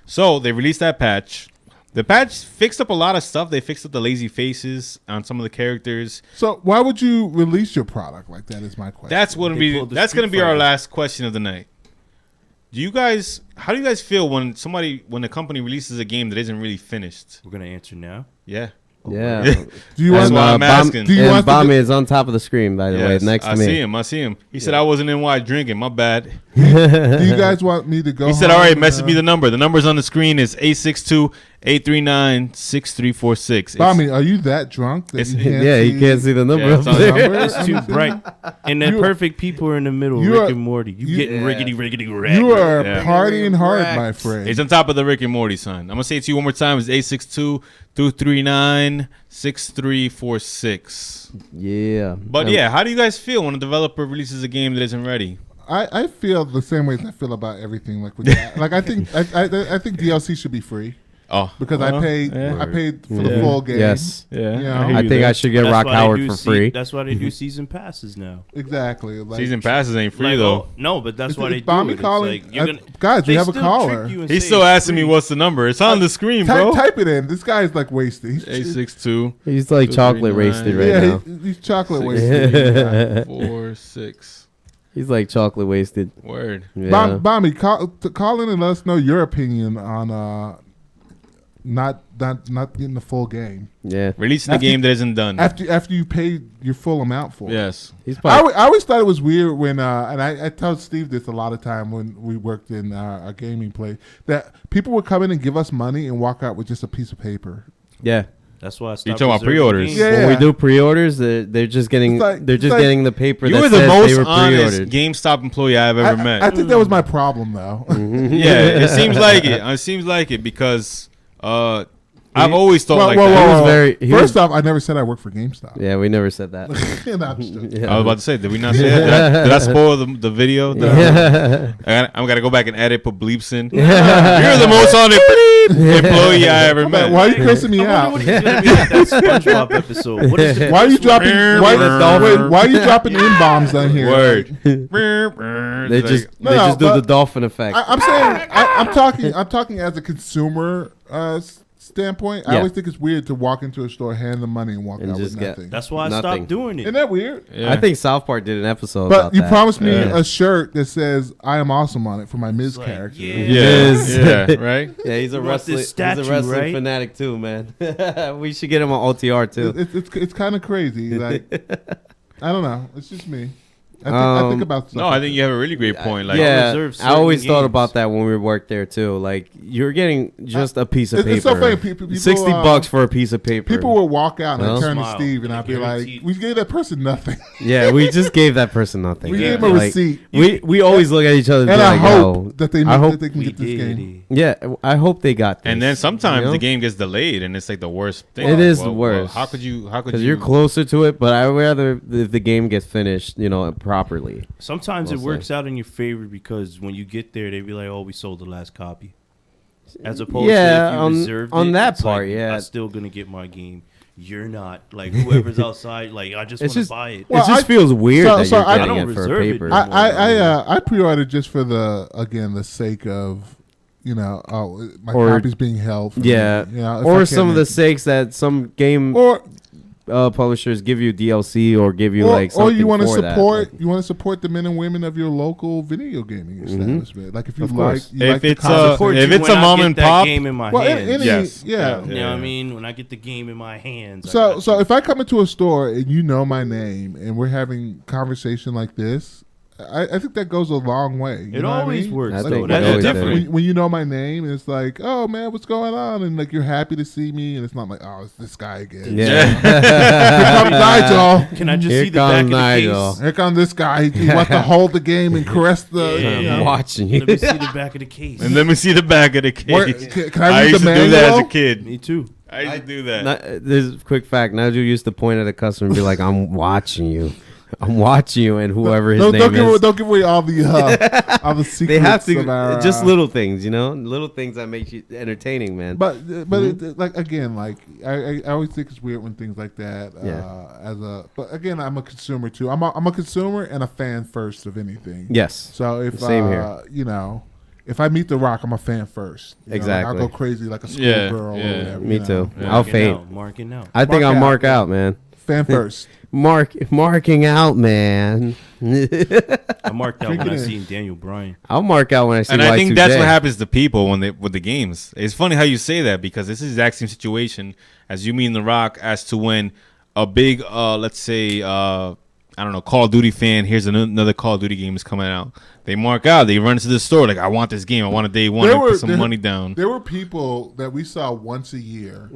So they released that patch. The patch fixed up a lot of stuff. They fixed up the lazy faces on some of the characters. So why would you release your product like that? Is my question. That's what They be. pulled the That's going to Street be our Fighter. last question of the night. Do you guys? How do you guys feel when a company releases a game that isn't really finished? We're going to answer now. Yeah. Yeah. Do you That's want? why I'm asking. Do you and want to Bami do- is on top of the screen, by the way, Yes, next I to me. see him. He said I wasn't in NY drinking. My bad. Do you guys want me to go? He said, "All right, home message and, me the number. The number's on the screen. Is 862-839-6346. Bobby, are you that drunk? That you can't You can't see the number Yeah, up it's on there. the number. It's too bright. And the perfect people are in the middle. you Rick are- and Morty. You getting riggedy raggedy. You are Yeah. partying hard, my friend. It's on top of the Rick and Morty sign. I'm gonna say it to you one more time. It's 862-239-6346. Yeah. But yeah, how do you guys feel when a developer releases a game that isn't ready? I feel the same way as I feel about everything. Like with that. Like I think DLC should be free Oh, because I paid for the full game. Yes. Yeah, You know? I hear I you think there. I should get That's Rock why they Howard do for free. That's why they do season passes now. Exactly. Like, Season passes ain't free Like, though. oh, no, but that's It's- why they it's do Bobby it. It's calling- like, you're gonna, guys, we they have a still caller. trick you and He's say still it's asking me free. what's the number. It's on the screen, bro. type it in. This guy's like wasted. He's 862 He's like chocolate wasted right yeah, now. he's chocolate wasted. 46. He's like chocolate wasted. Word. Yeah. Bobby, call in and let us know your opinion on not getting the full game Yeah. Releasing a After- game that isn't done. after you paid your full amount for it. Yes. He's I probably always thought it was weird when, and I told Steve this a lot of time when we worked in our gaming place, that people would come in and give us money and walk out with just a piece of paper. yeah. That's why I stopped. You talking about reserving pre-orders? games. Yeah. When we do pre-orders, they're just getting It's like- they're just it's like- getting the paper You that were the says most they were honest pre-ordered. GameStop employee I've ever met. I think that was my problem, though. Yeah, it seems like it. It seems like it because I've always thought like He that. was very- he First was- off, I never said I work for GameStop. Yeah, we never said that. No, I'm just joking. I was about to say, did we not say that? Did I spoil the video? I'm gonna go back and edit, put bleeps in. You're the most honest employee I ever met. Why are you cursing me I wonder out? what he's gonna be like that SpongeBob episode. What is the Why are you dropping? Why are you dropping in bombs on here? Word. They just No, they just do but the dolphin effect. I'm saying I'm talking as a consumer standpoint. I Yeah. always think it's weird to walk into a store, hand them money, and walk And out just with get- nothing. That's why I Nothing. stopped doing it. Isn't that weird? Yeah. I think South Park did an episode But about you that. promised me Yeah. a shirt that says "I am awesome" on it for my Miz like, character. yeah. Yeah, right. Yeah, he's a You want wrestling. this statue, he's a wrestling right? fanatic too, man. We should get him on OTR too. It's kind of crazy. Like I don't know. It's just me. I think about stuff No, like I think you have a really great point. Like, Yeah, reserve I always certain thought games. about that when we worked there too. Like you're getting just a piece of paper. It's so funny. People, $60 for a piece of paper. People will walk out and Well. I turn to Smile. Steve and I'd be like, Guaranteed. "We gave that person nothing." Yeah, we just gave that person nothing. We Yeah. gave him a Like, receipt. We always look at each other and, And be I like, hope yo, that they I hope that they can We get this did game. it. yeah, I hope they got this. and then sometimes you know? the game gets delayed, and it's like the worst thing. It Like, is the worst. How could you? because you're closer to it. But I'd rather if the game gets finished, properly. Sometimes Well it works out in your favor because when you get there, they be like, "Oh, we sold the last copy," as opposed Yeah, to if you on- reserved on it, that it's part, like, yeah. I'm still gonna get my game. You're not. Like whoever's outside, like I just It's want to just- buy it. Well, it just I- feels weird so- that so you're I getting don't it for a reserve it paper. anymore. I pre-ordered just for the sake of my Or- copy's being held. For Yeah, me, if I or can't some of the make it. sakes that some game or publishers give you DLC or give you or, like something or you want to for that. support Like, you want to support the men and women of your local video gaming establishment. Like if you Of like, course. you If like the it's concept- Support if you it's when a I mom get and that pop, game in my well, hands. any, Yes. yeah. You know what I mean? When I get the game in my hands. I So got so you. if I come into a store and you know my name and we're having conversation like this, I think that goes a long way. You It know what I always mean? works. I though. think That's it always different. does. When you know my name, and it's like, oh man, what's going on? And like you're happy to see me, and it's not like, oh, it's this guy again. yeah, Here comes Nigel. Can I just Here see the back comes of the Nigel. case? Here comes this guy. He wants to hold the game and caress the. Yeah. you know. I'm watching you. Let me see the back of the case. and let me see the back of the case. Where- can I read used the to do that as a manual? kid. Me too. I used to do that. There's a quick fact. Nigel used to point at a customer and be like, "I'm watching you. I'm watching you," and whoever his name is. Don't give away all the secrets. They have to of our, just little things, little things that make you entertaining, man. But like again, like I always think it's weird when things like that. Yeah. But again, I'm a consumer too. I'm a consumer and a fan first of anything. Yes. So if Same here. If I meet The Rock, I'm a fan first. You know, like, Exactly. I'll go crazy like a Yeah, schoolgirl yeah. or whatever. Me you know. too. Yeah. I'll faint. Marking out. I think Mark I'll out. mark out, man. Fan first. Marking out, man. I marked out Drink when it I in. seen Daniel Bryan. I'll mark out when I see. And I think that's Y2J. what happens to people with the games. It's funny how you say that because this is the exact same situation as you mean The Rock as to when a big let's say I don't know, Call of Duty fan, here's another Call of Duty game is coming out. They mark out. They run into the store like, I want this game. I want a day one. Put some money down. There were people that we saw once a year,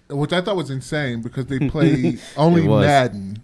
which I thought was insane because they play only Madden.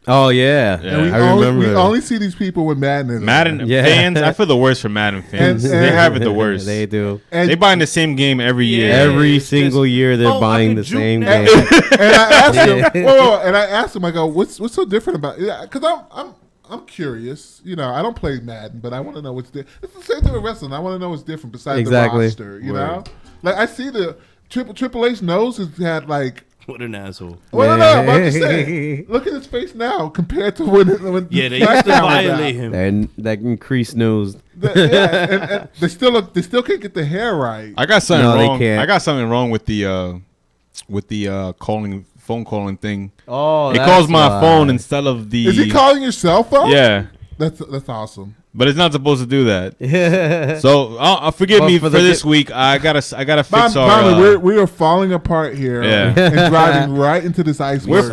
Oh yeah, And I remember. We only see these people with Madden. Fans. I feel the worst for Madden fans. They have it the worst. They do. And they buying the same game every year. Every single year they're buying the same game. And I asked him, and I asked him, I go, what's so different about it? Because I'm curious. You know, I don't play Madden, but I want to know what's different. It's the same thing with wrestling. I want to know what's different besides the roster. You know, like I see the Triple H knows has had like. What an asshole. Well, no, I'm just saying. Look at his face now compared to when they used to violate him. And that increased nose. And they still can't get the hair right. I got something wrong. They can't. I got something wrong with the phone calling thing. Oh, it calls my phone instead of the. Is he calling your cell phone? Yeah, that's awesome. But it's not supposed to do that. So forgive me for this week. I gotta fix our. We are falling apart here and driving right into this iceberg.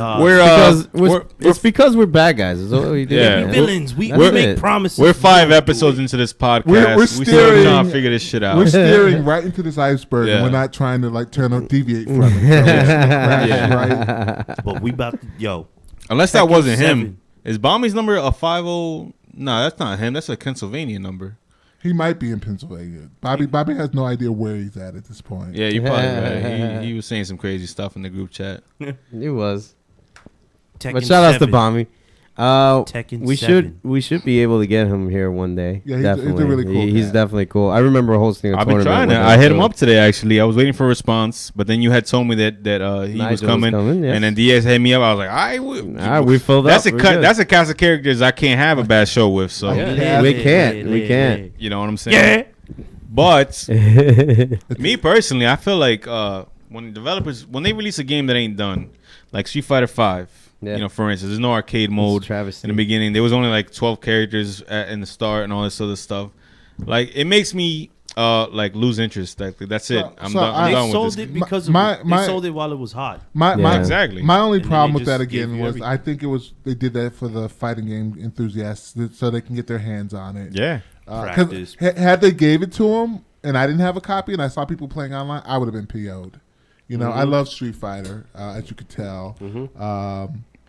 It's because we're bad guys. Is what we do. Yeah, villains. We make promises. We're 5 episodes into this podcast. We're still trying to figure this shit out. We're steering right into this iceberg, and we're not trying to like deviate from it. Right? But we about to Unless that wasn't him. Is Bommy's number a 50? No, that's not him. That's a Pennsylvania number. He might be in Pennsylvania. Bobby has no idea where he's at this point. Yeah, you're probably right. He was saying some crazy stuff in the group chat. He was. But shout out to Bommy. We 7. should be able to get him here one day. Yeah, he's a really cool guy. He's definitely cool. I remember hosting a I've tournament. been trying to. I hit him up today. Actually, I was waiting for a response, but then you had told me that he was coming, yes. and then Diaz hit me up. I was like, we filled that's up. That's a cast of characters I can't have a bad show with. So we can't. You know what I'm saying? Yeah. But me personally, I feel like when they release a game that ain't done, like Street Fighter 5. Yeah. You know, for instance, there's no arcade mode in the beginning. There was only like 12 characters in the start and all this other stuff. Like, it makes me like lose interest. Like, that's it. I'm done with this. They sold it while it was hot. Exactly. My only problem with that again was I think they did that for the fighting game enthusiasts so they can get their hands on it. Yeah. Practice. Had they gave it to them and I didn't have a copy and I saw people playing online, I would have been PO'd. You know, I love Street Fighter, as you could tell.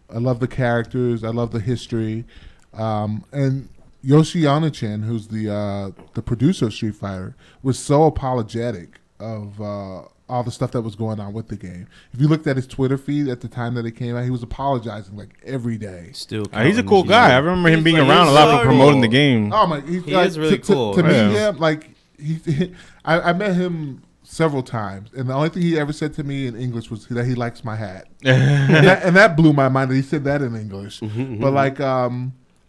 I love the characters. I love the history. And Yoshi Yanachin, who's the producer of Street Fighter, was so apologetic of all the stuff that was going on with the game. If you looked at his Twitter feed at the time that it came out, he was apologizing like every day. Still, he's a cool guy. I remember him being around a lot for promoting the game. Oh my, he is really cool. To me, like I met him several times, and the only thing he ever said to me in English was that he likes my hat, and that blew my mind that he said that in English. But like,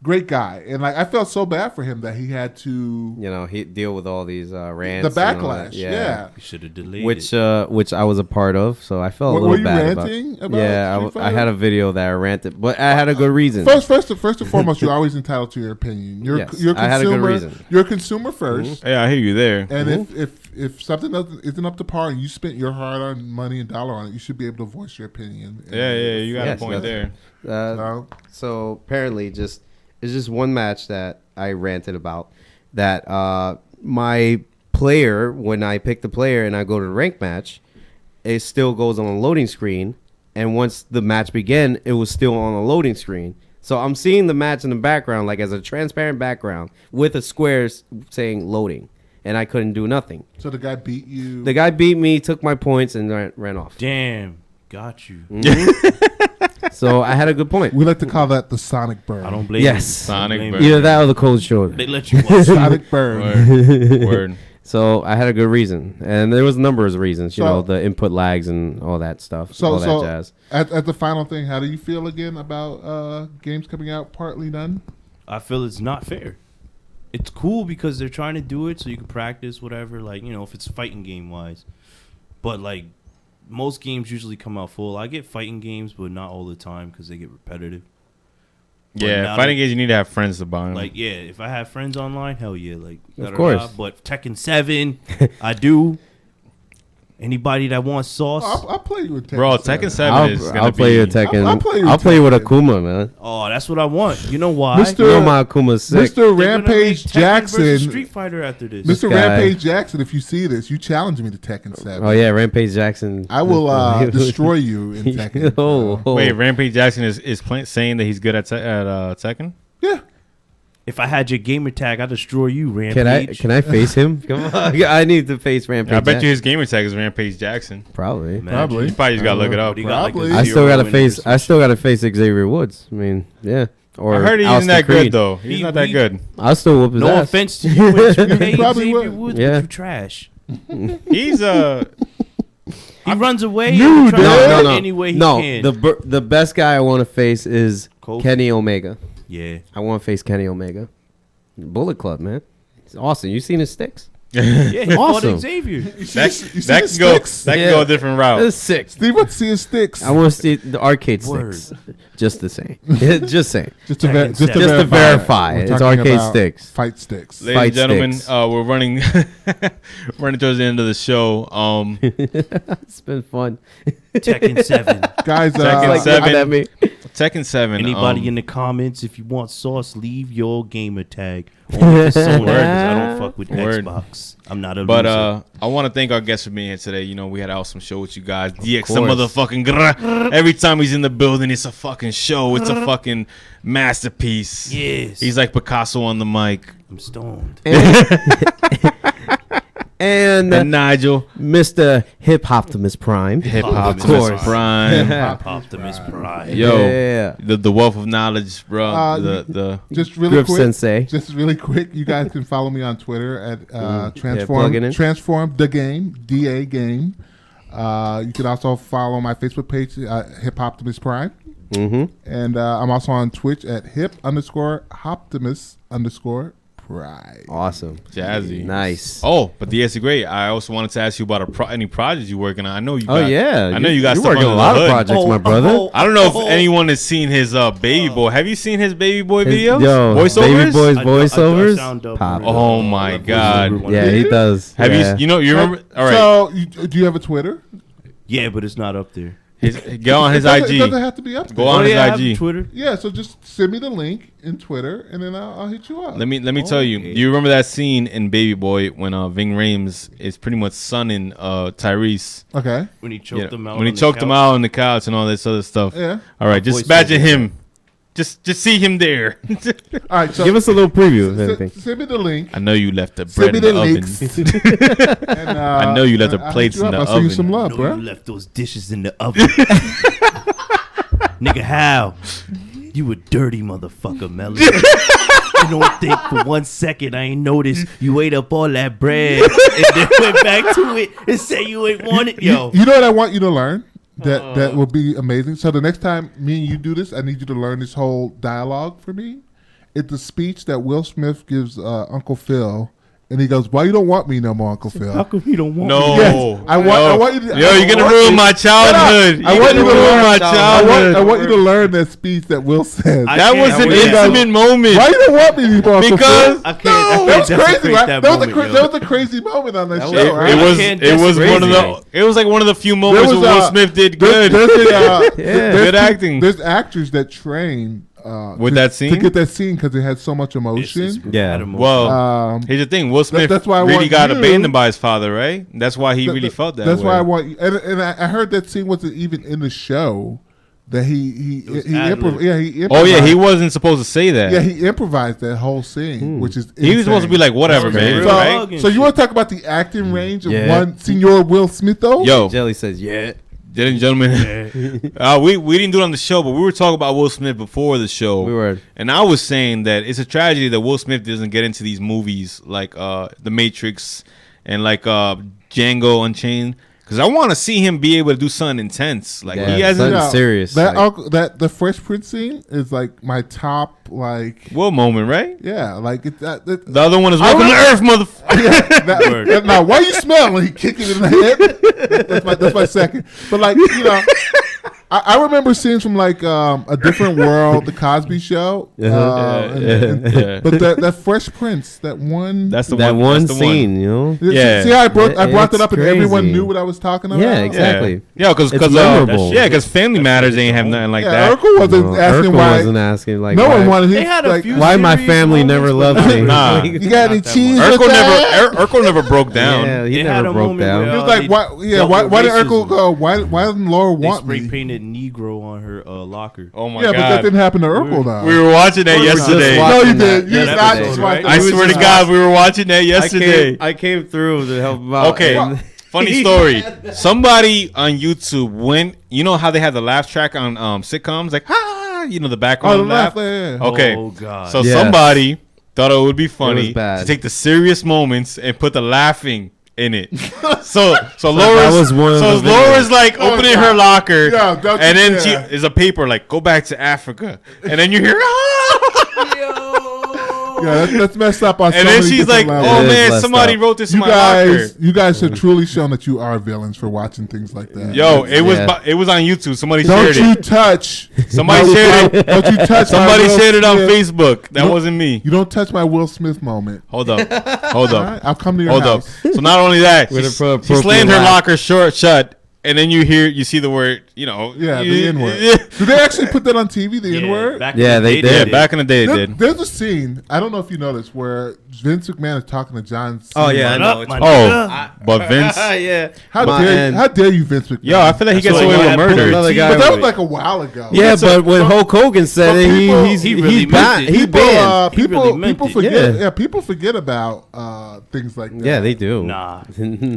great guy, and like I felt so bad for him that he had to, he deal with all these rants, the backlash. Yeah. You should have delayed which I was a part of, so I felt a little bad about. I had a video that I ranted, but I had a good reason. First and foremost, you're always entitled to your opinion. You're a consumer. I had a good reason. You're a consumer first. Yeah, I hear you there. And if something isn't up to par and you spent your hard-earned money and dollar on it, you should be able to voice your opinion. You got a point there. So apparently, it's just one match that I ranted about. That my player, when I pick the player and I go to the rank match, it still goes on a loading screen, and once the match began, it was still on a loading screen. So I'm seeing the match in the background, like as a transparent background with a square saying loading. And I couldn't do nothing. So the guy beat you? The guy beat me, took my points, and ran off. Damn. Got you. So I had a good point. We like to call that the Sonic Burn. I don't blame you. Sonic Burn. Either that or the cold shoulder. They let you watch Sonic Burn. Word. So I had a good reason. And there was a number of reasons, the input lags and all that stuff. All that jazz. At the final thing, how do you feel again about games coming out partly done? I feel it's not fair. It's cool because they're trying to do it so you can practice whatever, like, if it's fighting game wise. But like most games usually come out full. I get fighting games, but not all the time because they get repetitive. Yeah, fighting games you need to have friends to buy them. Like, yeah, if I have friends online, hell yeah, like of course. But Tekken 7, I do. Anybody that wants sauce? I'll play you with Tekken. Bro, Tekken 7 is gonna I'll play you be... Tekken. I'll play you with Tekken. Akuma, man. Oh, that's what I want. You know why? Mr. You know my Akuma's sick. Mr. They're gonna make Rampage Tekken versus Jackson. Street Fighter after this. Mr. guy. Rampage Jackson, if you see this, you challenge me to Tekken 7. Oh yeah, Rampage Jackson. I will destroy you in Tekken. oh. Wait, Rampage Jackson is saying that he's good at Tekken? Yeah. If I had your gamer tag, I'd destroy you, Rampage. Can I face him? Come on, I need to face Rampage. I bet you Jackson. his gamer tag is Rampage Jackson. Probably. Probably. You probably just gotta look it up. But he got like a Probably. I still 0 gotta in it or face. some I still gotta face Xavier Woods. I mean, yeah. Or I heard he isn't Alistair that Creed. good though. He's not that good. I'll still whoop his No ass. offense to you, but you hate probably Xavier would. Woods, Yeah. but you trash. He's He runs away. You, and tries to No, hurt no, any way he no. can. The best guy I want to face is Kofi. Kenny Omega. Yeah. I want to face Kenny Omega. Bullet Club, man. It's awesome. You seen his sticks? Yeah, he Awesome. fought Xavier. that can go a different route. It's sick. Steve wants to see his sticks. I want to see the arcade Word. sticks. Just the same. Just saying. Just to Tekken 7. Just to verify. We're It's talking arcade about sticks. Fight sticks. Ladies Fight and gentlemen, sticks. we're running towards the end of the show. It's been fun. Tekken 7. Guys, Tekken Like 7. looking at me. Tekken 7. Anybody in the comments, if you want sauce, leave your gamer tag. Only for Sony, 'cause I don't fuck with Word. Xbox. I'm not a But loser. I want to thank our guests for being here today. You know, we had an awesome show with you guys. DX, the course. motherfucking grrr. Every time he's in the building, it's a fucking show. It's a fucking masterpiece. Yes. He's like Picasso on the mic. I'm stoned. And And Nigel, Mr. Hip Optimus Prime. Hip Hop Hop course. Prime. Optimus Prime. Yo, Yeah. the wealth of knowledge, bro. the just really Griff quick. Sensei. Just really quick. You guys can follow me on Twitter at plug Transform it in. Transform the Game, DA Game. You can also follow my Facebook page, Hip Optimus Prime. Mm-hmm. And I'm also on Twitch at hip_Optimus_Prime. Awesome. Jazzy. Nice. Oh, but DS is great. I also wanted to ask you about any projects you're working on. I know you. Oh, got, yeah. I know you got You're stuff working under a lot the of hood. projects, my brother. I don't know if anyone has seen his baby boy. Have you seen his baby boy videos? Yo, Voiceovers? Baby Boy's I voiceovers. sound up Pop. real Oh good. my That God. voiceover one. Yeah, he does. Have Yeah. you remember? All right. So, do you have a Twitter? Yeah, but it's not up there. Go on his It doesn't IG. have to be up there. Go on his yeah, I have IG. Twitter. Yeah, so just send me the link in Twitter, and then I'll hit you up. Let me tell you. Do you remember that scene in Baby Boy when Ving Rhames is pretty much sonning Tyrese? Okay. When he choked him out. When he on the choked him couch. out on the couch and all this other stuff. Yeah. All right, just voiceover. imagine him. Just see him there. All right. So Give us a little preview of anything. send me the link. I know you left the Send bread me in the the oven. links. And, I know you left the I'll plates hit you in up. the I'll send you oven. some I love, know bro. you left those dishes in the oven. Nigga, how? You a dirty motherfucker, Melly. You don't think for 1 second I ain't noticed you ate up all that bread and then went back to it and say you ain't want it, yo. You know what I want you to learn? That will be amazing. So the next time me and you do this, I need you to learn this whole dialogue for me. It's the speech that Will Smith gives Uncle Phil, and he goes, "Why you don't want me no more, Uncle Phil?" How come you don't want me? No. Yes, I want you to. Yo, you're gonna ruin my childhood. I want you to ruin my learn. childhood. I want you to learn that speech that Will says. I That can't- was an I can't- intimate moment. Why you don't want me anymore, Uncle Because Phil? I can't, That was crazy, desecrate right? that That was, moment, yo. that was a crazy moment on that That show, was- right? It was. can't- It was that's one of crazy. the. It was like one of the few moments where Will Smith did good. Good acting. There's actors that train With to- that to scene? get that scene because it had so much emotion. Yeah. Well, here's the thing. Will Smith that's why I really want got you- abandoned by his father, right? That's why he really felt that That's way. why I want you. And I heard that scene wasn't even in the show. That he ad-lib. improvised. Oh yeah, he wasn't supposed to say that. Yeah, he improvised that whole scene, which is He was supposed to be like, whatever, That was man. real Right? hug and So you shit. want to talk about the acting range of Yeah. one Senor Will Smith though? Yo, Jelly says, yeah. ladies and gentlemen, we didn't do it on the show, but we were talking about Will Smith before the show. We were. And I was saying that it's a tragedy that Will Smith doesn't get into these movies like The Matrix and like Django Unchained. Because I want to see him be able to do something intense. Like Yeah, he hasn't. something serious. That like- that the Fresh Prince scene is like my top like Will moment, right? yeah like it's that. The other one is Welcome to Earth, motherfucker. Now, why you smell when he kick it in the head? That's my second. But like you know, I remember scenes from like A Different World, The Cosby Show. But that Fresh Prince, that one. That's the that one. one scene, you know. Yeah. See how I brought that It's up and crazy. everyone knew what I was talking about. Yeah, exactly. Yeah, because It's memorable. Family Matters ain't have nothing like Yeah, that. Urkel wasn't No, asking Urkel why. wasn't asking like No why, one wanted his. They had a like, few why my serious family moments, never but loved me. Nah. You got any Not that cheese? much. with that? Urkel never broke down. Yeah, he They had never a broke moment down. where, He was like, they why? Yeah, dealt why with did Urkel racism. go? Why didn't Laura They want spray me? painted Negro on her locker. Oh my Yeah, but that god. didn't happen to Urkel though. We were watching that We were just yesterday. watching No, you that did. You did not yesterday. just watch that. I We were swear to just God, we were watching that I yesterday. came through to help him out. Okay, and- funny story. Somebody on YouTube went. You know how they have the laugh track on sitcoms, like the Oh, background the laugh. laugh. Yeah. Okay, Oh, God. so Yes. somebody thought it would be funny bad. to take the serious moments and put the laughing in it. So Laura's, was one of so the Laura's like Oh, opening yeah. her locker, Yeah, don't and you- then she yeah. is a paper like go back to Africa, and then you hear. Yeah, that's messed up on so And then many she's like, different "Oh levels. It is man, messed somebody up. wrote this in You my locker." guys have truly shown that you are villains for watching things like that. Yo, it was Yeah. it was on YouTube. Somebody Don't shared you it. touch. Somebody shared it. Don't you touch. Somebody my Will shared it on Smith. Facebook. That You wasn't me. You don't touch my Will Smith moment. Hold up. Hold All up. right? I'll come to your Hold up. house. So not only that, With she a pro- slammed her appropriate locker shut, and then you see the word, Yeah, the N word. Did they actually put that on TV? The N word. back Yeah, in the they day, did. Yeah, back in the day, it did. There's a scene. I don't know if you noticed where Vince McMahon is talking to John Cena. Oh yeah, I What know. up, my Oh, but Vince. yeah. How My- dare and- how dare you, Vince McMahon? Yo, I feel like he gets That's away why with I murder. another guy But that with- was like a while ago. Yeah, but when Hulk Hogan said but it, people- he's he really he's meant banned. it. He people, banned. He people, really meant people it. forget. Yeah. Yeah, people forget about things like that. Yeah, they do. Nah.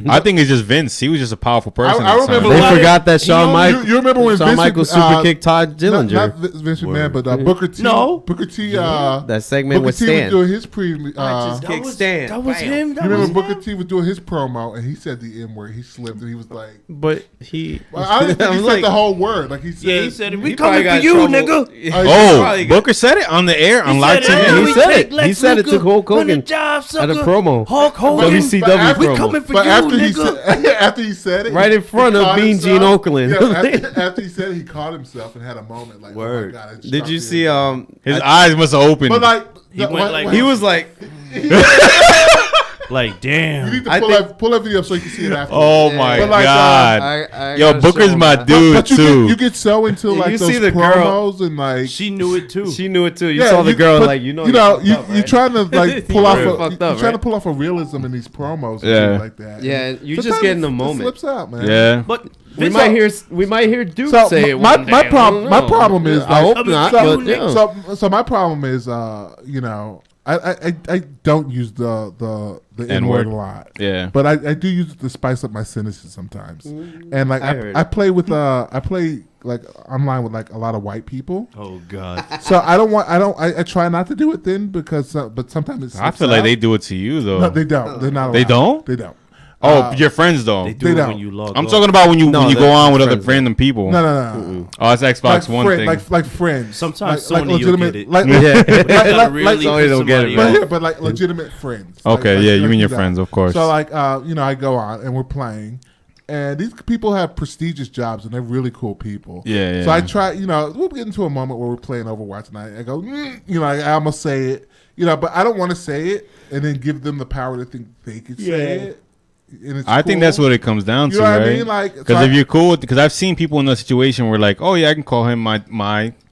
I think it's just Vince. He was just a powerful person. I at the time. remember They Well, forgot that Shawn you Michaels. you remember when Shawn Vince Michaels Mc- super kicked Todd Dillinger. Not Vince McMahon, but Booker T. No. Booker T. That segment Booker with T was Stan. doing his pre. Kick Stan. That was Bam. him. You That remember was Booker him. T was doing his promo and he said the N word. He slipped and he was like, But he. well, I didn't think he I'm said like- the whole word. Like he said, Yeah, he said it. We he probably coming for got you, trouble. nigga. Oh, probably got- Booker said it on the air on He live said TV. it. Yeah, he We said take it. He Lex said it to Luger Hulk from the Hogan job, at a sucker. promo. Hulk Hogan. WCW We promo. coming for But you, after he nigga. said, after he said it, Right in front he of caught Mean Gene himself. Oakland. Yeah, after he said it, he caught himself and had a moment like, Word. oh my god! I just Did dropped you the see? N-word. His eyes must have opened. But like, He went like- He was like, Like, you damn. need to I pull think- that video up so you can see it after. oh my But like, god. I Yo, gotta Booker's show him my that. dude but too. you get so into Yeah, like you those see the girl- promos and like She knew it too. She knew it too. You saw the girl but, like you you're fucked trying to like You pull off really a, fucked you're up, trying to right? pull off a realism in these promos and Yeah. shit like that. Yeah, you just Sometimes get in the it moment. slips out, man. Yeah. But We might hear Duke So say it. my one my day. problem I don't know. is I like, hope not. so, But yeah. so my problem is I don't use the N word a lot. Yeah. But I do use it to spice up my sentences sometimes. And like I heard I it. play with I play like online with like a lot of white people. oh god. So I try not to do it then because but sometimes it I slips feel like out. they do it to you though. No, they don't. They're not. They allowed. don't? They don't. Oh, your friends though. They do They it don't. when you log I'm off. talking about when you No, go that's on with friends, other though. random people. No. Oh, it's Xbox One friend, thing. like friends. Sometimes like Sony will legitimate, get it. like, Yeah. Gotta really like, Sony put don't get it, somebody man. on. but yeah, but like legitimate friends. Okay, Like, yeah, you mean your that. friends, of course. So like, I go on and we're playing, and these people have prestigious jobs and they're really cool people. Yeah, So yeah. I try, we'll get into a moment where we're playing Overwatch, and I go, I almost say it, but I don't want to say it and then give them the power to think they could say it. And it's I think cool. that's what it comes down You to, know what I right? mean? Like, so because if I- you're cool with, because I've seen people in that situation where like, oh yeah, I can call him my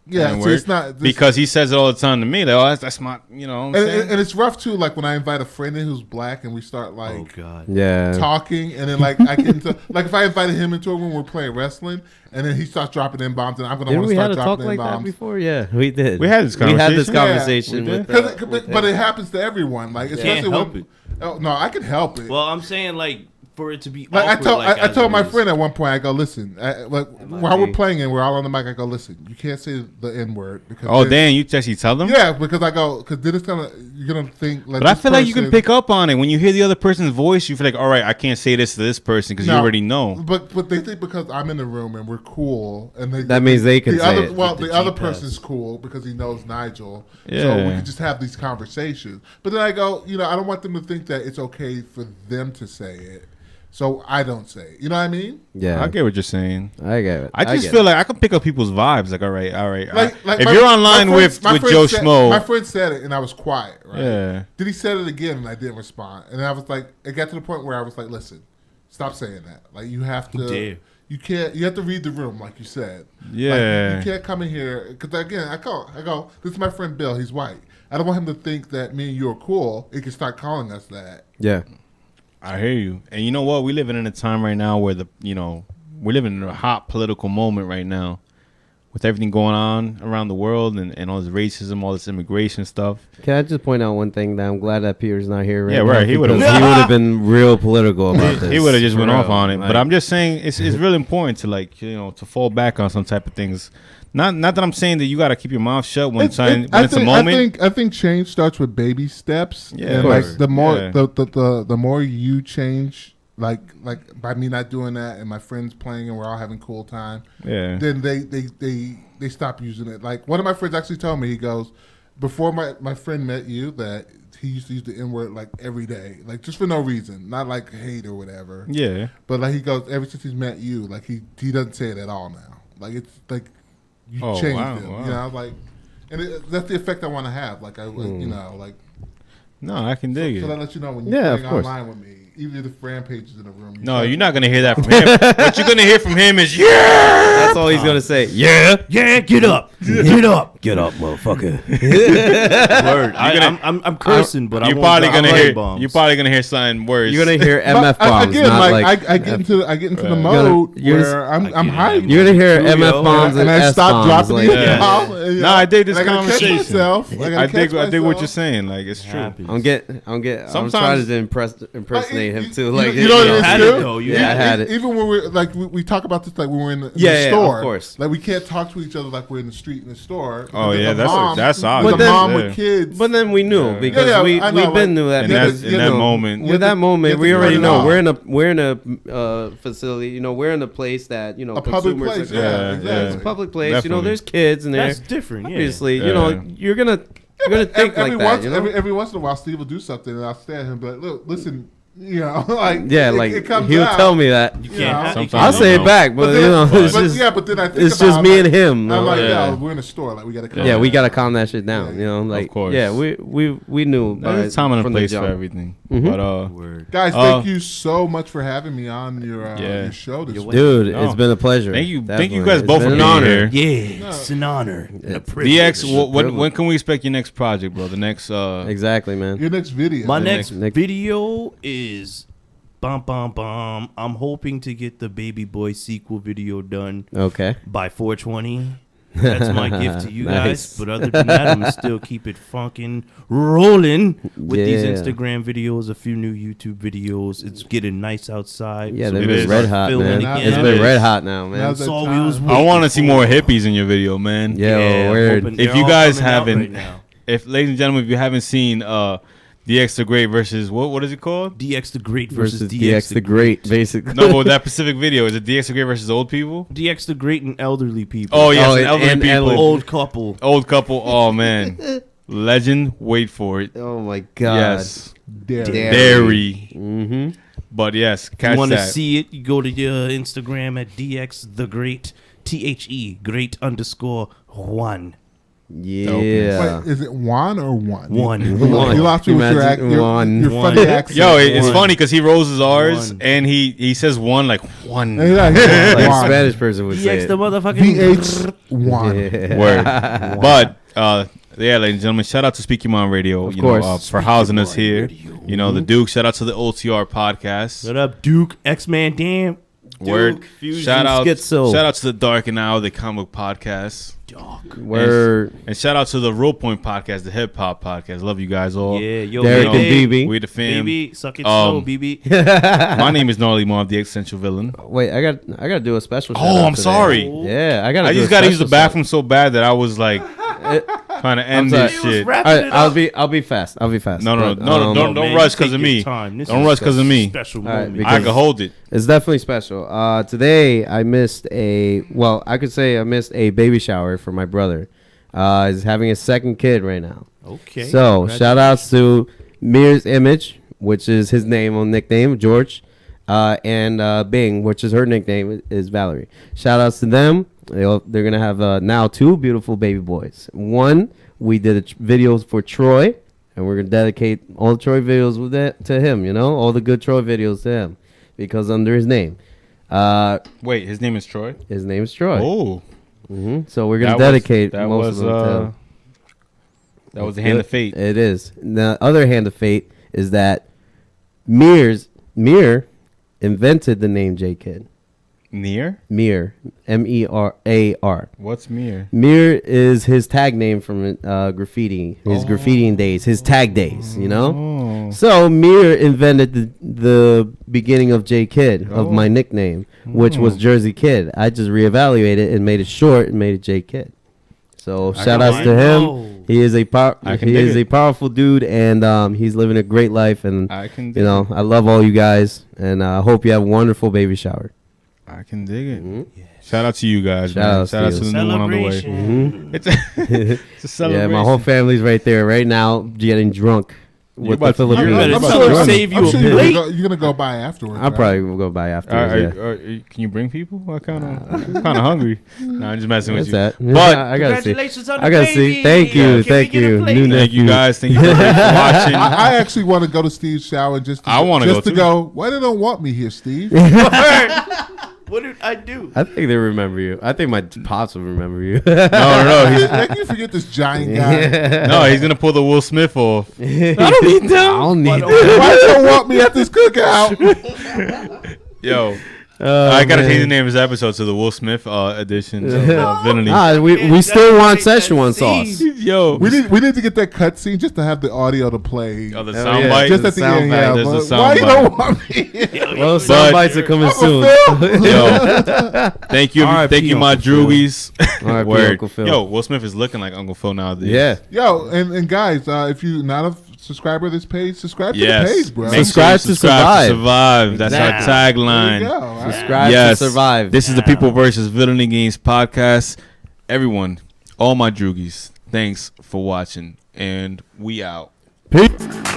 Yeah, so N-word it's not- because he says it all the time to me. Like, oh, that's my, you know. What I'm saying? and it's rough too. Like when I invite a friend in who's black and we start like. Oh god. Yeah. talking, and then like I get into like if I invited him into a room, we're playing wrestling, and then he starts dropping in bombs, and I'm gonna Didn't want to we have start to talk dropping like in that bombs. before? Yeah, we did. We had this We had this conversation. conversation Yeah, with. but it happens to everyone. Like especially help when, it. Oh, no, I can help it. Well, I'm saying like for it to be like I awkward, told like, I as told it my is. friend at one point, I go, listen, while we're playing and we're all on the mic, I go, listen, you can't say the N word because Oh then- damn, you actually tell them? yeah, because I go because then it's you're gonna think like. But I this feel like you can person- pick up on it when you hear the other person's voice. You feel like, all right, I can't say this to this person because you No, already know. But they think because I'm in the room and we're cool, and That means they can the say other, it. Well, The the other G-pass. person's cool because he knows Nigel, so Yeah. we can just have these conversations. But then I go, I don't want them to think that it's okay for them to say it. So I don't say it. You know what I mean? Yeah, I get what you're saying. I get it. I just feel like I can pick up people's vibes. Like, all right. Like if my- you're online my with friend Joe said, Schmo, my friend said it and I was quiet. Right? Yeah. Then he said it again and I didn't respond. And I was like, it got to the point where I was like, listen, stop saying that. Like you have to. dare. You can't. You have to read the room, like you said. Yeah. Like, you can't come in here because again, I go. This is my friend Bill. He's white. I don't want him to think that me and you are cool. He can start calling us that. Yeah. I hear you. And you know what? We're living in a time right now where we're living in a hot political moment right now with everything going on around the world and all this racism, all this immigration stuff. Can I just point out one thing that I'm glad that Peter's not here right Yeah, now, right. He would've- because he would have been real political about this. He would have just For went off real. on it. Like, But I'm just saying it's really important to to fall back on some type of things. Not that I'm saying that you got to keep your mouth shut when it's a moment. I think change starts with baby steps. Yeah, and of like course. the more Yeah. the more you change, like by me not doing that and my friends playing and we're all having cool time. Yeah. Then they stop using it. Like one of my friends actually told me, he goes, before my friend met you, that he used to use the N-word like every day, like just for no reason, not like hate or whatever. Yeah. But like he goes, ever since he's met you, like he doesn't say it at all now. Like it's like you Oh, changed wow, him. wow. You know, like, and that's the effect I want to have. Like I, you know, like. No, I can dig So it. that lets you know when you're Yeah, playing of course. online with me, even if the Rampage is in the room. No, you're not gonna hear that from him. What you're gonna hear from him is yeah. That's all he's gonna say. Yeah. Yeah, get up. Get up. Get up, motherfucker. Word. I'm cursing, but I You're won't probably drop gonna hate hear. bombs. You're probably gonna hear something worse. You're gonna hear But MF bombs. again, not like I get into the mode you're where I'm hiding. You're gonna hear True, MF yo. bombs and and I stop S-bombs, dropping like, the yeah. bomb. and, you No, know, I dig this and I gotta catch conversation. myself. I dig what you're saying. Like it's true. Happens. I'm Sometimes- trying to impersonate him too. Like you know what it is had too? it, though. You Yeah, I had it. Even when we're like we talk about this like when we're in the Yeah, store. of course. Like we can't talk to each other like we're in the street in the store. Oh, There's yeah, a that's mom, that's there's obvious. a But then- mom Yeah. with kids. But then we knew Yeah. because Yeah, we I know, we've been like- knew that In because that you know, moment. with that moment we you have to already cut it know off. we're in a facility. You know, we're in a place that a public consumers place. are- Yeah, Yeah, exactly. It's a public place. You know, Definitely. there's kids in there. That's different. Yeah. Obviously, Yeah. you know, you're gonna think every like once, that. You know, every once in a while, Steve will do something, and I'll stare at him, but look, listen, you know, like yeah, it, like it comes he'll out. tell me that. You You can't know, have, sometimes I'll I say don't it back, but then, you know, it's but just yeah, but then I think it's about just it, me like, and him. I'm no? like, Yeah. yeah, we're in a store, like we gotta come. Yeah, we gotta calm that shit down. You know, like course. yeah, we knew. There's a time and a from the place for jump. everything. Mhm. But Word. Guys, thank you so much for having me on your show this week. Dude, No. it's been a pleasure. Thank you Definitely. guys It's both been for an being honor. here. Yeah, it's an honor and a privilege. DX, when can we expect your next project, bro? The next Exactly, man. Your next video. My The next next- video is bum bum bum. I'm hoping to get the Baby Boy sequel video done Okay. by 420. That's my gift to you Nice. guys. But other than that, I'm gonna still keep it funkin' rolling with these Yeah. Instagram videos, a few new YouTube videos. It's getting nice outside. Yeah, so they've it been is. red hot, Filming man. again. It's It been is. red hot now, man. Now's That's that all we time. was I waiting want to see for. more hippies in your video, man. Yo, I'm weird. hoping If they're you all guys coming out haven't- right now. If, ladies and gentlemen, if you haven't seen DX the Great versus what is it called? DX the Great versus versus DX the Great, basically. No, but that specific video is it DX the Great versus old people? DX the Great and elderly people. Oh yes, Oh, and elderly and people, elderly. Old couple. old couple. Oh man, legend. Wait for it. Oh my god. Yes, Dairy. dairy. Mm-hmm. But yes, If catch you want to that. see it, you go to your Instagram at DX the Great, THE Great _1. Yeah. Wait, is it Juan or one? One. You One. lost me with your, Imagine your, one. your One. funny accent. Yo, it's One. funny because he rolls his R's One. and he says one like one. Yeah, Like a Juan. Spanish person would say DX it. the motherfucking. VH1. Yeah. Word. But yeah, ladies and gentlemen, shout out to Speaking Mind Radio, Of you course. know, for housing us Mind here. Radio. You know, the Duke. Shout out to the OTR podcast. What up, Duke? X-Man Damn. Word. Fusion Shout out Schizo. to the Dark and Now, the comic podcast. Word. And shout out to the Roll Point podcast, the hip hop podcast. Love you guys all. Yeah, yo, Derek and baby. BB. We the fam. Baby, suck it slow, Um, BB. My name is Gnarly Mob, the Essential Villain. Wait, I gotta do a special. Oh, shout out I'm today. sorry. Yeah, I I just gotta use the bathroom so bad that I was like trying to end sorry. this shit. All right, I'll be fast. I'll be fast. No, But, don't Man, rush take because of your me. time. This Don't is rush because of me. Special All right, moment. because- I can hold it. It's definitely special. Today I missed I could say I missed a baby shower for my brother. He's having his second kid right now. Okay. So shout outs to Mir's Image, which is his name on nickname, George. and Bing, which is her nickname, is Valerie. Shout outs to them. They're going to have now 2 beautiful baby boys. One, we did videos for Troy, and we're going to dedicate all the Troy videos with that to him, all the good Troy videos to him, because under his name. Wait, his name is Troy? His name is Troy. Oh. So we're going to dedicate most of them to him. That was the hand of fate. It is. The other hand of fate is that Mir invented the name J Kid. Mir? Mir. Merar. What's Mir? Mir is his tag name from graffiti. His graffitiing days. His tag days, So Mir invented the beginning of J Kid, of my nickname, which was Jersey Kid. I just reevaluated and made it short and made it J Kid. So shout outs to him. He is a powerful dude, and he's living a great life. And I love all you guys, and I hope you have a wonderful baby shower. I can dig it. Yes. Shout out to you guys. Shout out to the new one on the way. It's a celebration. Yeah, my whole family's right there right now, getting drunk. With the Filipinos. I'm sure save you a plate. You're gonna go by afterwards. I'll probably go by afterwards. Can you bring people? I'm kind of hungry. No, I'm just messing with you. That? But I gotta see. Congratulations on the I gotta baby. see. Thank you. Thank you guys. Thank you for watching. I actually want to go to Steve's shower just to go. Why they don't want me here, Steve? What did I do? I think they remember you. I think my pops will remember you. No. Like you forget this giant guy. No, he's gonna pull the Will Smith off. I don't need them. I don't need them. Why they don't want me at this cookout? Yo. I gotta change the name of this episode to the Will Smith edition of Villainy. We still want Szechuan sauce. Yo, we need to get that cutscene just to have the audio to play. Oh, the soundbite. Just at the end. Yeah, there's a why you soundbite. don't want me? Well, sound bites are coming soon. Yo, thank you, my droogies. R.I.P. Uncle Phil. Yo, Will Smith is looking like Uncle Phil nowadays. Yeah. Yo, and guys, if you're not a subscriber of this page, subscribe to the page, bro. Subscribe to survive. That's our tagline. There you go. Subscribe to survive. This is the People versus Villainy Games podcast. Everyone, all my droogies, thanks for watching, and we out. Peace.